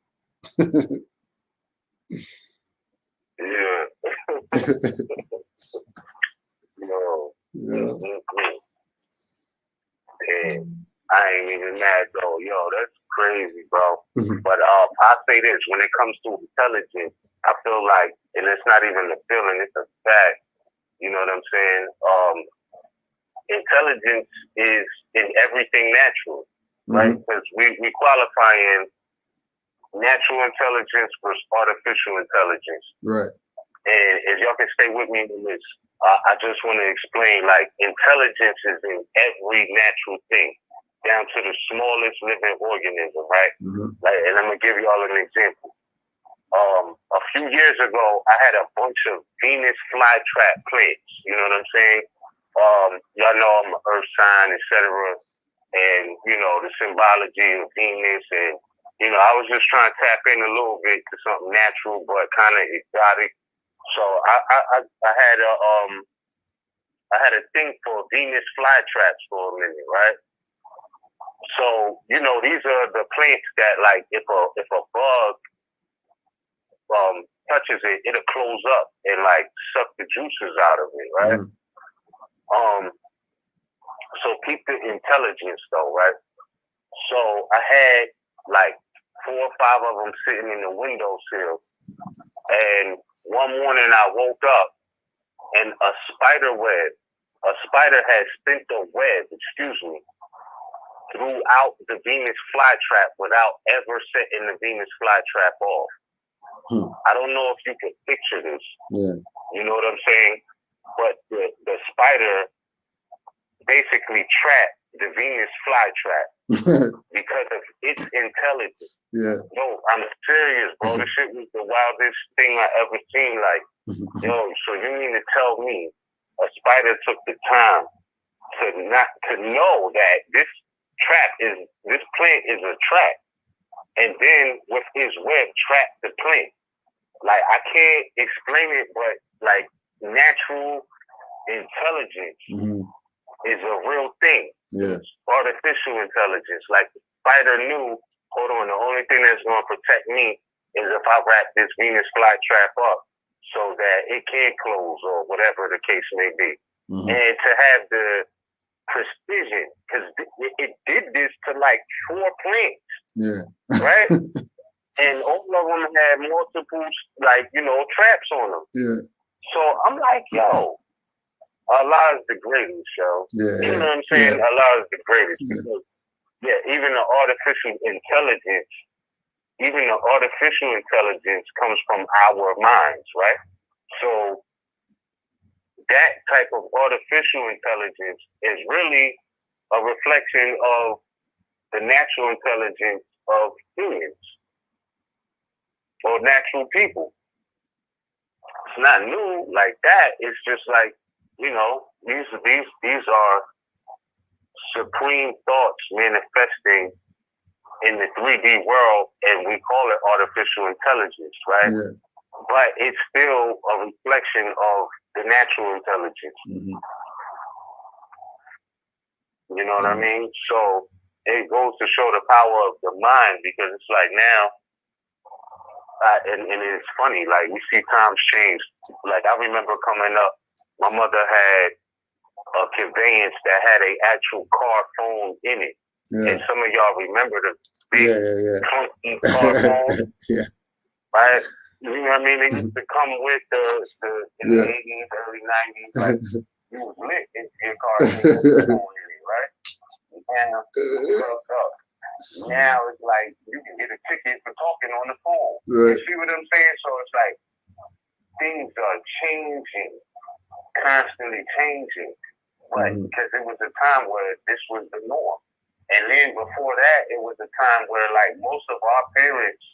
Yeah. No. Yeah. And I ain't even mad though. Yo, that's crazy, bro. But I say this, when it comes to intelligence, I feel like, and it's not even a feeling, it's a fact. You know what I'm saying? Intelligence is in everything natural, right? Because we qualify in natural intelligence versus artificial intelligence. Right. And if y'all can stay with me in this, I just want to explain, like, intelligence is in every natural thing, down to the smallest living organism, right? Like, and I'm going to give y'all an example. A few years ago, I had a bunch of Venus flytrap plants. You know what I'm saying? Y'all know I'm an earth sign, etc. And, you know, the symbology of Venus. And, you know, I was just trying to tap in a little bit to something natural, but kind of exotic. So I had a thing for Venus flytraps for a minute, right? So, you know, these are the plants that, like, if a bug touches it, it'll close up and, like, suck the juices out of it, right? So keep the intelligence though, right? So I had like 4 or 5 of them sitting in the windowsill, and one morning I woke up and a spider had spent a web, throughout the Venus flytrap without ever setting the Venus flytrap off. I don't know if you can picture this. Yeah. You know what I'm saying? But the spider basically trapped the Venus flytrap because of its intelligence. Yeah. No, I'm serious, bro. This shit was the wildest thing I ever seen. Like, yo, so you mean to tell me a spider took the time to know that this plant is a trap, and then with his web trap the plant? Like, I can't explain it, but like, natural intelligence is a real thing. Yeah. Artificial intelligence. Like, the spider knew, hold on, the only thing that's going to protect me is if I wrap this Venus flytrap up. so that it can close or whatever the case may be. Mm-hmm. And to have the precision, because it did this to like 4 plants, Yeah. right? And all of them had multiple, like, traps on them. Yeah. So I'm like, yo, Allah is the greatest, yo. Yeah. You know what I'm saying? Yeah. Allah is the greatest. Yeah. Because, even the artificial intelligence comes from our minds, right? So that type of artificial intelligence is really a reflection of the natural intelligence of humans or natural people. It's not new like that. It's just like, these are supreme thoughts manifesting in the 3D world, and we call it artificial intelligence, right? Yeah. But it's still a reflection of the natural intelligence. Mm-hmm. You know what I mean? So it goes to show the power of the mind, because it's like now, and it's funny, like we see times change. Like I remember coming up, my mother had a conveyance that had an actual car phone in it. Yeah. And some of y'all remember the big clunky car phone, Yeah. right? You know what I mean? They used to come with in the 80s, early 90s, like you was lit into your car phone in it, right? Now, now it's like you can get a ticket for talking on the phone. Right. You see what I'm saying? So it's like things are changing, constantly changing. But because it was a time where this was the norm. And then before that, it was a time where like most of our parents,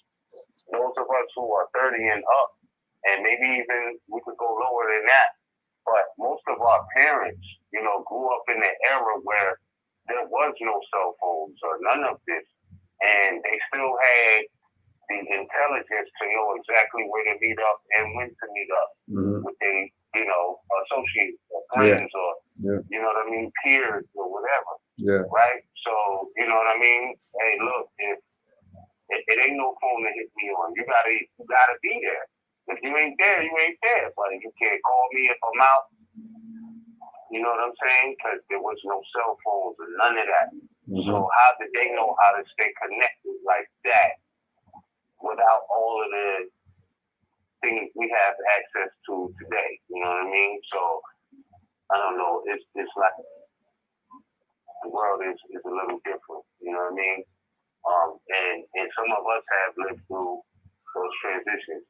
those of us who are 30 and up, and maybe even we could go lower than that, but most of our parents, grew up in an era where there was no cell phones or none of this. And they still had the intelligence to know exactly where to meet up and when to meet up with their, associates or friends or, you know what I mean, peers or whatever. Yeah. Right? So, you know what I mean? Hey, look, if it ain't no phone to hit me on, you gotta be there. If you ain't there, you ain't there. But you can't call me if I'm out. You know what I'm saying? Because there was no cell phones or none of that. So how did they know how to stay connected like that without all of the things we have access to today? You know what I mean? So I don't know. It's like the world is a little different. You know what I mean? And some of us have lived through those transitions.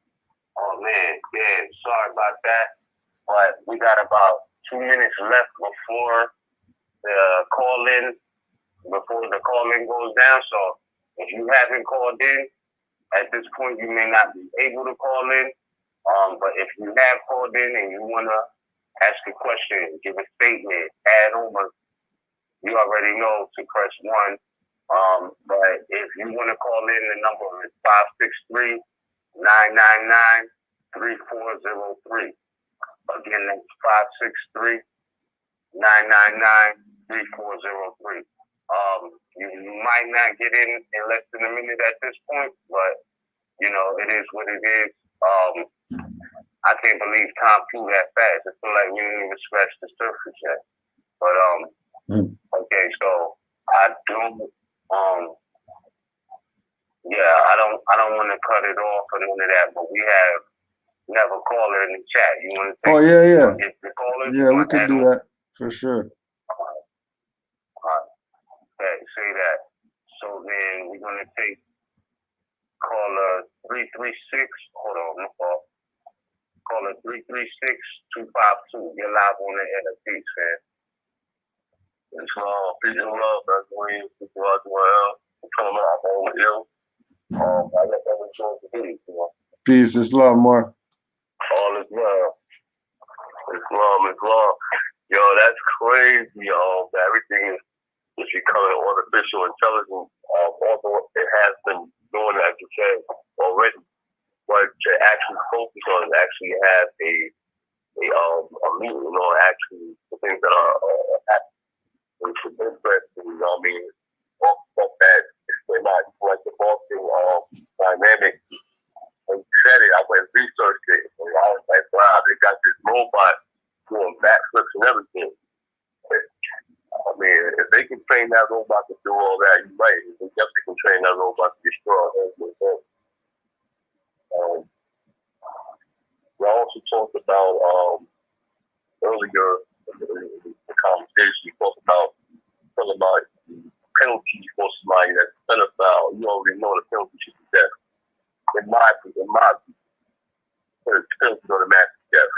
Oh man, yeah. Sorry about that, but we got about 2 minutes left before the call-in goes down. So if you haven't called in at this point, you may not be able to call in. But if you have called in and you want to ask a question, give a statement, add on, you already know to press 1. But if you want to call in, the number is 563-999-3403. Again, that's 563-999-3403. You might not get in less than a minute at this point, but it is what it is. I can't believe time flew that fast. It feels like we didn't even scratch the surface yet. But okay, so I don't I don't want to cut it off or none of that, but we have a caller in the chat. You want to Oh yeah. get the caller? Yeah, we could do that for sure. Okay, say that. So then we're gonna take caller 336. Hold on, no call. Caller 336-252. You're live on the air. Peace, man. It's peace and love, that's Williams. People are doing well. I'm coming up on ill. I got that insurance to be, Peace, it's love, Moor. All is well. It's love. Yo, that's crazy, yo. That everything is becoming artificial intelligence. Although it has been doing that, as you said, already. But to actually focus on it, actually have a meaning, actually the things that are interesting, you know what I mean? Off that, they're not like the Boston dynamic when you said it, I went and researched it, and I was like, wow, they got this robot doing backflips and everything. I mean, if they can train that robot to do all that, you're right. They definitely can train that robot to destroy a whole new thing. We also talked about earlier in the conversation. We talked about penalties for somebody that's a pedophile. You already know the penalty should be death. In my view, it's penalty on the massive death.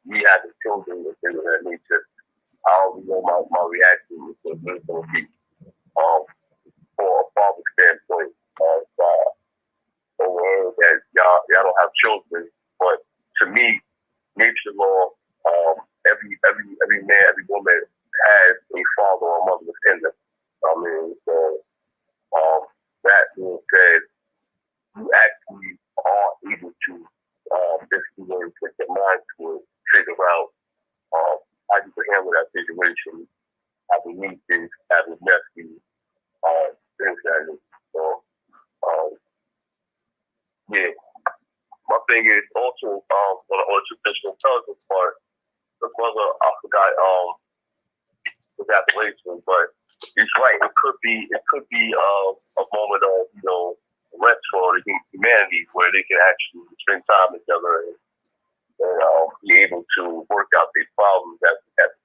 We have the children and things of that nature. I already know my reaction is going to be for a father standpoint. Over that y'all don't have children, but to me, nature law, every man, every woman has a father or mother within them. I mean, so that being said, you actually are able to basically put your mind to it, figure out how you can handle that situation, having nieces, having nephews, things like that. So, yeah. My thing is also on the traditional intelligence part, the brother, I forgot the relation, but he's right. It could be a moment of rest for the humanity where they can actually spend time together and be able to work out these problems that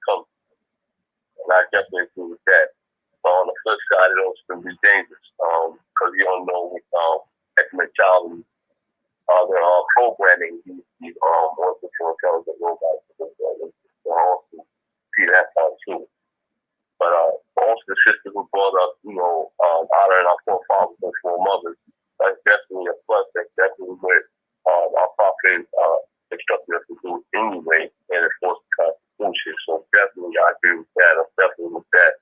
come. And I definitely agree with that. But on the flip side, it also can be dangerous because you don't know mentality. They're programming these artificial intelligent robots. Also see that part too. But also the sister who brought up, honoring our forefathers and foremothers, that's definitely a plus. That's definitely what our prophets instructed us to do anyway, and enforce the Constitution. So definitely I agree with that. I'm definitely with that.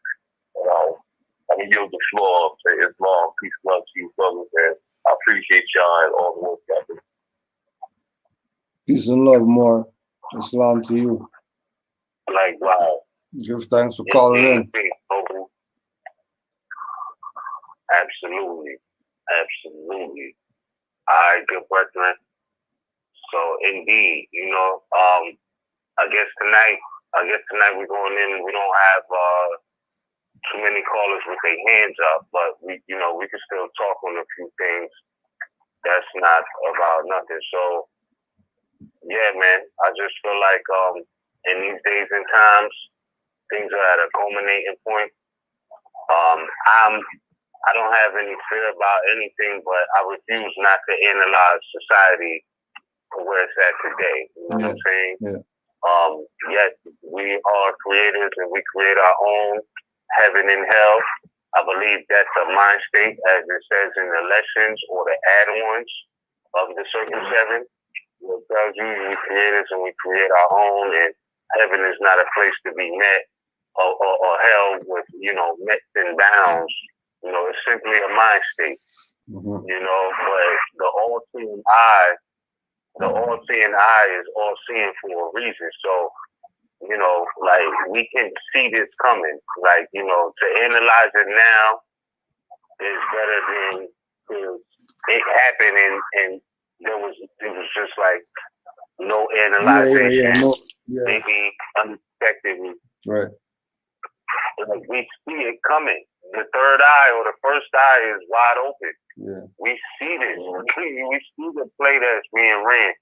And I'm going to yield the floor to Islam. Peace, love to you, brothers, and I appreciate y'all and all the work y'all do. Peace and love, Moor. Islam to you. Like, wow. Give thanks for calling in. Absolutely. Absolutely. All right, good brethren. So, indeed, I guess tonight we're going in. We don't have too many callers with their hands up, but we can still talk on a few things. That's not about nothing. So, yeah, man, I just feel like in these days and times, things are at a culminating point. I don't have any fear about anything, but I refuse not to analyze society for where it's at today. You know what I'm saying? Yeah. Yet we are creators and we create our own heaven and hell. I believe that's a mind state, as it says in the lessons or the add-ons of the Circle 7. It tells you we creators and we create our own, and heaven is not a place to be met or held with, myths and bounds. It's simply a mind state. Mm-hmm. But the all-seeing eye is all-seeing for a reason. So, we can see this coming. To analyze it now is better than it happened and it was just like no analyzation. Maybe unexpectedly. Right. Like we see it coming. The third eye or the first eye is wide open. Yeah. We see this. We see the play that's being ran.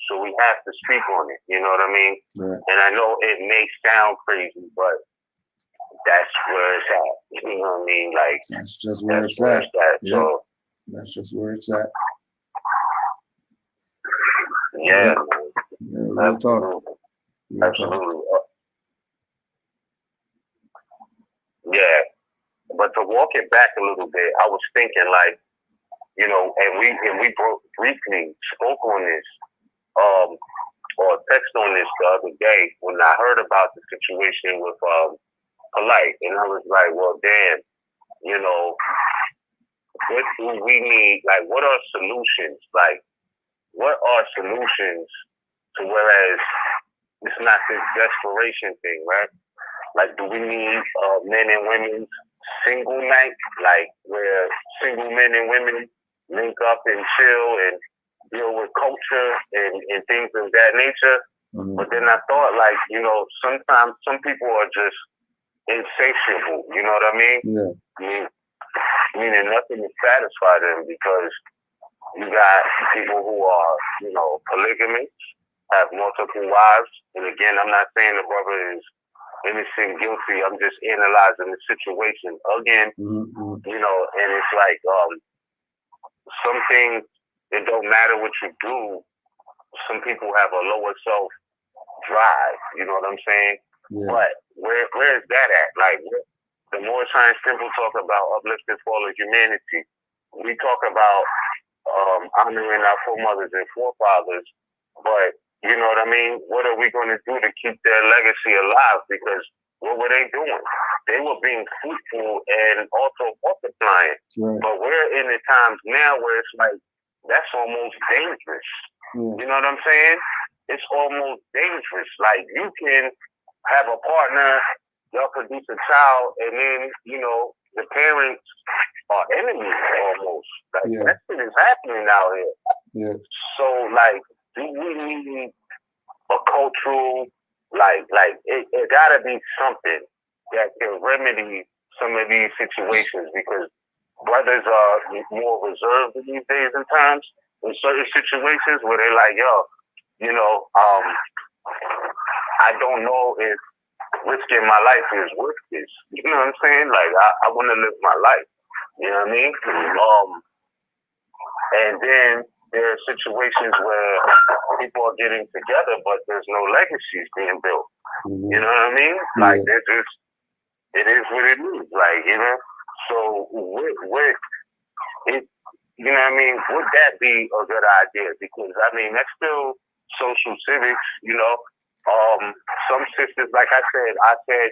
So we have to speak on it. You know what I mean? Right. And I know it may sound crazy, but that's where it's at. You know what I mean? Like that's just where it's at. Yeah. So that's just where it's at. Yeah. Yeah, real talk. Absolutely. Yeah. But to walk it back a little bit, I was thinking and we briefly spoke on this, or text on this the other day when I heard about the situation with Pedolight, and I was like, well, damn, what do we need? Like, what are solutions? Like, what are solutions to whereas it's not this desperation thing, right? Like, do we need men and women single night, like where single men and women link up and chill and deal with culture and things of that nature. Mhm. But then I thought, like, you know, sometimes some people are just insatiable. You know what I mean? Yeah. Meaning nothing to satisfy them, because you got people who are, you know, polygamous, have multiple wives. And again, I'm not saying the brother is innocent, guilty. I'm just analyzing the situation. Again, Mhm. you know, and it's like some things, it don't matter what you do. Some people have a lower self drive. You know what I'm saying? Yeah. But where is that at? Like, the more Science Temple talk about uplifting fallen humanity, we talk about honoring our foremothers and forefathers, but you know what I mean? What are we going to do to keep their legacy alive? Because what were they doing? They were being fruitful and also multiplying. Right. But we're in the times now where it's like, that's almost dangerous. Yeah. You know what I'm saying? It's almost dangerous. Like, you can have a partner, y'all produce a child, and then, you know, the parents are enemies almost. Like, Yeah. that shit is happening out here. Yeah. So, like, do we need a cultural, like it gotta be something that can remedy some of these situations, because brothers are more reserved in these days and times in certain situations where they're like, yo, you know, I don't know if risking my life is worth this. You know what I'm saying? Like, I want to live my life. You know what I mean? And then there are situations where people are getting together, but there's no legacies being built. Mhm. You know what I mean? Like, they're just, it is what it is. Like, you know? So, with it, you know what I mean? Would that be a good idea? Because, I mean, that's still social civics, you know? Some sisters, like I said,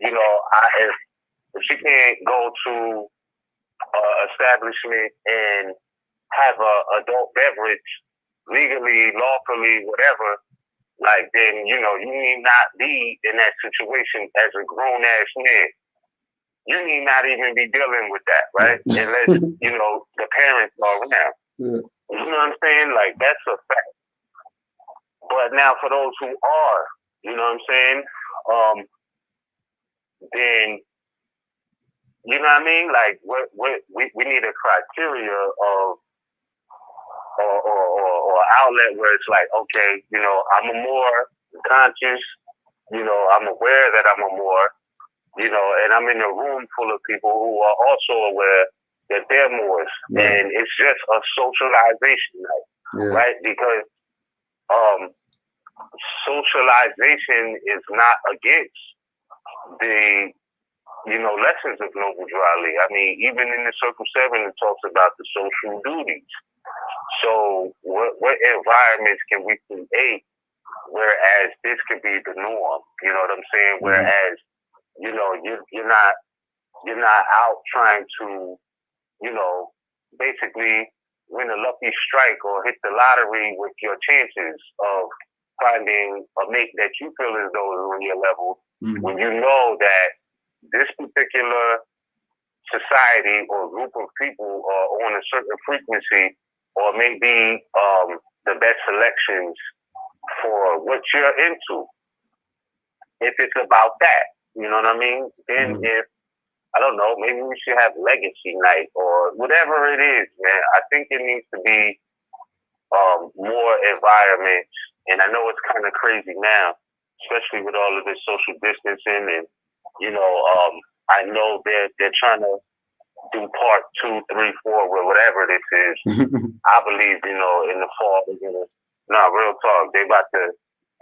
you know, if she can't go to establishment and have a adult beverage legally, lawfully, whatever, like, then, you know, you need not be in that situation as a grown ass man. You need not even be dealing with that, right? Unless, you know, the parents are around. Yeah. You know what I'm saying? Like, that's a fact. But now for those who are, you know what I'm saying? Then, you know what I mean? Like, we need a criteria of, or outlet where it's like, okay, you know, I'm a more conscious, you know, I'm aware that I'm a more, you know, and I'm in a room full of people who are also aware that they're Moors. Yeah. And it's just a socialization night, Yeah. right? Because socialization is not against the, you know, lessons of Noble Drew Ali. I mean, even in the Circle 7, it talks about the social duties. So what environments can we create whereas this could be the norm? You know what I'm saying? Mhm. Whereas, you know, you're not out trying to, you know, basically win a lucky strike or hit the lottery with your chances of finding a mate that you feel as though is on your level, Mhm. when you know that this particular society or group of people are on a certain frequency or maybe the best selections for what you're into. If it's about that, you know what I mean? Then Mhm. if, I don't know, maybe we should have legacy night or whatever it is, man. I think it needs to be more environments. And I know it's kind of crazy now, especially with all of this social distancing. And, you know, I know they're trying to do part 2, 3, 4, whatever this is. I believe, you know, in the fall, they're going to, no, real talk, they about to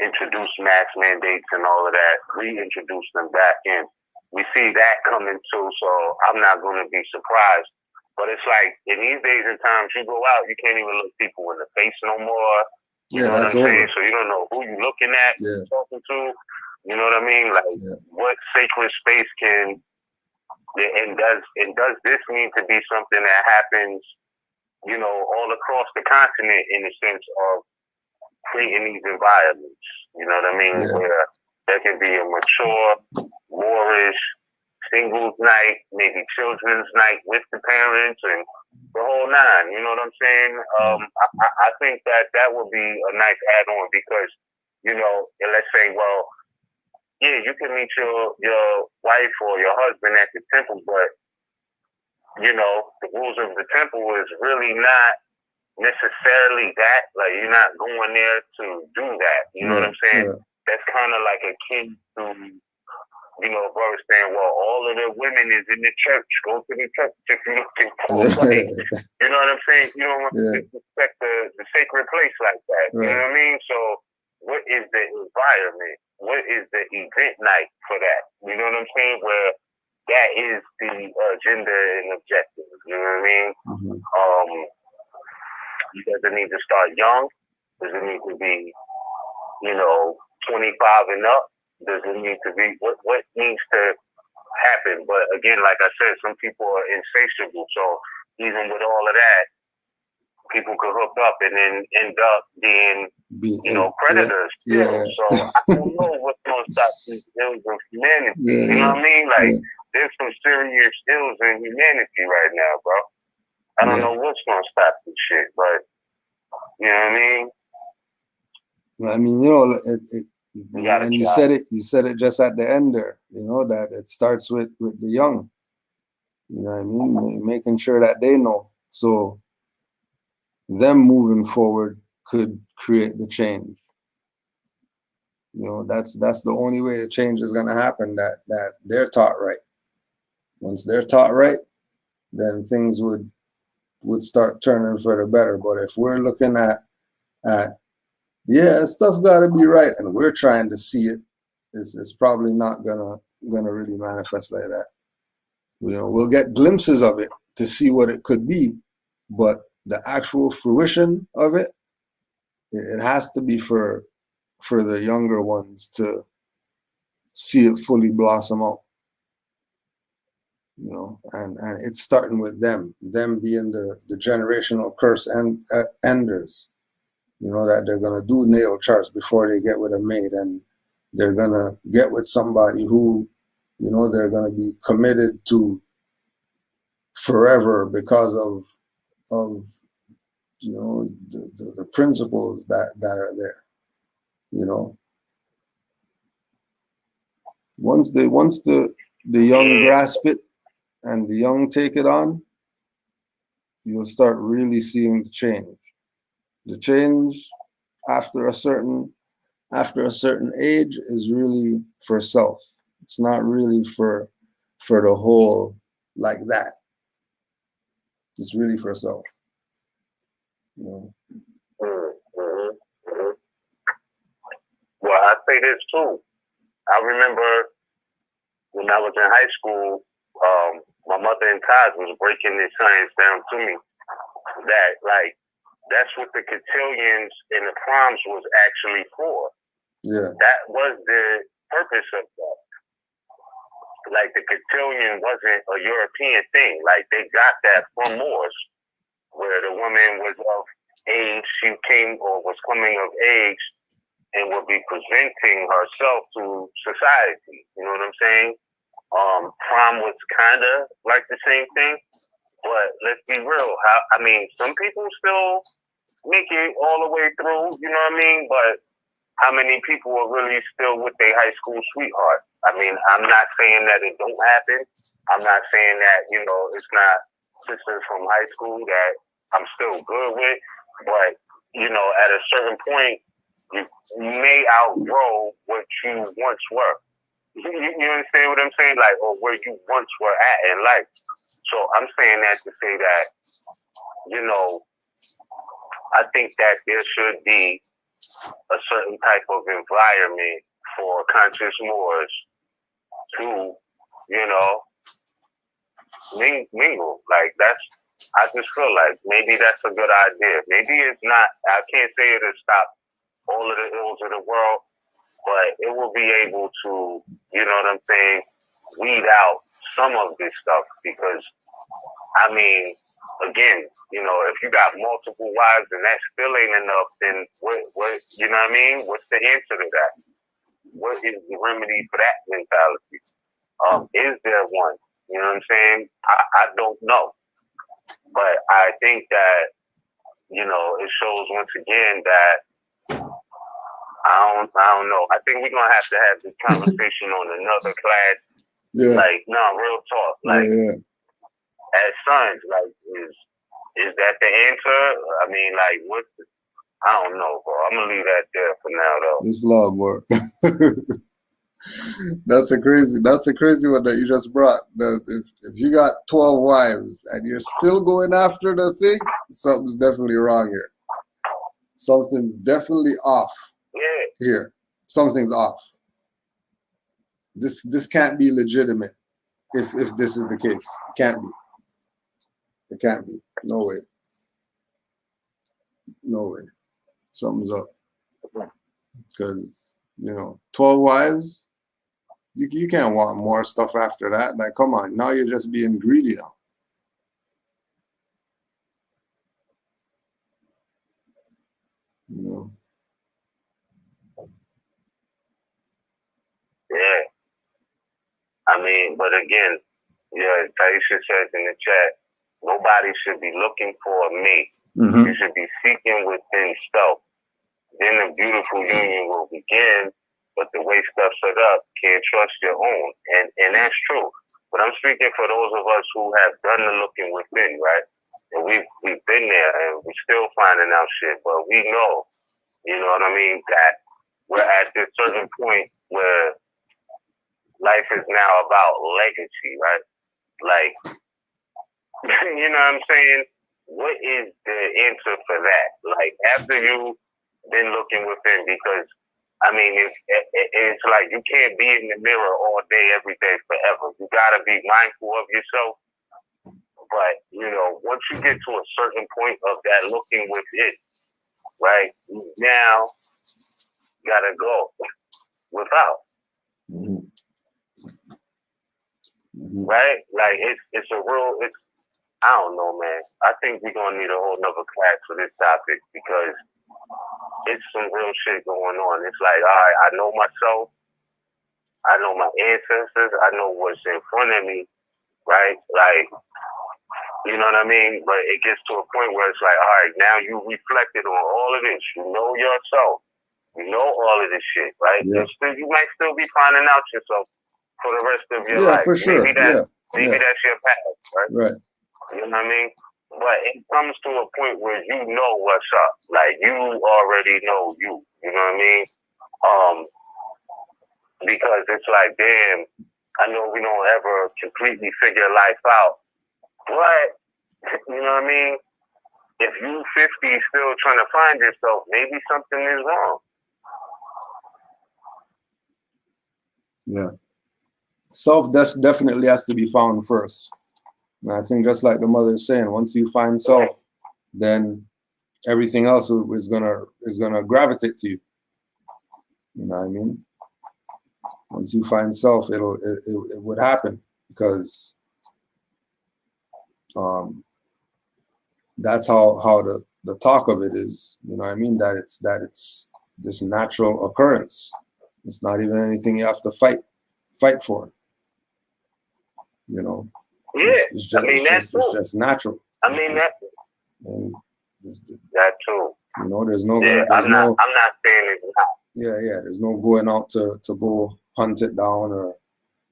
introduce mask mandates and all of that, reintroduce them back in. We see that coming too, so I'm not going to be surprised. But it's like, in these days and times, you go out, you can't even look people in the face no more. You Yeah, know what that's I'm over. saying? So you don't know who you're looking at, Yeah. talking to. You know what I mean? Like, Yeah. what sacred space can, and does this need to be something that happens, you know, all across the continent in the sense of creating these environments? You know what I mean? Yeah. Where there can be a mature, Moorish, singles night, maybe children's night with the parents and the whole nine. You know what I'm saying? I think that would be a nice add-on because, you know, let's say, well, yeah, you can meet your wife or your husband at the temple, but you know, the rules of the temple is really not necessarily that. Like, you're not going there to do that. You know what I'm saying? Yeah. That's kind of like akin to, you know, brothers saying, well, all of the women is in the church. Go to the church if you're looking for like, you know what I'm saying? You don't want to disrespect the sacred place like that. You know what I mean? So what is the environment? What is the event night for that? You know what I'm saying? Where that is the agenda and objective. You know what I mean? Does it need to start young? Does it need to be, you know, 25 and up? Does it need to be, what needs to happen? But again, like I said, some people are insatiable. So even with all of that, people could hook up and then end up being, you know, predators still. So I don't know what's going to stop these ills of humanity. You know what I mean? Like, there's some serious ills in humanity right now, bro. I don't know what's going to stop this shit, but, you know what I mean? I mean, you know, and you said it just at the end there, you know, that it starts with the young, you know what I mean? Making sure that they know. So them moving forward could create the change. You know, that's the only way the change is going to happen, that they're taught right. Once they're taught right, then things would start turning for the better. But if we're looking at stuff got to be right, and we're trying to see it, it's probably not gonna really manifest like that. You know, we'll get glimpses of it to see what it could be, but the actual fruition of it, it has to be for the younger ones to see it fully blossom out. You know, and it's starting with them being the generational curse and enders. You know, that they're gonna do natal charts before they get with a maid, and they're gonna get with somebody who, you know, they're gonna be committed to forever because of you know, the principles that are there. You know, once the young grasp it and the young take it on, you'll start really seeing the change. The change after a certain age is really for self. It's not really for the whole like that. It's really for self. You know? Well, I say this too. I remember when I was in high school, my mother and Todd was breaking this science down to me that, like, that's what the cotillions and the proms was actually for. Yeah. That was the purpose of that. Like, the cotillion wasn't a European thing. Like, they got that from Moors, where the woman was of age, she came or was coming of age and would be presenting herself to society. You know what I'm saying? Prom was kind of like the same thing, but let's be real. I mean, some people still make it all the way through, you know what I mean? But how many people are really still with their high school sweetheart? I mean, I'm not saying that it don't happen. I'm not saying that, you know, it's not sisters from high school that I'm still good with, but, you know, at a certain point, you may outgrow what you once were. You understand what I'm saying? Like, or where you once were at in life. So I'm saying that to say that, you know, I think that there should be a certain type of environment for conscious Moors to, you know, mingle. Like, I just feel like maybe that's a good idea. Maybe it's not, I can't say it'll stop all of the ills of the world, but it will be able to, you know what I'm saying, weed out some of this stuff. Because, I mean, again, you know, if you got multiple wives and that still ain't enough, then what you know what I mean? What's the answer to that? What is the remedy for that mentality? Is there one? You know what I'm saying? I don't know. But I think that, it shows once again that I don't know. I think we're gonna have to have this conversation on another class. Yeah. Like, no, real talk. Like, as sons, like, is that the answer? I mean, like, I don't know, bro. I'm gonna leave that there for now, though. It's love, bro. That's a crazy one that you just brought. If you got 12 wives and you're still going after the thing, something's definitely wrong here. Something's definitely off. Yeah. Here. Something's off. This can't be legitimate if this is the case. It can't be. It can't be. No way. No way. Something's up. Because, 12 wives, you can't want more stuff after that. Like, come on. Now you're just being greedy now. Yeah. I mean, but again, yeah, Taisha says in the chat, nobody should be looking for a mate. Mm-hmm. You should be seeking within self. Then a beautiful union will begin, but the way stuff's set up, can't trust your own. And that's true. But I'm speaking for those of us who have done the looking within, right? And we've been there and we're still finding out shit, but we know, you know what I mean, that we're at this certain point where life is now about legacy, right? Like, you know what I'm saying? What is the answer for that? Like, after you've been looking within, because, I mean, it's like you can't be in the mirror all day, every day, forever. You got to be mindful of yourself. But, once you get to a certain point of that looking within, right, now you got to go without. Mm-hmm. Mm-hmm. Right? Like, it's a real, I don't know, man. I think we're going to need a whole nother class for this topic because it's some real shit going on. It's like, all right, I know myself. I know my ancestors. I know what's in front of me, right? Like, you know what I mean? But it gets to a point where it's like, all right, now you reflected on all of this. You know yourself. You know all of this shit, right? Yeah. You might still be finding out yourself for the rest of your life. For sure. Maybe that's your path, right? Right. You know what I mean? But it comes to a point where you know what's up. Like, you already know you. You know what I mean? Because it's like, damn, I know we don't ever completely figure life out. But, you know what I mean? If you 50 still trying to find yourself, maybe something is wrong. Yeah. Self definitely has to be found first. And I think just like the mother is saying, once you find self, then everything else is gonna gravitate to you. You know what I mean? Once you find self, it would happen because that's how the talk of it is. You know what I mean? That it's this natural occurrence. It's not even anything you have to fight for. Yeah, it's just natural. I mean that. And that too. There's no. I'm not saying it's not. Yeah. There's no going out to go hunt it down or,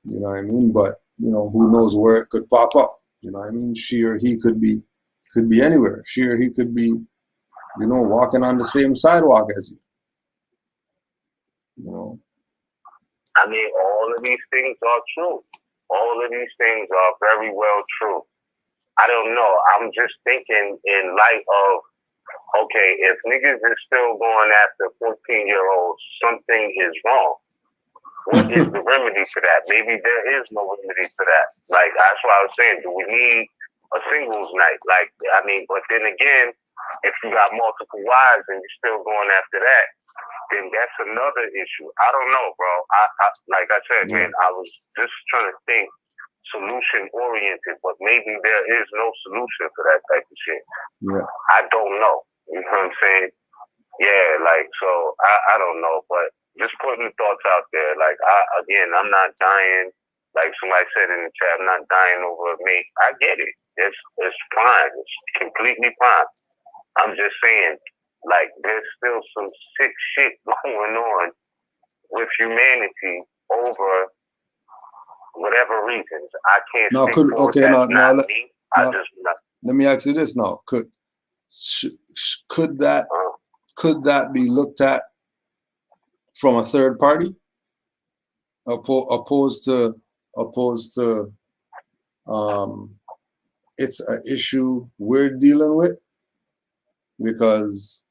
you know what I mean. But who knows where it could pop up. You know what I mean. She or he could be anywhere. She or he could be, walking on the same sidewalk as you. I mean, all of these things are true. All of these things are very well true. I don't know. I'm just thinking in light of, okay, if niggas is still going after 14-year-olds, something is wrong. What is the remedy for that? Maybe there is no remedy for that. Like, that's why I was saying, do we need a singles night? Like, I mean, but then again, if you got multiple wives and you're still going after that, then that's another issue. I don't know, bro. I like I said, man, I was just trying to think solution oriented, but maybe there is no solution for that type of shit. Yeah. I don't know. You know what I'm saying? Yeah, like, so I don't know, but just putting thoughts out there. Like, I'm not dying like somebody said in the chat, I'm not dying over a mate. I get it. It's fine. It's completely fine. I'm just saying, like, there's still some sick shit going on with humanity over whatever reasons. I can't Now, speak could for okay, it. now, That's now, not let, me. now, I just let me ask you this now: could that be looked at from a third party, opposed to it's an issue we're dealing with? Because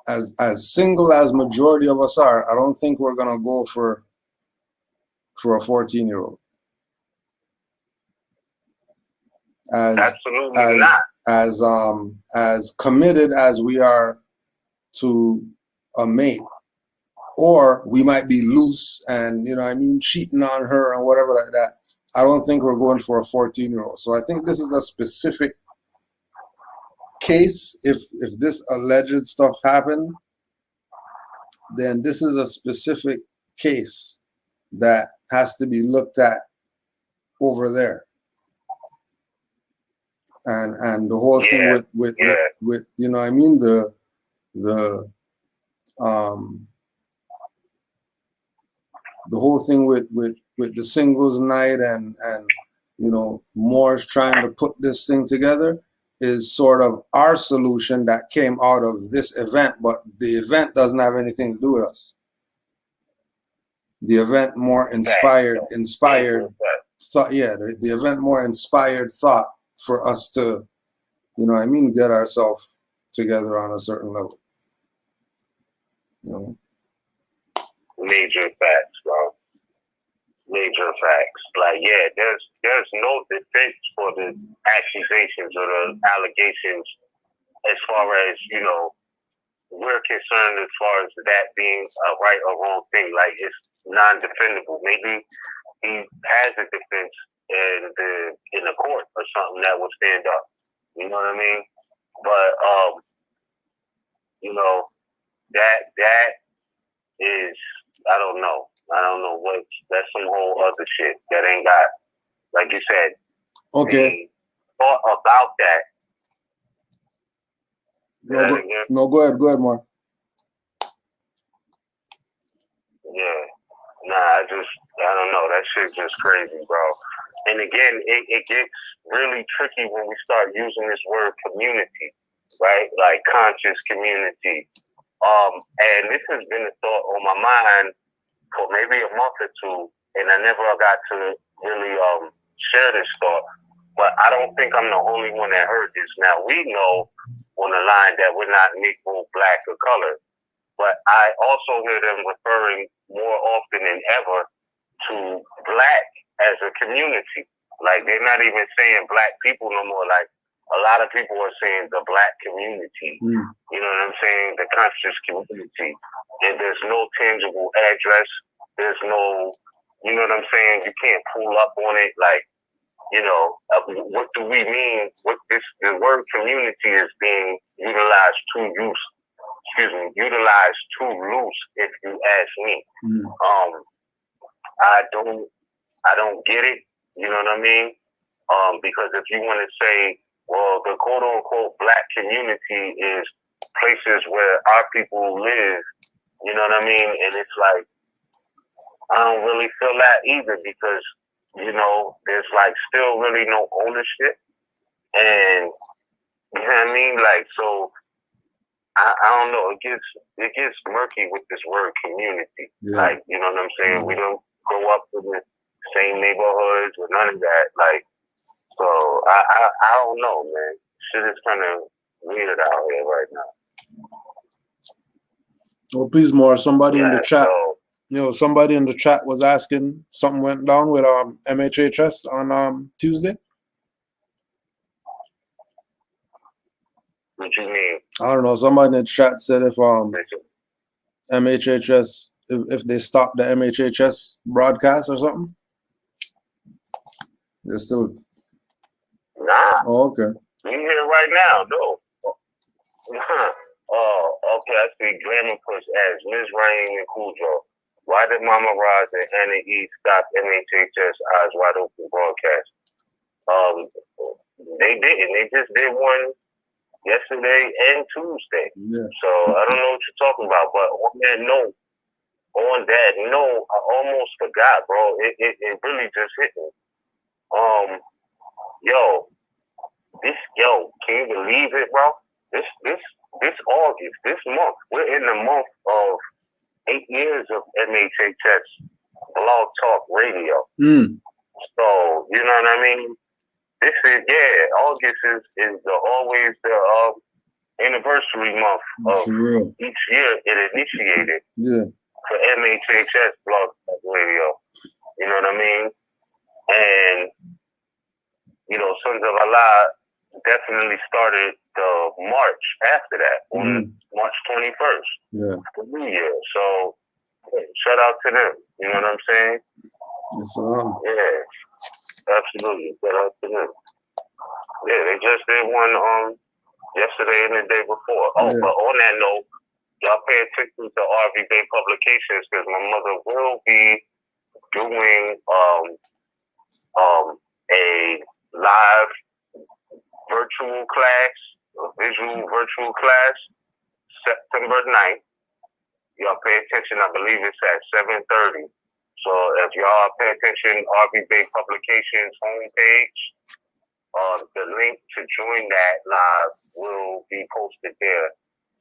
as single as majority of us are, I don't think we're gonna go for a 14-year-old. absolutely not. As committed as we are to a mate, or we might be loose and, you know what I mean, cheating on her and whatever like that. I don't think we're going for a 14-year-old. So I think this is a specific case. If this alleged stuff happened, then this is a specific case that has to be looked at over there. And the whole thing with you know what I mean, the whole thing with the singles night and you know, Moore's trying to put this thing together is sort of our solution that came out of this event, but the event doesn't have anything to do with us. The event more inspired thought, yeah, the event more inspired thought for us to, you know what I mean, get ourselves together on a certain level. You know? Major facts, bro. Major facts. Like, yeah, there's no defense for the accusations or the allegations as far as, you know, we're concerned as far as that being a right or wrong thing. Like, it's non-defendable. Maybe he has a defense in the court or something that will stand up. You know what I mean? But you know, that is, I don't know what, that's some whole other shit that ain't got, like you said. Okay. Thought about that. No, go ahead, Mark. Yeah. Nah, I don't know. That shit's just crazy, bro. And again, it gets really tricky when we start using this word community, right? Like conscious community. And this has been a thought on my mind for maybe a month or two, and I never got to really share this thought. But I don't think I'm the only one that heard this. Now, we know on the line that we're not Negro, Black, or color, but I also hear them referring more often than ever to Black as a community. Like, they're not even saying Black people no more. Like, a lot of people are saying the Black community. You know what I'm saying? The conscious community. And there's no tangible address. There's no, you know what I'm saying? You can't pull up on it. Like, you know, what do we mean? The word community is being utilized too loose. Utilized too loose, if you ask me. I don't get it. You know what I mean? Because if you want to say, well, the quote unquote Black community is places where our people live, you know what I mean? And it's like, I don't really feel that either, because, you know, there's like still really no ownership. And you know what I mean? Like, so I don't know. It gets murky with this word community. Yeah. Like, you know what I'm saying? We don't grow up in the same neighborhoods or none of that. Like, so I don't know, man. Shit is kind of weird out here right now. Well, please, Moore, somebody in the chat, you know, somebody in the chat was asking, something went down with MHHS on Tuesday. What you mean? I don't know. Somebody in the chat said if MHHS, if they stop the MHHS broadcast or something. They're still. Nah. Oh, okay. We here right now, no. Oh, okay. I see Glamour Push as Ms. Rain and Cujo. Why did Mama Roz and Anna E stop MHHS Eyes Wide Open broadcast? They didn't. They just did one yesterday and Tuesday. Yeah. So I don't know what you're talking about. But on that note, I almost forgot, bro. It really just hit me. Can you believe it, bro? This August, this month, we're in the month of 8 years of MHHS Blog Talk Radio. So, you know what I mean? This is, August is always the anniversary month of each year it initiated for MHHS Blog Talk Radio. You know what I mean? And, Sons of Allah definitely started the march after that on March 21st. Yeah. The New Year. So, shout out to them. You know what I'm saying? Yeah. Absolutely. Shout out to them. Yeah, they just did one yesterday and the day before. But on that note, y'all pay attention to RV Bay Publications because my mother will be doing a live virtual class, a visual virtual class, September 9th. Y'all pay attention. I believe it's at 7:30. So if y'all pay attention, RV Bay Publications homepage, the link to join that live will be posted there.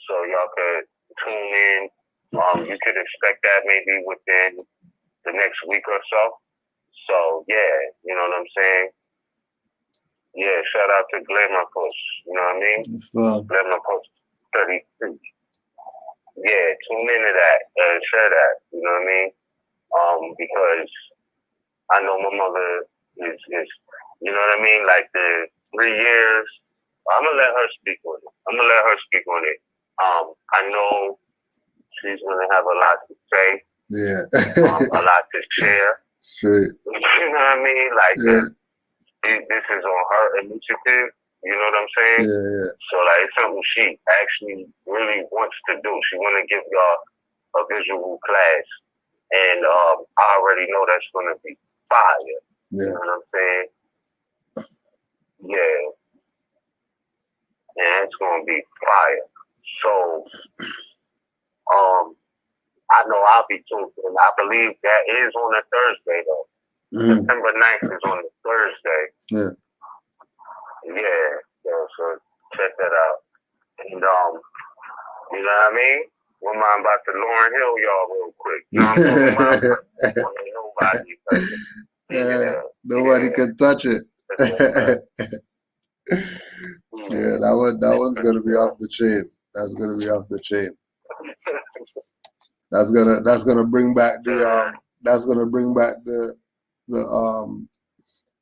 So y'all could tune in. You could expect that maybe within the next week or so. So yeah, you know what I'm saying? Yeah, shout out to Glamour Post. You know what I mean? Glamour Post 32. Yeah, tune into that and share that. You know what I mean? Because I know my mother is you know what I mean? Like the 3 years, I'm gonna let her speak on it. I know she's gonna have a lot to say. Yeah. A lot to share. Straight. You know what I mean? Like this is on her initiative. You know what I'm saying? Yeah. So like it's something she actually really wants to do. She want to give y'all a visual class, and I already know that's gonna be fire. Yeah. You know what I'm saying? Yeah. And it's gonna be fire. So I know I'll be tuned in. I believe that is on a Thursday though. September 9th is on a Thursday. Yeah. Yeah. So check that out. And you know what I mean? One mind about to Lauren Hill y'all real quick. You know what I'm talking about? Nobody can touch it. Yeah, that one's gonna be off the chain. That's gonna be off the chain. That's gonna bring back the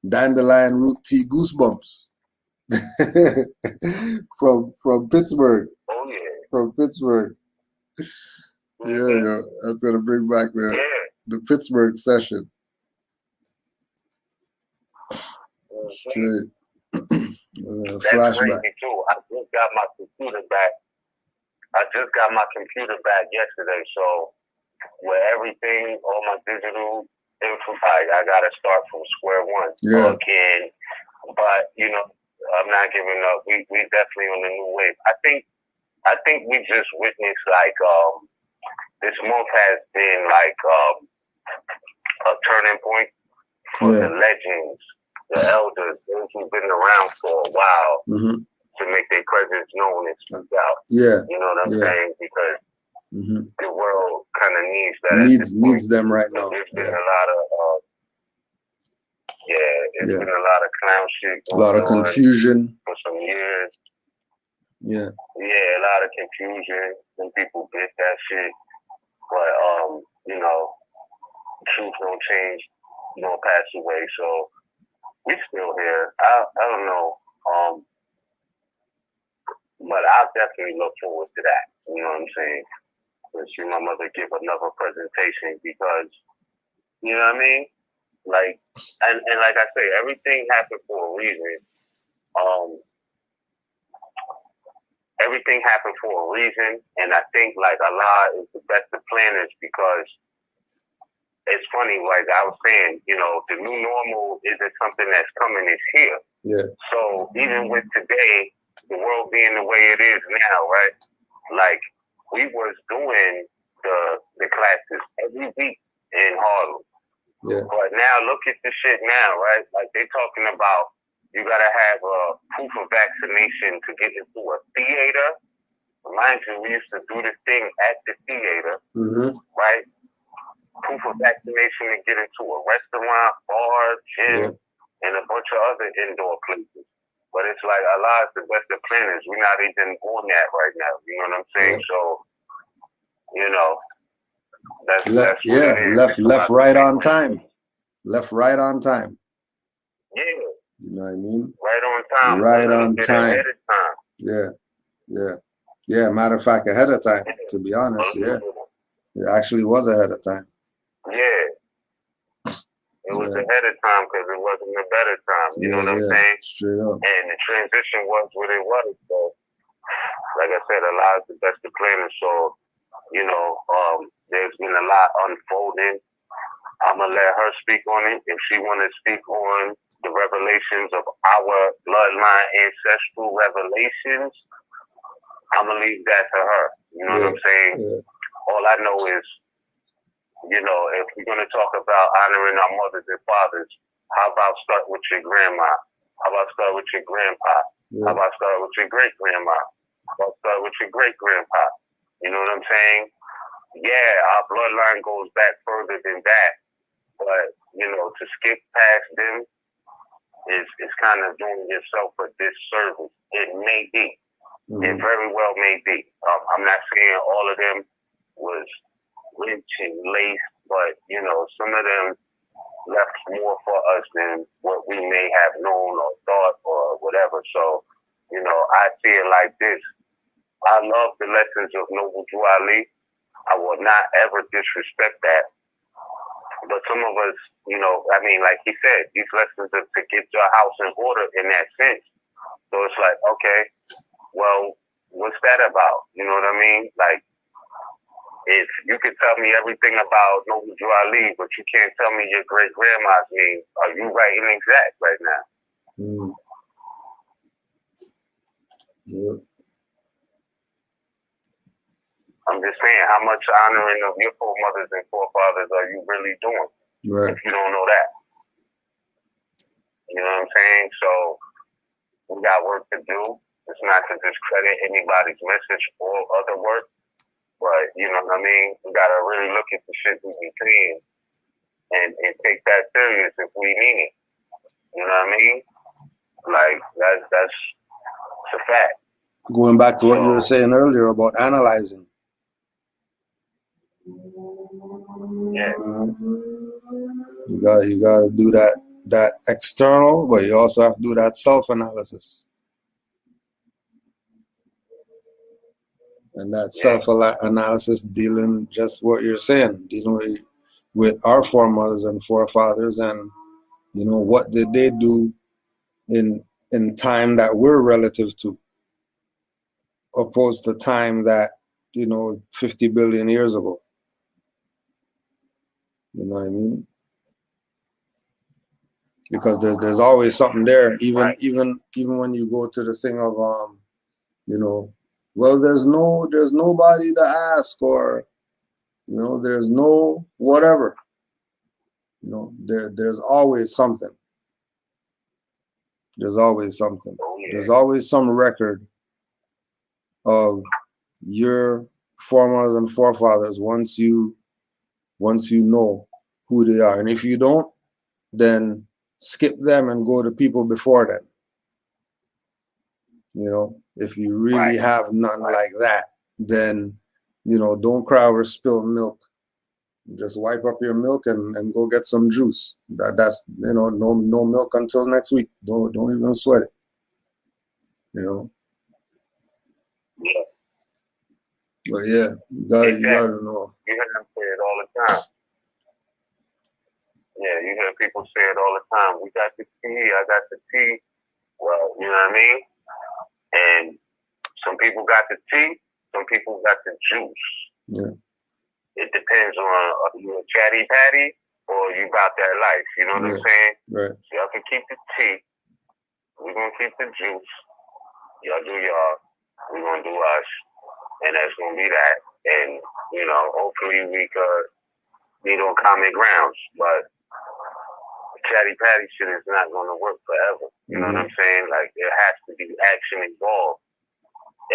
Dandelion Root Tea goosebumps from Pittsburgh. Oh yeah. From Pittsburgh. Yeah, that's gonna bring back the Pittsburgh session. Straight. That's Flashback. crazy too. I just got my computer back yesterday, so with everything, all my digital info, I gotta start from square one again. But I'm not giving up. We definitely on the new wave. I think we just witnessed like this month has been like a turning point for the legends, the elders, those who've been around for a while to make their presence known and speak out. Yeah. You know what I'm saying? Because the world kind of needs that. Needs them right now. There's been a lot of been a lot of clown shit going on. A lot of confusion for some years. Yeah. Yeah, a lot of confusion. Some people get that shit. But truth don't change, don't pass away. So we still here. I don't know. But I'll definitely look forward to that. You know what I'm saying? To see my mother give another presentation because, you know what I mean? Like, and like I say, everything happened for a reason. Everything happened for a reason, and I think like Allah is the best of planners because it's funny, like I was saying, you know, the new normal isn't something that's coming, it's here. Yeah. So even with today, the world being the way it is now, right? Like we was doing the classes every week in Harlem. Yeah. But now look at the shit now, right? Like they talking about you gotta have a proof of vaccination to get into a theater. Mind you, we used to do this thing at the theater, right? Proof of vaccination to get into a restaurant, bar, gym, and a bunch of other indoor places. But it's like a lot of the best of planners, we're not even on that right now. You know what I'm saying? Yeah. So, you know, that's Left, what it is. left, right on time. Left, right on time. Yeah. You know what I mean? Right on time. Right a little on bit time. ahead of time. Yeah. Yeah. Yeah. Matter of fact, ahead of time, to be honest. Yeah. It actually was ahead of time. Yeah. It was ahead of time because it wasn't a better time. You know what I'm saying? Straight up. And the transition was what it was. So, like I said, a lot of the best of planners. So, you know, there's been a lot unfolding. I'm going to let her speak on it. If she want to speak on the revelations of our bloodline ancestral revelations, I'm going to leave that to her. You know what I'm saying? Yeah. All I know is, you know, if we're going to talk about honoring our mothers and fathers, how about start with your grandma? How about start with your grandpa? Yeah. How about start with your great-grandma? How about start with your great-grandpa? You know what I'm saying? Yeah, our bloodline goes back further than that. But, you know, to skip past them is kind of doing yourself a disservice. It may be. It very well may be. I'm not saying all of them was rich and laced, but, you know, some of them left more for us than what we may have known or thought or whatever. So, you know, I see it like this. I love the lessons of Noble Drew Ali. I will not ever disrespect that. But some of us, you know, I mean, like he said, these lessons are to get your house in order in that sense. So it's like, okay, well, what's that about? You know what I mean? Like, if you can tell me everything about Noble Drew Ali, but you can't tell me your great grandma's name, are you right and exact right now? Yeah. I'm just saying, how much honoring of your foremothers and forefathers are you really doing? Right. If you don't know that. You know what I'm saying? So we got work to do. It's not to discredit anybody's message or other work. But, you know what I mean? We got to really look at the shit we be saying and take that serious if we mean it. You know what I mean? Like, that's a fact. Going back to what you were saying earlier about analyzing. Yeah. You got to do that external, but you also have to do that self-analysis. And that self-analysis dealing just what you're saying, dealing with our foremothers and forefathers, and you know, what did they do in time that we're relative to, opposed to time that, you know, 50 billion years ago. You know what I mean? Because there's always something there, even when you go to the thing of you know, well, there's nobody to ask, or you know, there's no whatever. You know, there's always something. There's always something. There's always some record of your foremothers and forefathers once you know who they are. And if you don't, then skip them and go to people before them. You know, if you really have nothing like that, then, you know, don't cry over spilled milk. Just wipe up your milk and go get some juice. That's, you know, no milk until next week. Don't even sweat it. You know? Yeah. But yeah, you gotta know. You hear them say it all the time. Yeah, you hear people say it all the time. We got the tea, I got the tea. Well, you know what I mean? And some people got the tea, some people got the juice. Yeah. it depends on are you a chatty patty or you about that life. You know what I'm saying? Right. So y'all can keep the tea. We're gonna keep the juice. Y'all do y'all. We're gonna do us, and that's gonna be that. And you know, hopefully we could meet on common grounds. But chatty patty shit is not gonna work forever. You know what I'm saying? Like there has to be action involved,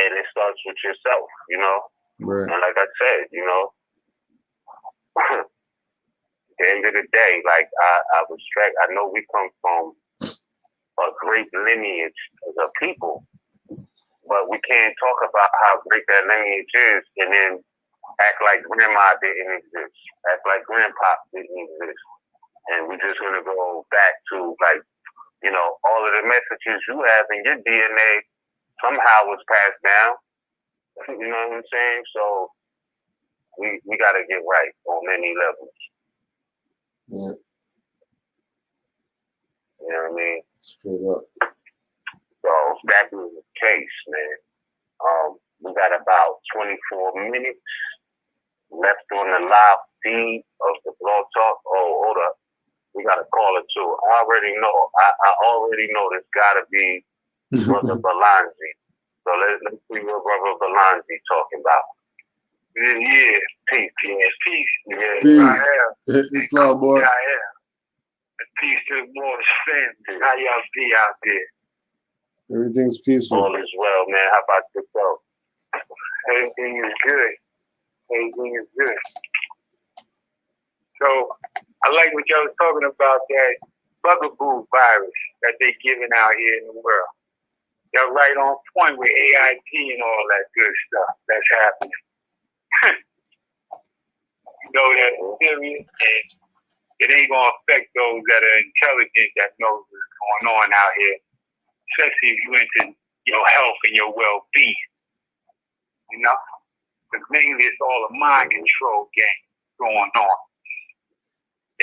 and it starts with yourself. You know. Right. And like I said, you know, at the end of the day, like I respect. I know we come from a great lineage as a people, but we can't talk about how great that lineage is and then act like grandma didn't exist, act like grandpa didn't exist. And we're just going to go back to, like, you know, all of the messages you have in your DNA somehow was passed down. You know what I'm saying? So we got to get right on many levels. Yeah. You know what I mean? Straight up. So that being the case, man, we got about 24 minutes left on the live feed of the Blog Talk. Oh, hold up. We got a caller too. I already know there's got to be Brother Balanzi. So let's see what Brother Balanzi talking about. Yeah, peace. Yeah, peace. Yeah, Peace. Islam, boy. Yeah, yeah. Peace to the Moor's family. How y'all be out there? Everything's peaceful. All is well, man. How about yourself? Everything is good. Everything is good. So, I like what y'all was talking about, that bugaboo virus that they giving out here in the world. Y'all right on point with AIT and all that good stuff that's happening. You know that's serious, and it ain't gonna affect those that are intelligent, that knows what's going on out here, especially if you into your health and your well-being. You know, because mainly it's all a mind control game going on.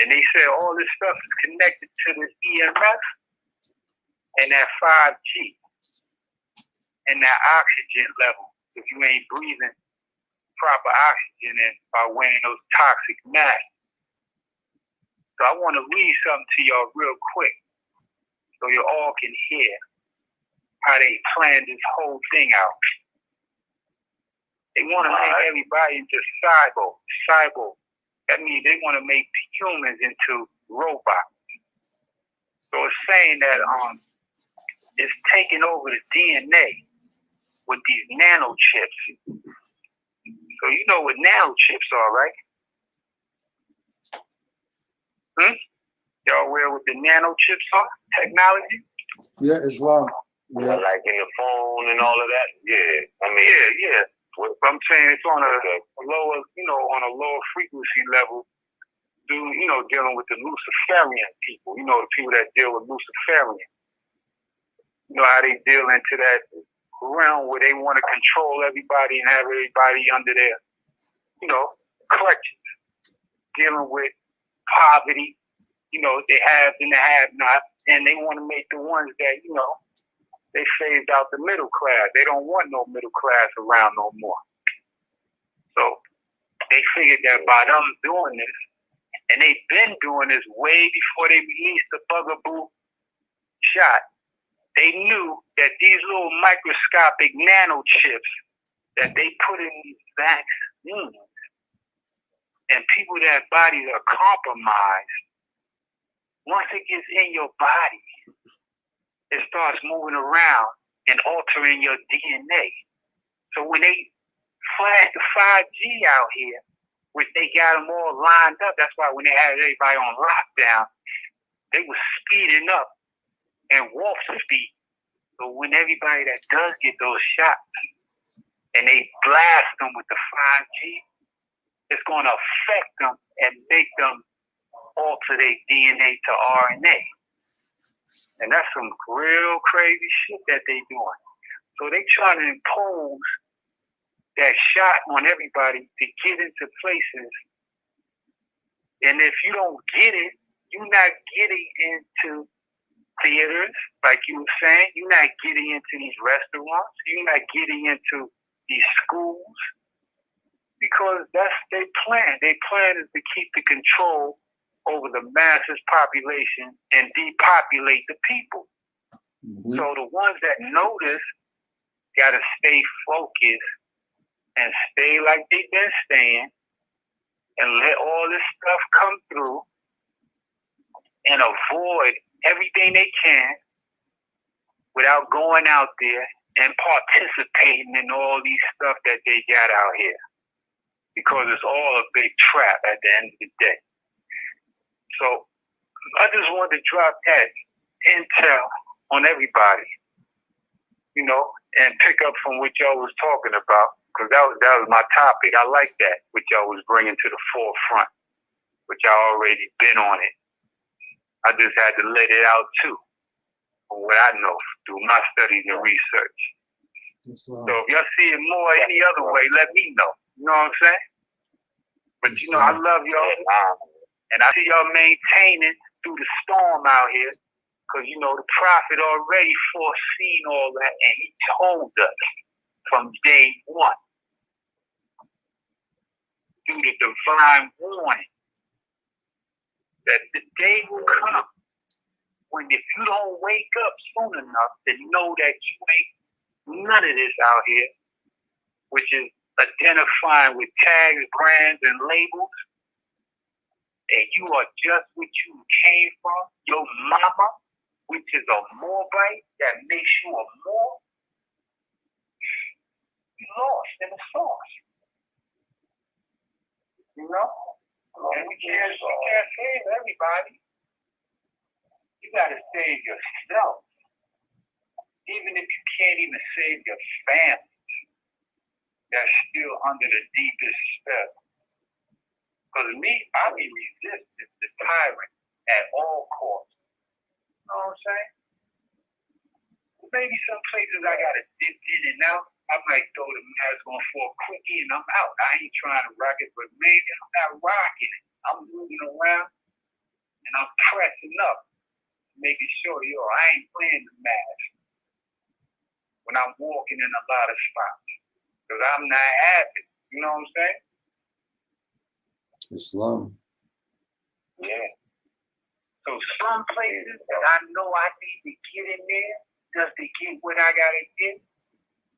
And they say all this stuff is connected to this EMF and that 5G and that oxygen level. If you ain't breathing proper oxygen in by weighing those toxic masses. So I want to read something to y'all real quick so you all can hear how they planned this whole thing out. They want to make everybody into cyborg. That means they want to make humans into robots. So it's saying that it's taking over the DNA with these nanochips. So you know what nanochips are, right? Y'all aware what the nanochips are? Technology? Yeah, Islam. Yeah. Like in the phone and all of that? Yeah. I mean, yeah. I'm saying it's on a lower, on a lower frequency level, dealing with the Luciferian people, the people that deal with Luciferian. You know how they deal into that realm where they want to control everybody and have everybody under their, clutches. Dealing with poverty, they have and they have not, and they want to make the ones that, they phased out the middle class. They don't want no middle class around no more. So they figured that by them doing this, and they've been doing this way before they released the bugaboo shot, they knew that these little microscopic nanochips that they put in these vaccines and people that bodies are compromised, once it gets in your body, it starts moving around and altering your DNA. So when they flash the 5G out here, which they got them all lined up, that's why when they had everybody on lockdown, they were speeding up and warp speed. So when everybody that does get those shots and they blast them with the 5G, it's going to affect them and make them alter their DNA to RNA. And that's some real crazy shit that they doing. So they trying to impose that shot on everybody to get into places. And if you don't get it, you're not getting into theaters, like you were saying. You're not getting into these restaurants. You're not getting into these schools. because that's their plan. Their plan is to keep the control over the masses population and depopulate the people. Mm-hmm. So the ones that know this gotta stay focused and stay like they've been staying and let all this stuff come through and avoid everything they can without going out there and participating in all these stuff that they got out here. Because it's all a big trap at the end of the day. So I just wanted to drop that intel on everybody, you know, and pick up from what y'all was talking about, because that was my topic. I like that, what y'all was bringing to the forefront, which I already been on it. I just had to let it out too, from what I know through my studies and research. So if y'all see it more any other way, let me know. You know what I'm saying? But you know, I love y'all, and I see y'all maintaining through the storm out here. Because, you know, the prophet already foreseen all that, and he told us from day one through the divine warning that the day will come when if you don't wake up soon enough to know that you ain't none of this out here, which is identifying with tags, brands, and labels, and you are just what you came from, your mama, which is a Moorite that makes you a Moor, you lost in the sauce. You know? And we can't save everybody. You gotta save yourself. Even if you can't even save your family, that's still under the deepest spell. Because me, I be resistant to tyrant at all costs. You know what I'm saying? Maybe some places I gotta dip in and out. I might throw the mask on for a quickie and I'm out. I ain't trying to rock it, but maybe I'm not rocking it. I'm moving around and I'm pressing up, making sure, I ain't playing the mask when I'm walking in a lot of spots. Because I'm not happy. You know what I'm saying? Islam. Yeah. So some places that I know I need to get in there just to get what I gotta get,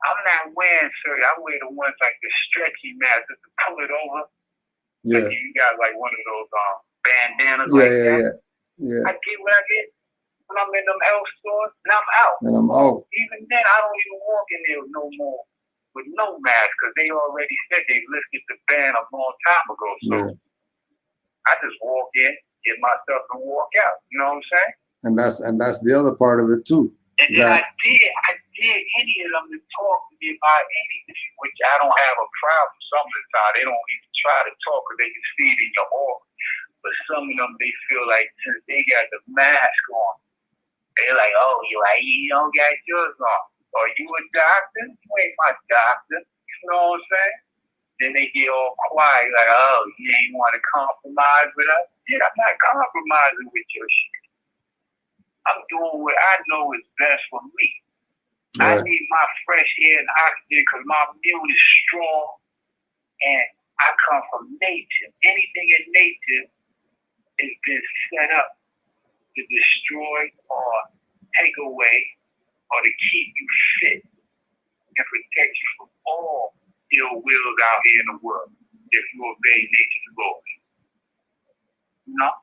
I'm not wearing certain. I wear the ones like the stretchy mask just to pull it over. Yeah. Like you got like one of those bandanas Yeah. I get what I get when I'm in them health stores and I'm out. And I'm out. Even then, I don't even walk in there no more with no mask because they already said they lifted the ban a long time ago. So I just walk in, get my stuff, and walk out. You know what I'm saying? And that's the other part of it too. And then I did any of them to talk to me about anything, which I don't have a problem. Some of the time they don't even try to talk because they can see it in your aura. But some of them, they feel like since they got the mask on, they're like, oh, you don't got yours on. Are you a doctor? You ain't my doctor. You know what I'm saying? Then they get all quiet, like, oh, you ain't want to compromise with us? Yeah, I'm not compromising with your shit. I'm doing what I know is best for me. Right. I need my fresh air and oxygen because my immune is strong and I come from nature. Anything in nature has been set up to destroy or take away or to keep you fit and protect you from all ill wills out here in the world if you obey nature's laws. You know?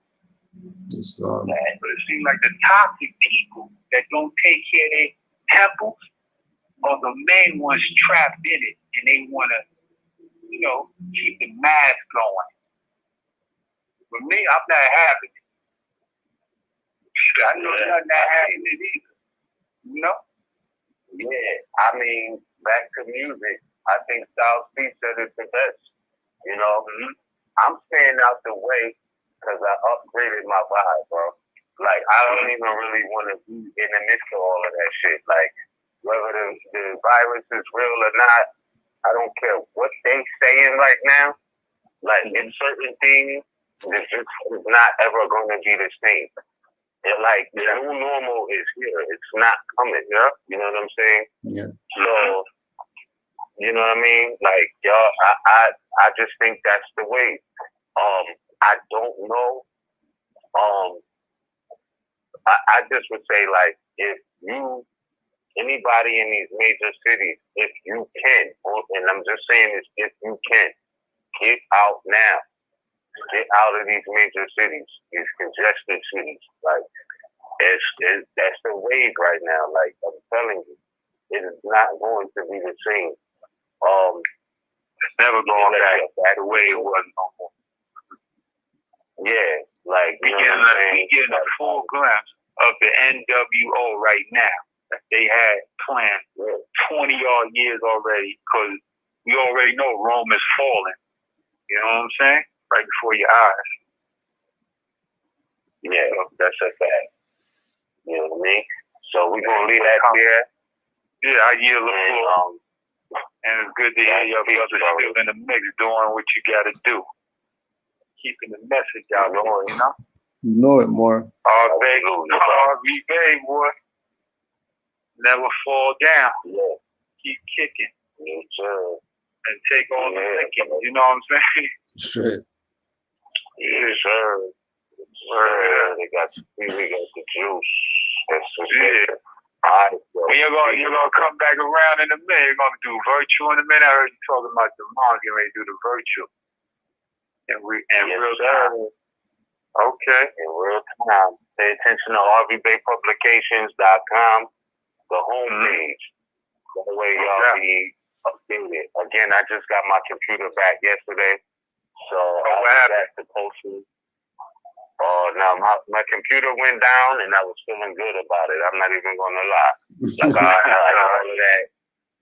But it seems like the toxic people that don't take care of their temples are the main ones trapped in it, and they want to, keep the mask going. For me, I'm not having it. I know you're not having it either. You know? Yeah, I mean, back to music, I think South Beach said it the best. I'm staying out the way because I upgraded my vibe, bro. Like, I don't even really want to be in the midst of all of that shit. Like, whether the virus is real or not, I don't care what they saying right now. Like, in certain things, it's just not ever going to be the same. And like, the new normal is here. It's not coming, You know what I'm saying? Yeah. So, You know what I mean? Like, y'all, I just think that's the way. I don't know. I just would say, like, if anybody in these major cities, if you can, and I'm just saying this, if you can, get out now. Get out of these major cities, these congested cities. Like, that's the wave right now. Like, I'm telling you, it is not going to be the same. It's never going back the way it was no more. Yeah, like, we getting a full glimpse of the NWO right now that they had planned 20-odd years already, because we already know Rome is falling. You know what I'm saying? Right before your eyes. Yeah, that's a fact. You know what I mean? So we're going to leave that there. Yeah, I yield the floor. And it's good to hear your brothers still in the mix doing what you got to do. Keeping the message out going, you know? You know it more. RV Bay, boy. Never fall down. Yeah. Keep kicking. Yes, sir. And take on the thinking. You know what I'm saying? Straight. Yes, sir. They got the juice. That's it. All right, you're gonna come back around in a minute. You're gonna do virtual in a minute. I heard you talking about the mom getting ready to do the virtual. And real time. Okay. In real time. Pay attention to rvbaypublications.com, the homepage. The way y'all be updated. Again, I just got my computer back yesterday, so I was back to posting. Now my computer went down, and I was feeling good about it. I'm not even gonna lie. Like all of that.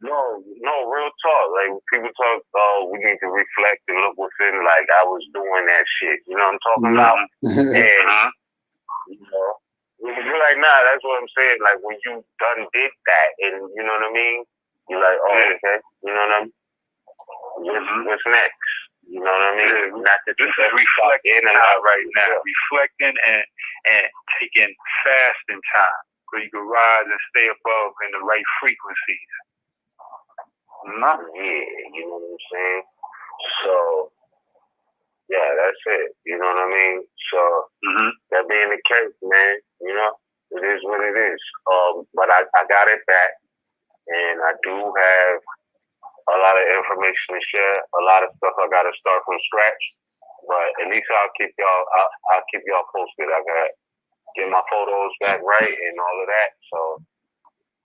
No, real talk. Like people talk, we need to reflect and look within. Like I was doing that shit. You know what I'm talking about? And you know, you're like, nah, that's what I'm saying. Like when you done did that, and you know what I mean? You're like, oh, okay. You know what I mean? What's next? You know what I mean? Not to just reflecting in and out right now. Reflecting and taking fasting time so you can rise and stay above in the right frequencies. Yeah, you know what I'm saying? So, yeah, that's it. You know what I mean? So, that being the case, man, you know, it is what it is. But I got it back, and I do have a lot of information to share. A lot of stuff I got to start from scratch, but at least I'll keep y'all posted. I got to get my photos back right and all of that. So,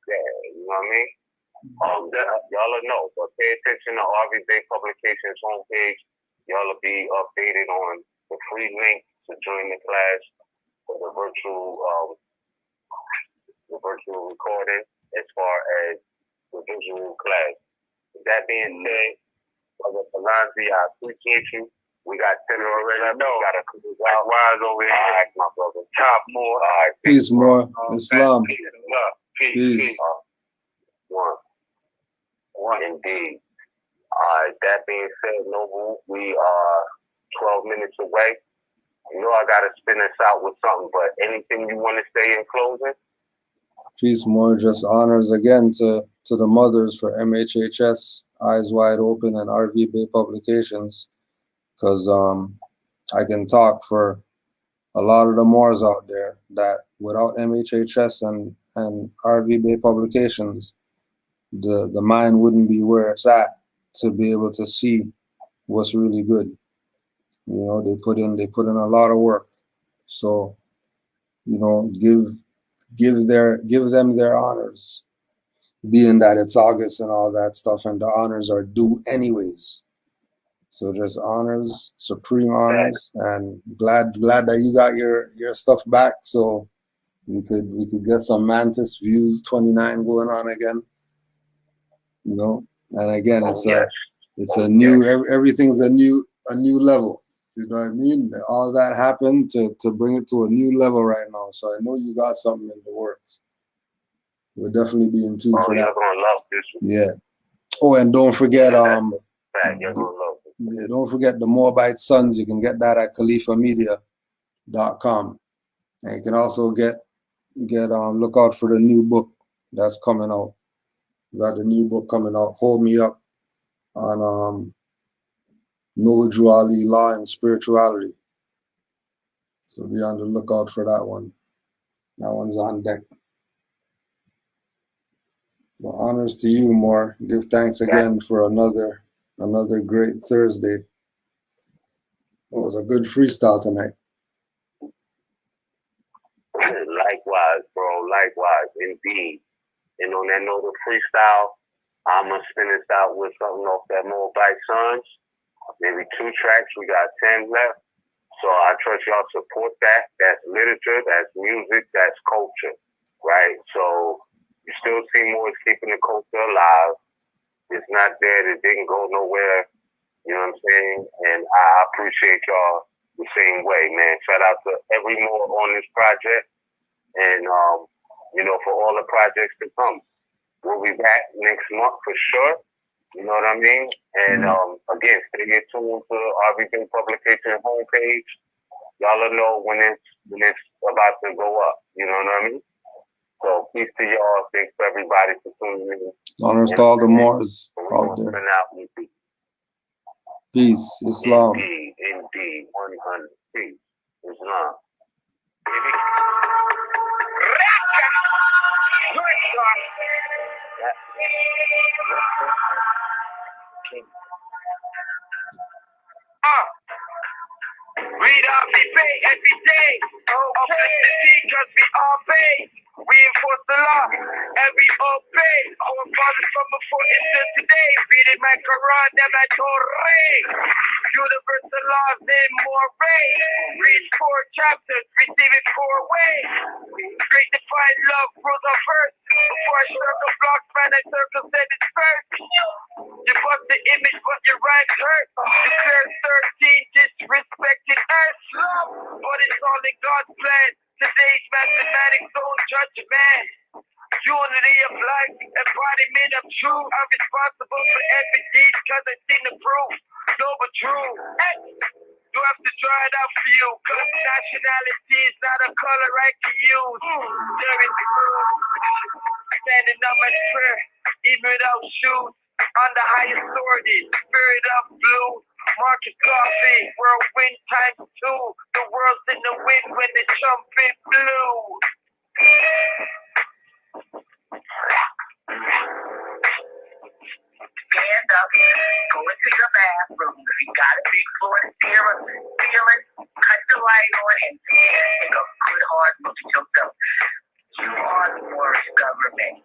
yeah, you know what I mean? Y'all will know, but pay attention to RV Bay Publications homepage. Y'all will be updated on the free link to join the class for the virtual recording as far as the visual class. With that being said, Brother Palazzi, I appreciate you. We got 10 already. I know. Got a couple wise over here. All right, my brother. Top Moor. All right. Peace, Moor. Islam. Peace. One indeed. That being said, Noble, we are 12 minutes away. You know I gotta spin us out with something, but anything you want to say in closing? Peace, Moor. Just honors again to the mothers for MHHS, Eyes Wide Open, and RV Bay Publications, because I can talk for a lot of the Moors out there that without MHHS and RV Bay Publications, the mind wouldn't be where it's at to be able to see what's really good. You know, they put in a lot of work. So, you know, give them their honors, being that it's August and all that stuff, and the honors are due anyways. So just honors, supreme honors, and glad that you got your stuff back, so we could get some Mantis Views 29 going on again. You know, and again, it's a new, everything's a new level. You know what I mean? All that happened to bring it to a new level right now. So I know you got something in the works. We'll definitely be in tune for that. You're gonna love this one. Yeah. Oh, and don't forget You're don't forget the Moabite Sons. You can get that at khalifamedia.com. And you can also get look out for the new book that's coming out. We got the new book coming out, Hold Me Up, on Noble Drew Ali Law and Spirituality. So be on the lookout for that one. That one's on deck. Well, honors to you, Moor. Give thanks again for another great Thursday. It was a good freestyle tonight. Likewise, bro. Likewise, indeed. And on that note of freestyle, I'm going to finish out with something off that Moor Sons. Maybe 2 tracks. We got 10 left. So I trust y'all support that. That's literature, that's music, that's culture, right? So you still see Moor is keeping the culture alive. It's not dead. It didn't go nowhere. You know what I'm saying? And I appreciate y'all the same way, man. Shout out to every Moor on this project. And, you know, for all the projects to come. We'll be back next month for sure. You know what I mean? And again, stay tuned to Everything Publication homepage. Y'all will know when it's about to go up. You know what I mean? So peace to y'all. Thanks to everybody for tuning in. Honors to all the Moors out there. Peace, Islam. Indeed, 100. Peace, Islam. Read off the pay every day. Uplift the T cause we all pay. We enforce the law and we obey. Our fathers from before until today. Reading my Quran and my Torah. Universal laws in Moor. Read 4 chapters, receive it 4 ways. Great divine love rules on first. Before I circle blocks, man, I circle said it first. You bust the image, but your rhymes hurt. Declare 13 disrespected earth. But it's all in God's plan. Today's mathematics don't judge man. Unity of life, embodiment of truth. I'm responsible for every deed cause I've seen the proof. Noble Drew. You have to draw it out for you, cause nationality is not a color I can use. There is standing up my prayer, even without shoes. On the highest authority, spirit of blue. Market coffee, whirlwind times 2. The world's in the wind when the trumpet blew. Stand up, go into your bathroom. If you got a big floor to ceiling, cut the light on and take a good hard look at yourself. You are the worst government.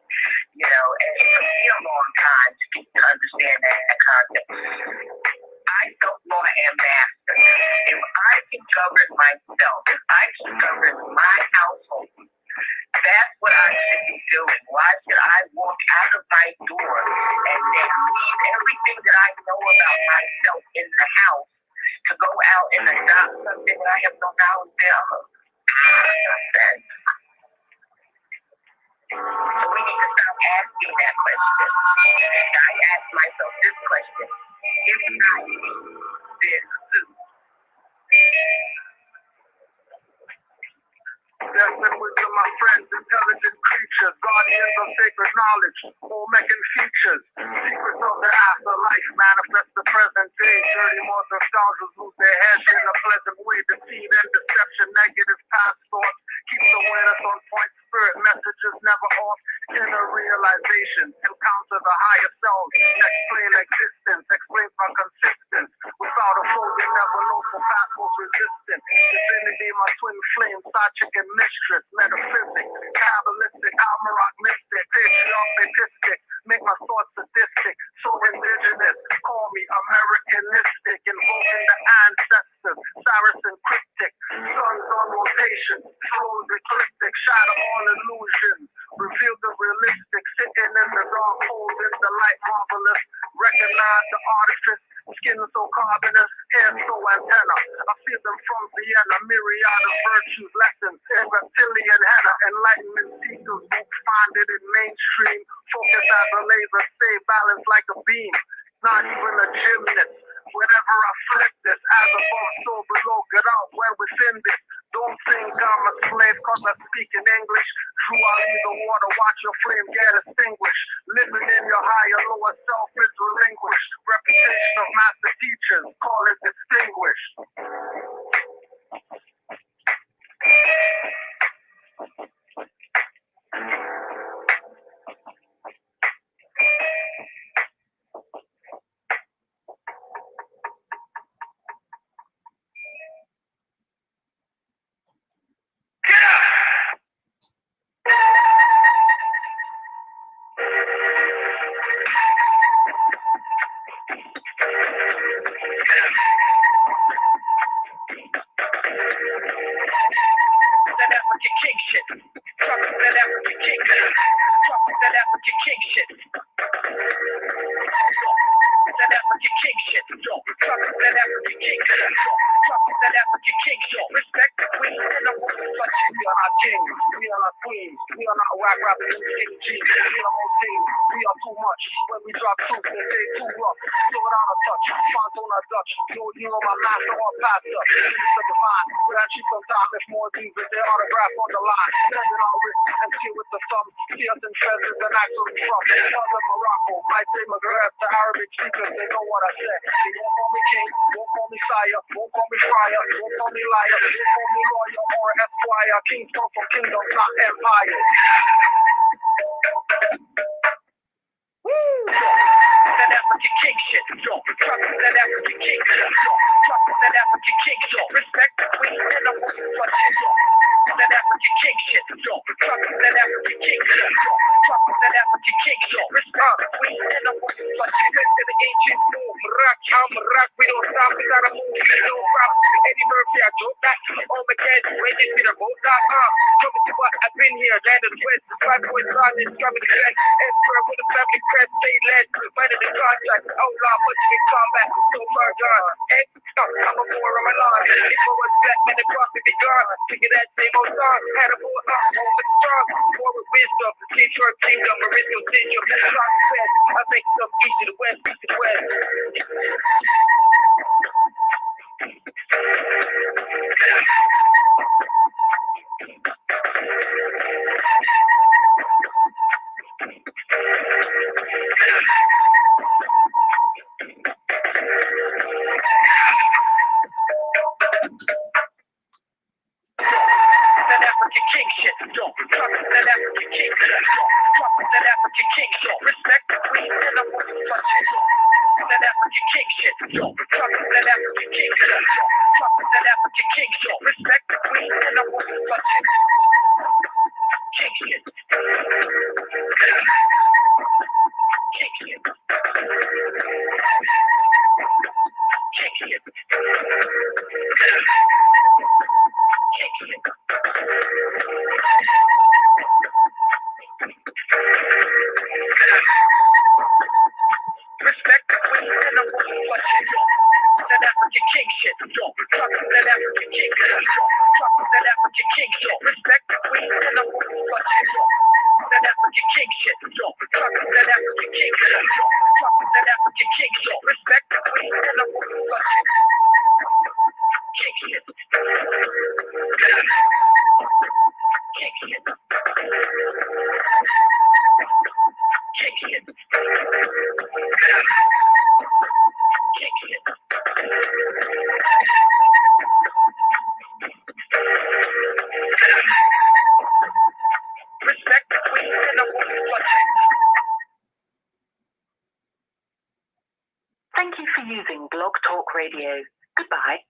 You know, and it took me a long time to get to understand that concept. I don't law and master. If I can govern myself, if I can govern my household, that's what I should be doing. Why should I walk out of my door and then leave everything that I know about myself in the house to go out and adopt something that I have no knowledge of? So we need to stop asking that question. I ask myself this question. If not me, then who? That's the wisdom, my friends, intelligent creatures, guardians of sacred knowledge, all making features. Secrets of the afterlife manifest the present day. Dirty mortals and scoundrels lose their heads in a pleasant way. Deceit and deception, negative past thoughts. Keep the awareness on point, spirit messages never off. Inner realization, encounter the higher self. Explain existence, explains my consistence. Without a foe, you never know, so fast most resistant. Divinity, my twin flame, side chick and mistress. Metaphysics, Kabbalistic, Almarock mystic. Patriarch, statistic, make my thoughts sadistic. So indigenous, call me Americanistic. Invoking the ancestors, Saracen cryptic. Suns on rotation, flows ecliptic. Shatter all illusions, reveal the realistic. Sitting in the dark, holding the light marvelous. Recognize the artifice. Skin so carbonous, hair so antenna. I feel them from Vienna, myriad of virtues, lessons in reptilian henna. Enlightenment seekers won't find it in mainstream. Focus as a laser, stay balanced like a beam. Not even a gymnast. Whenever I flip this, as above, so below, get out when within this. Don't think I'm a slave cause I speak in English. Drew, I'll leave the water, watch your flame get extinguished. Living in your higher, lower self is relinquished. Reputation of master teachers, call it distinguished. That African king shit. Talking that African king shit. Talking that African king shit. That African king shit. Yo, talking that African king shit. Yo, talking that African king shit. Respect the queen and the woman such. We are not kings. We are not queens. We are not whack rappers and skinny jeans. We are more teams. We are too much. When we drop truth, they say too rough. Slow it down a touch. Fonts on a Dutch. You know my master or pastor. Minister divine. Without you sometime, if more deep with their autograph on the line. Standing on wrist and see with the thumb. Tears and feathers and actually from. Southern Morocco. Might say Maghreb to Arabic speakers. They know what I said. They won't call me king. Won't call me sire. Won't call me friar. Won't call me liar. Won't call me lawyer or esquire. Kings come from kingdoms, not empires. That African king shit, yo. Talking that African king shit, yo. Talking that African king shit. Respect the queen and the woman such it, yo. That African king shit, yo. Talking that African king shit, yo. Talking that African king shit. Respect the queen and the woman such it. To the ancient move, rock, we don't stop, we gotta move, we don't stop. Eddie Murphy, I joke that. Oh my God, wait, this be the boat, coming to what I've been here, land of the west, 5 points on this, coming to check. Emperor with a family crest, stay led, money the contract, outlaw, put you in combat, so far gone. I'm a Moor on my lawn. If I was black, man, the cross would be gone. Figure that same old song, had a boy up, home and strong. War with wisdom, teach your kingdom, original syndrome, strong defense. I make some east to the west, east to the west. That African king shit, yo. Talking that African king shit, yo. Talking that African king shit. Respect the queen and the woman such it, yo. That African king shit, yo. Talking that African king shit, yo. Talking that African king shit. Respect the queen and the woman such it. King shit. King shit. King shit. King shit. Respect the queen and the woman such it, yo. That African king shit, yo. Talking that African king shit, yo. Talking that African king shit. Respect the queen and the woman such it, yo. That African king shit, yo. Talking that African king shit, yo. Talking that African king shit. Respect the queen and the woman such it. King shit. King shit. King shit. King shit. Respect the queen and the woman such it. Thank you for using Blog Talk Radio. Goodbye.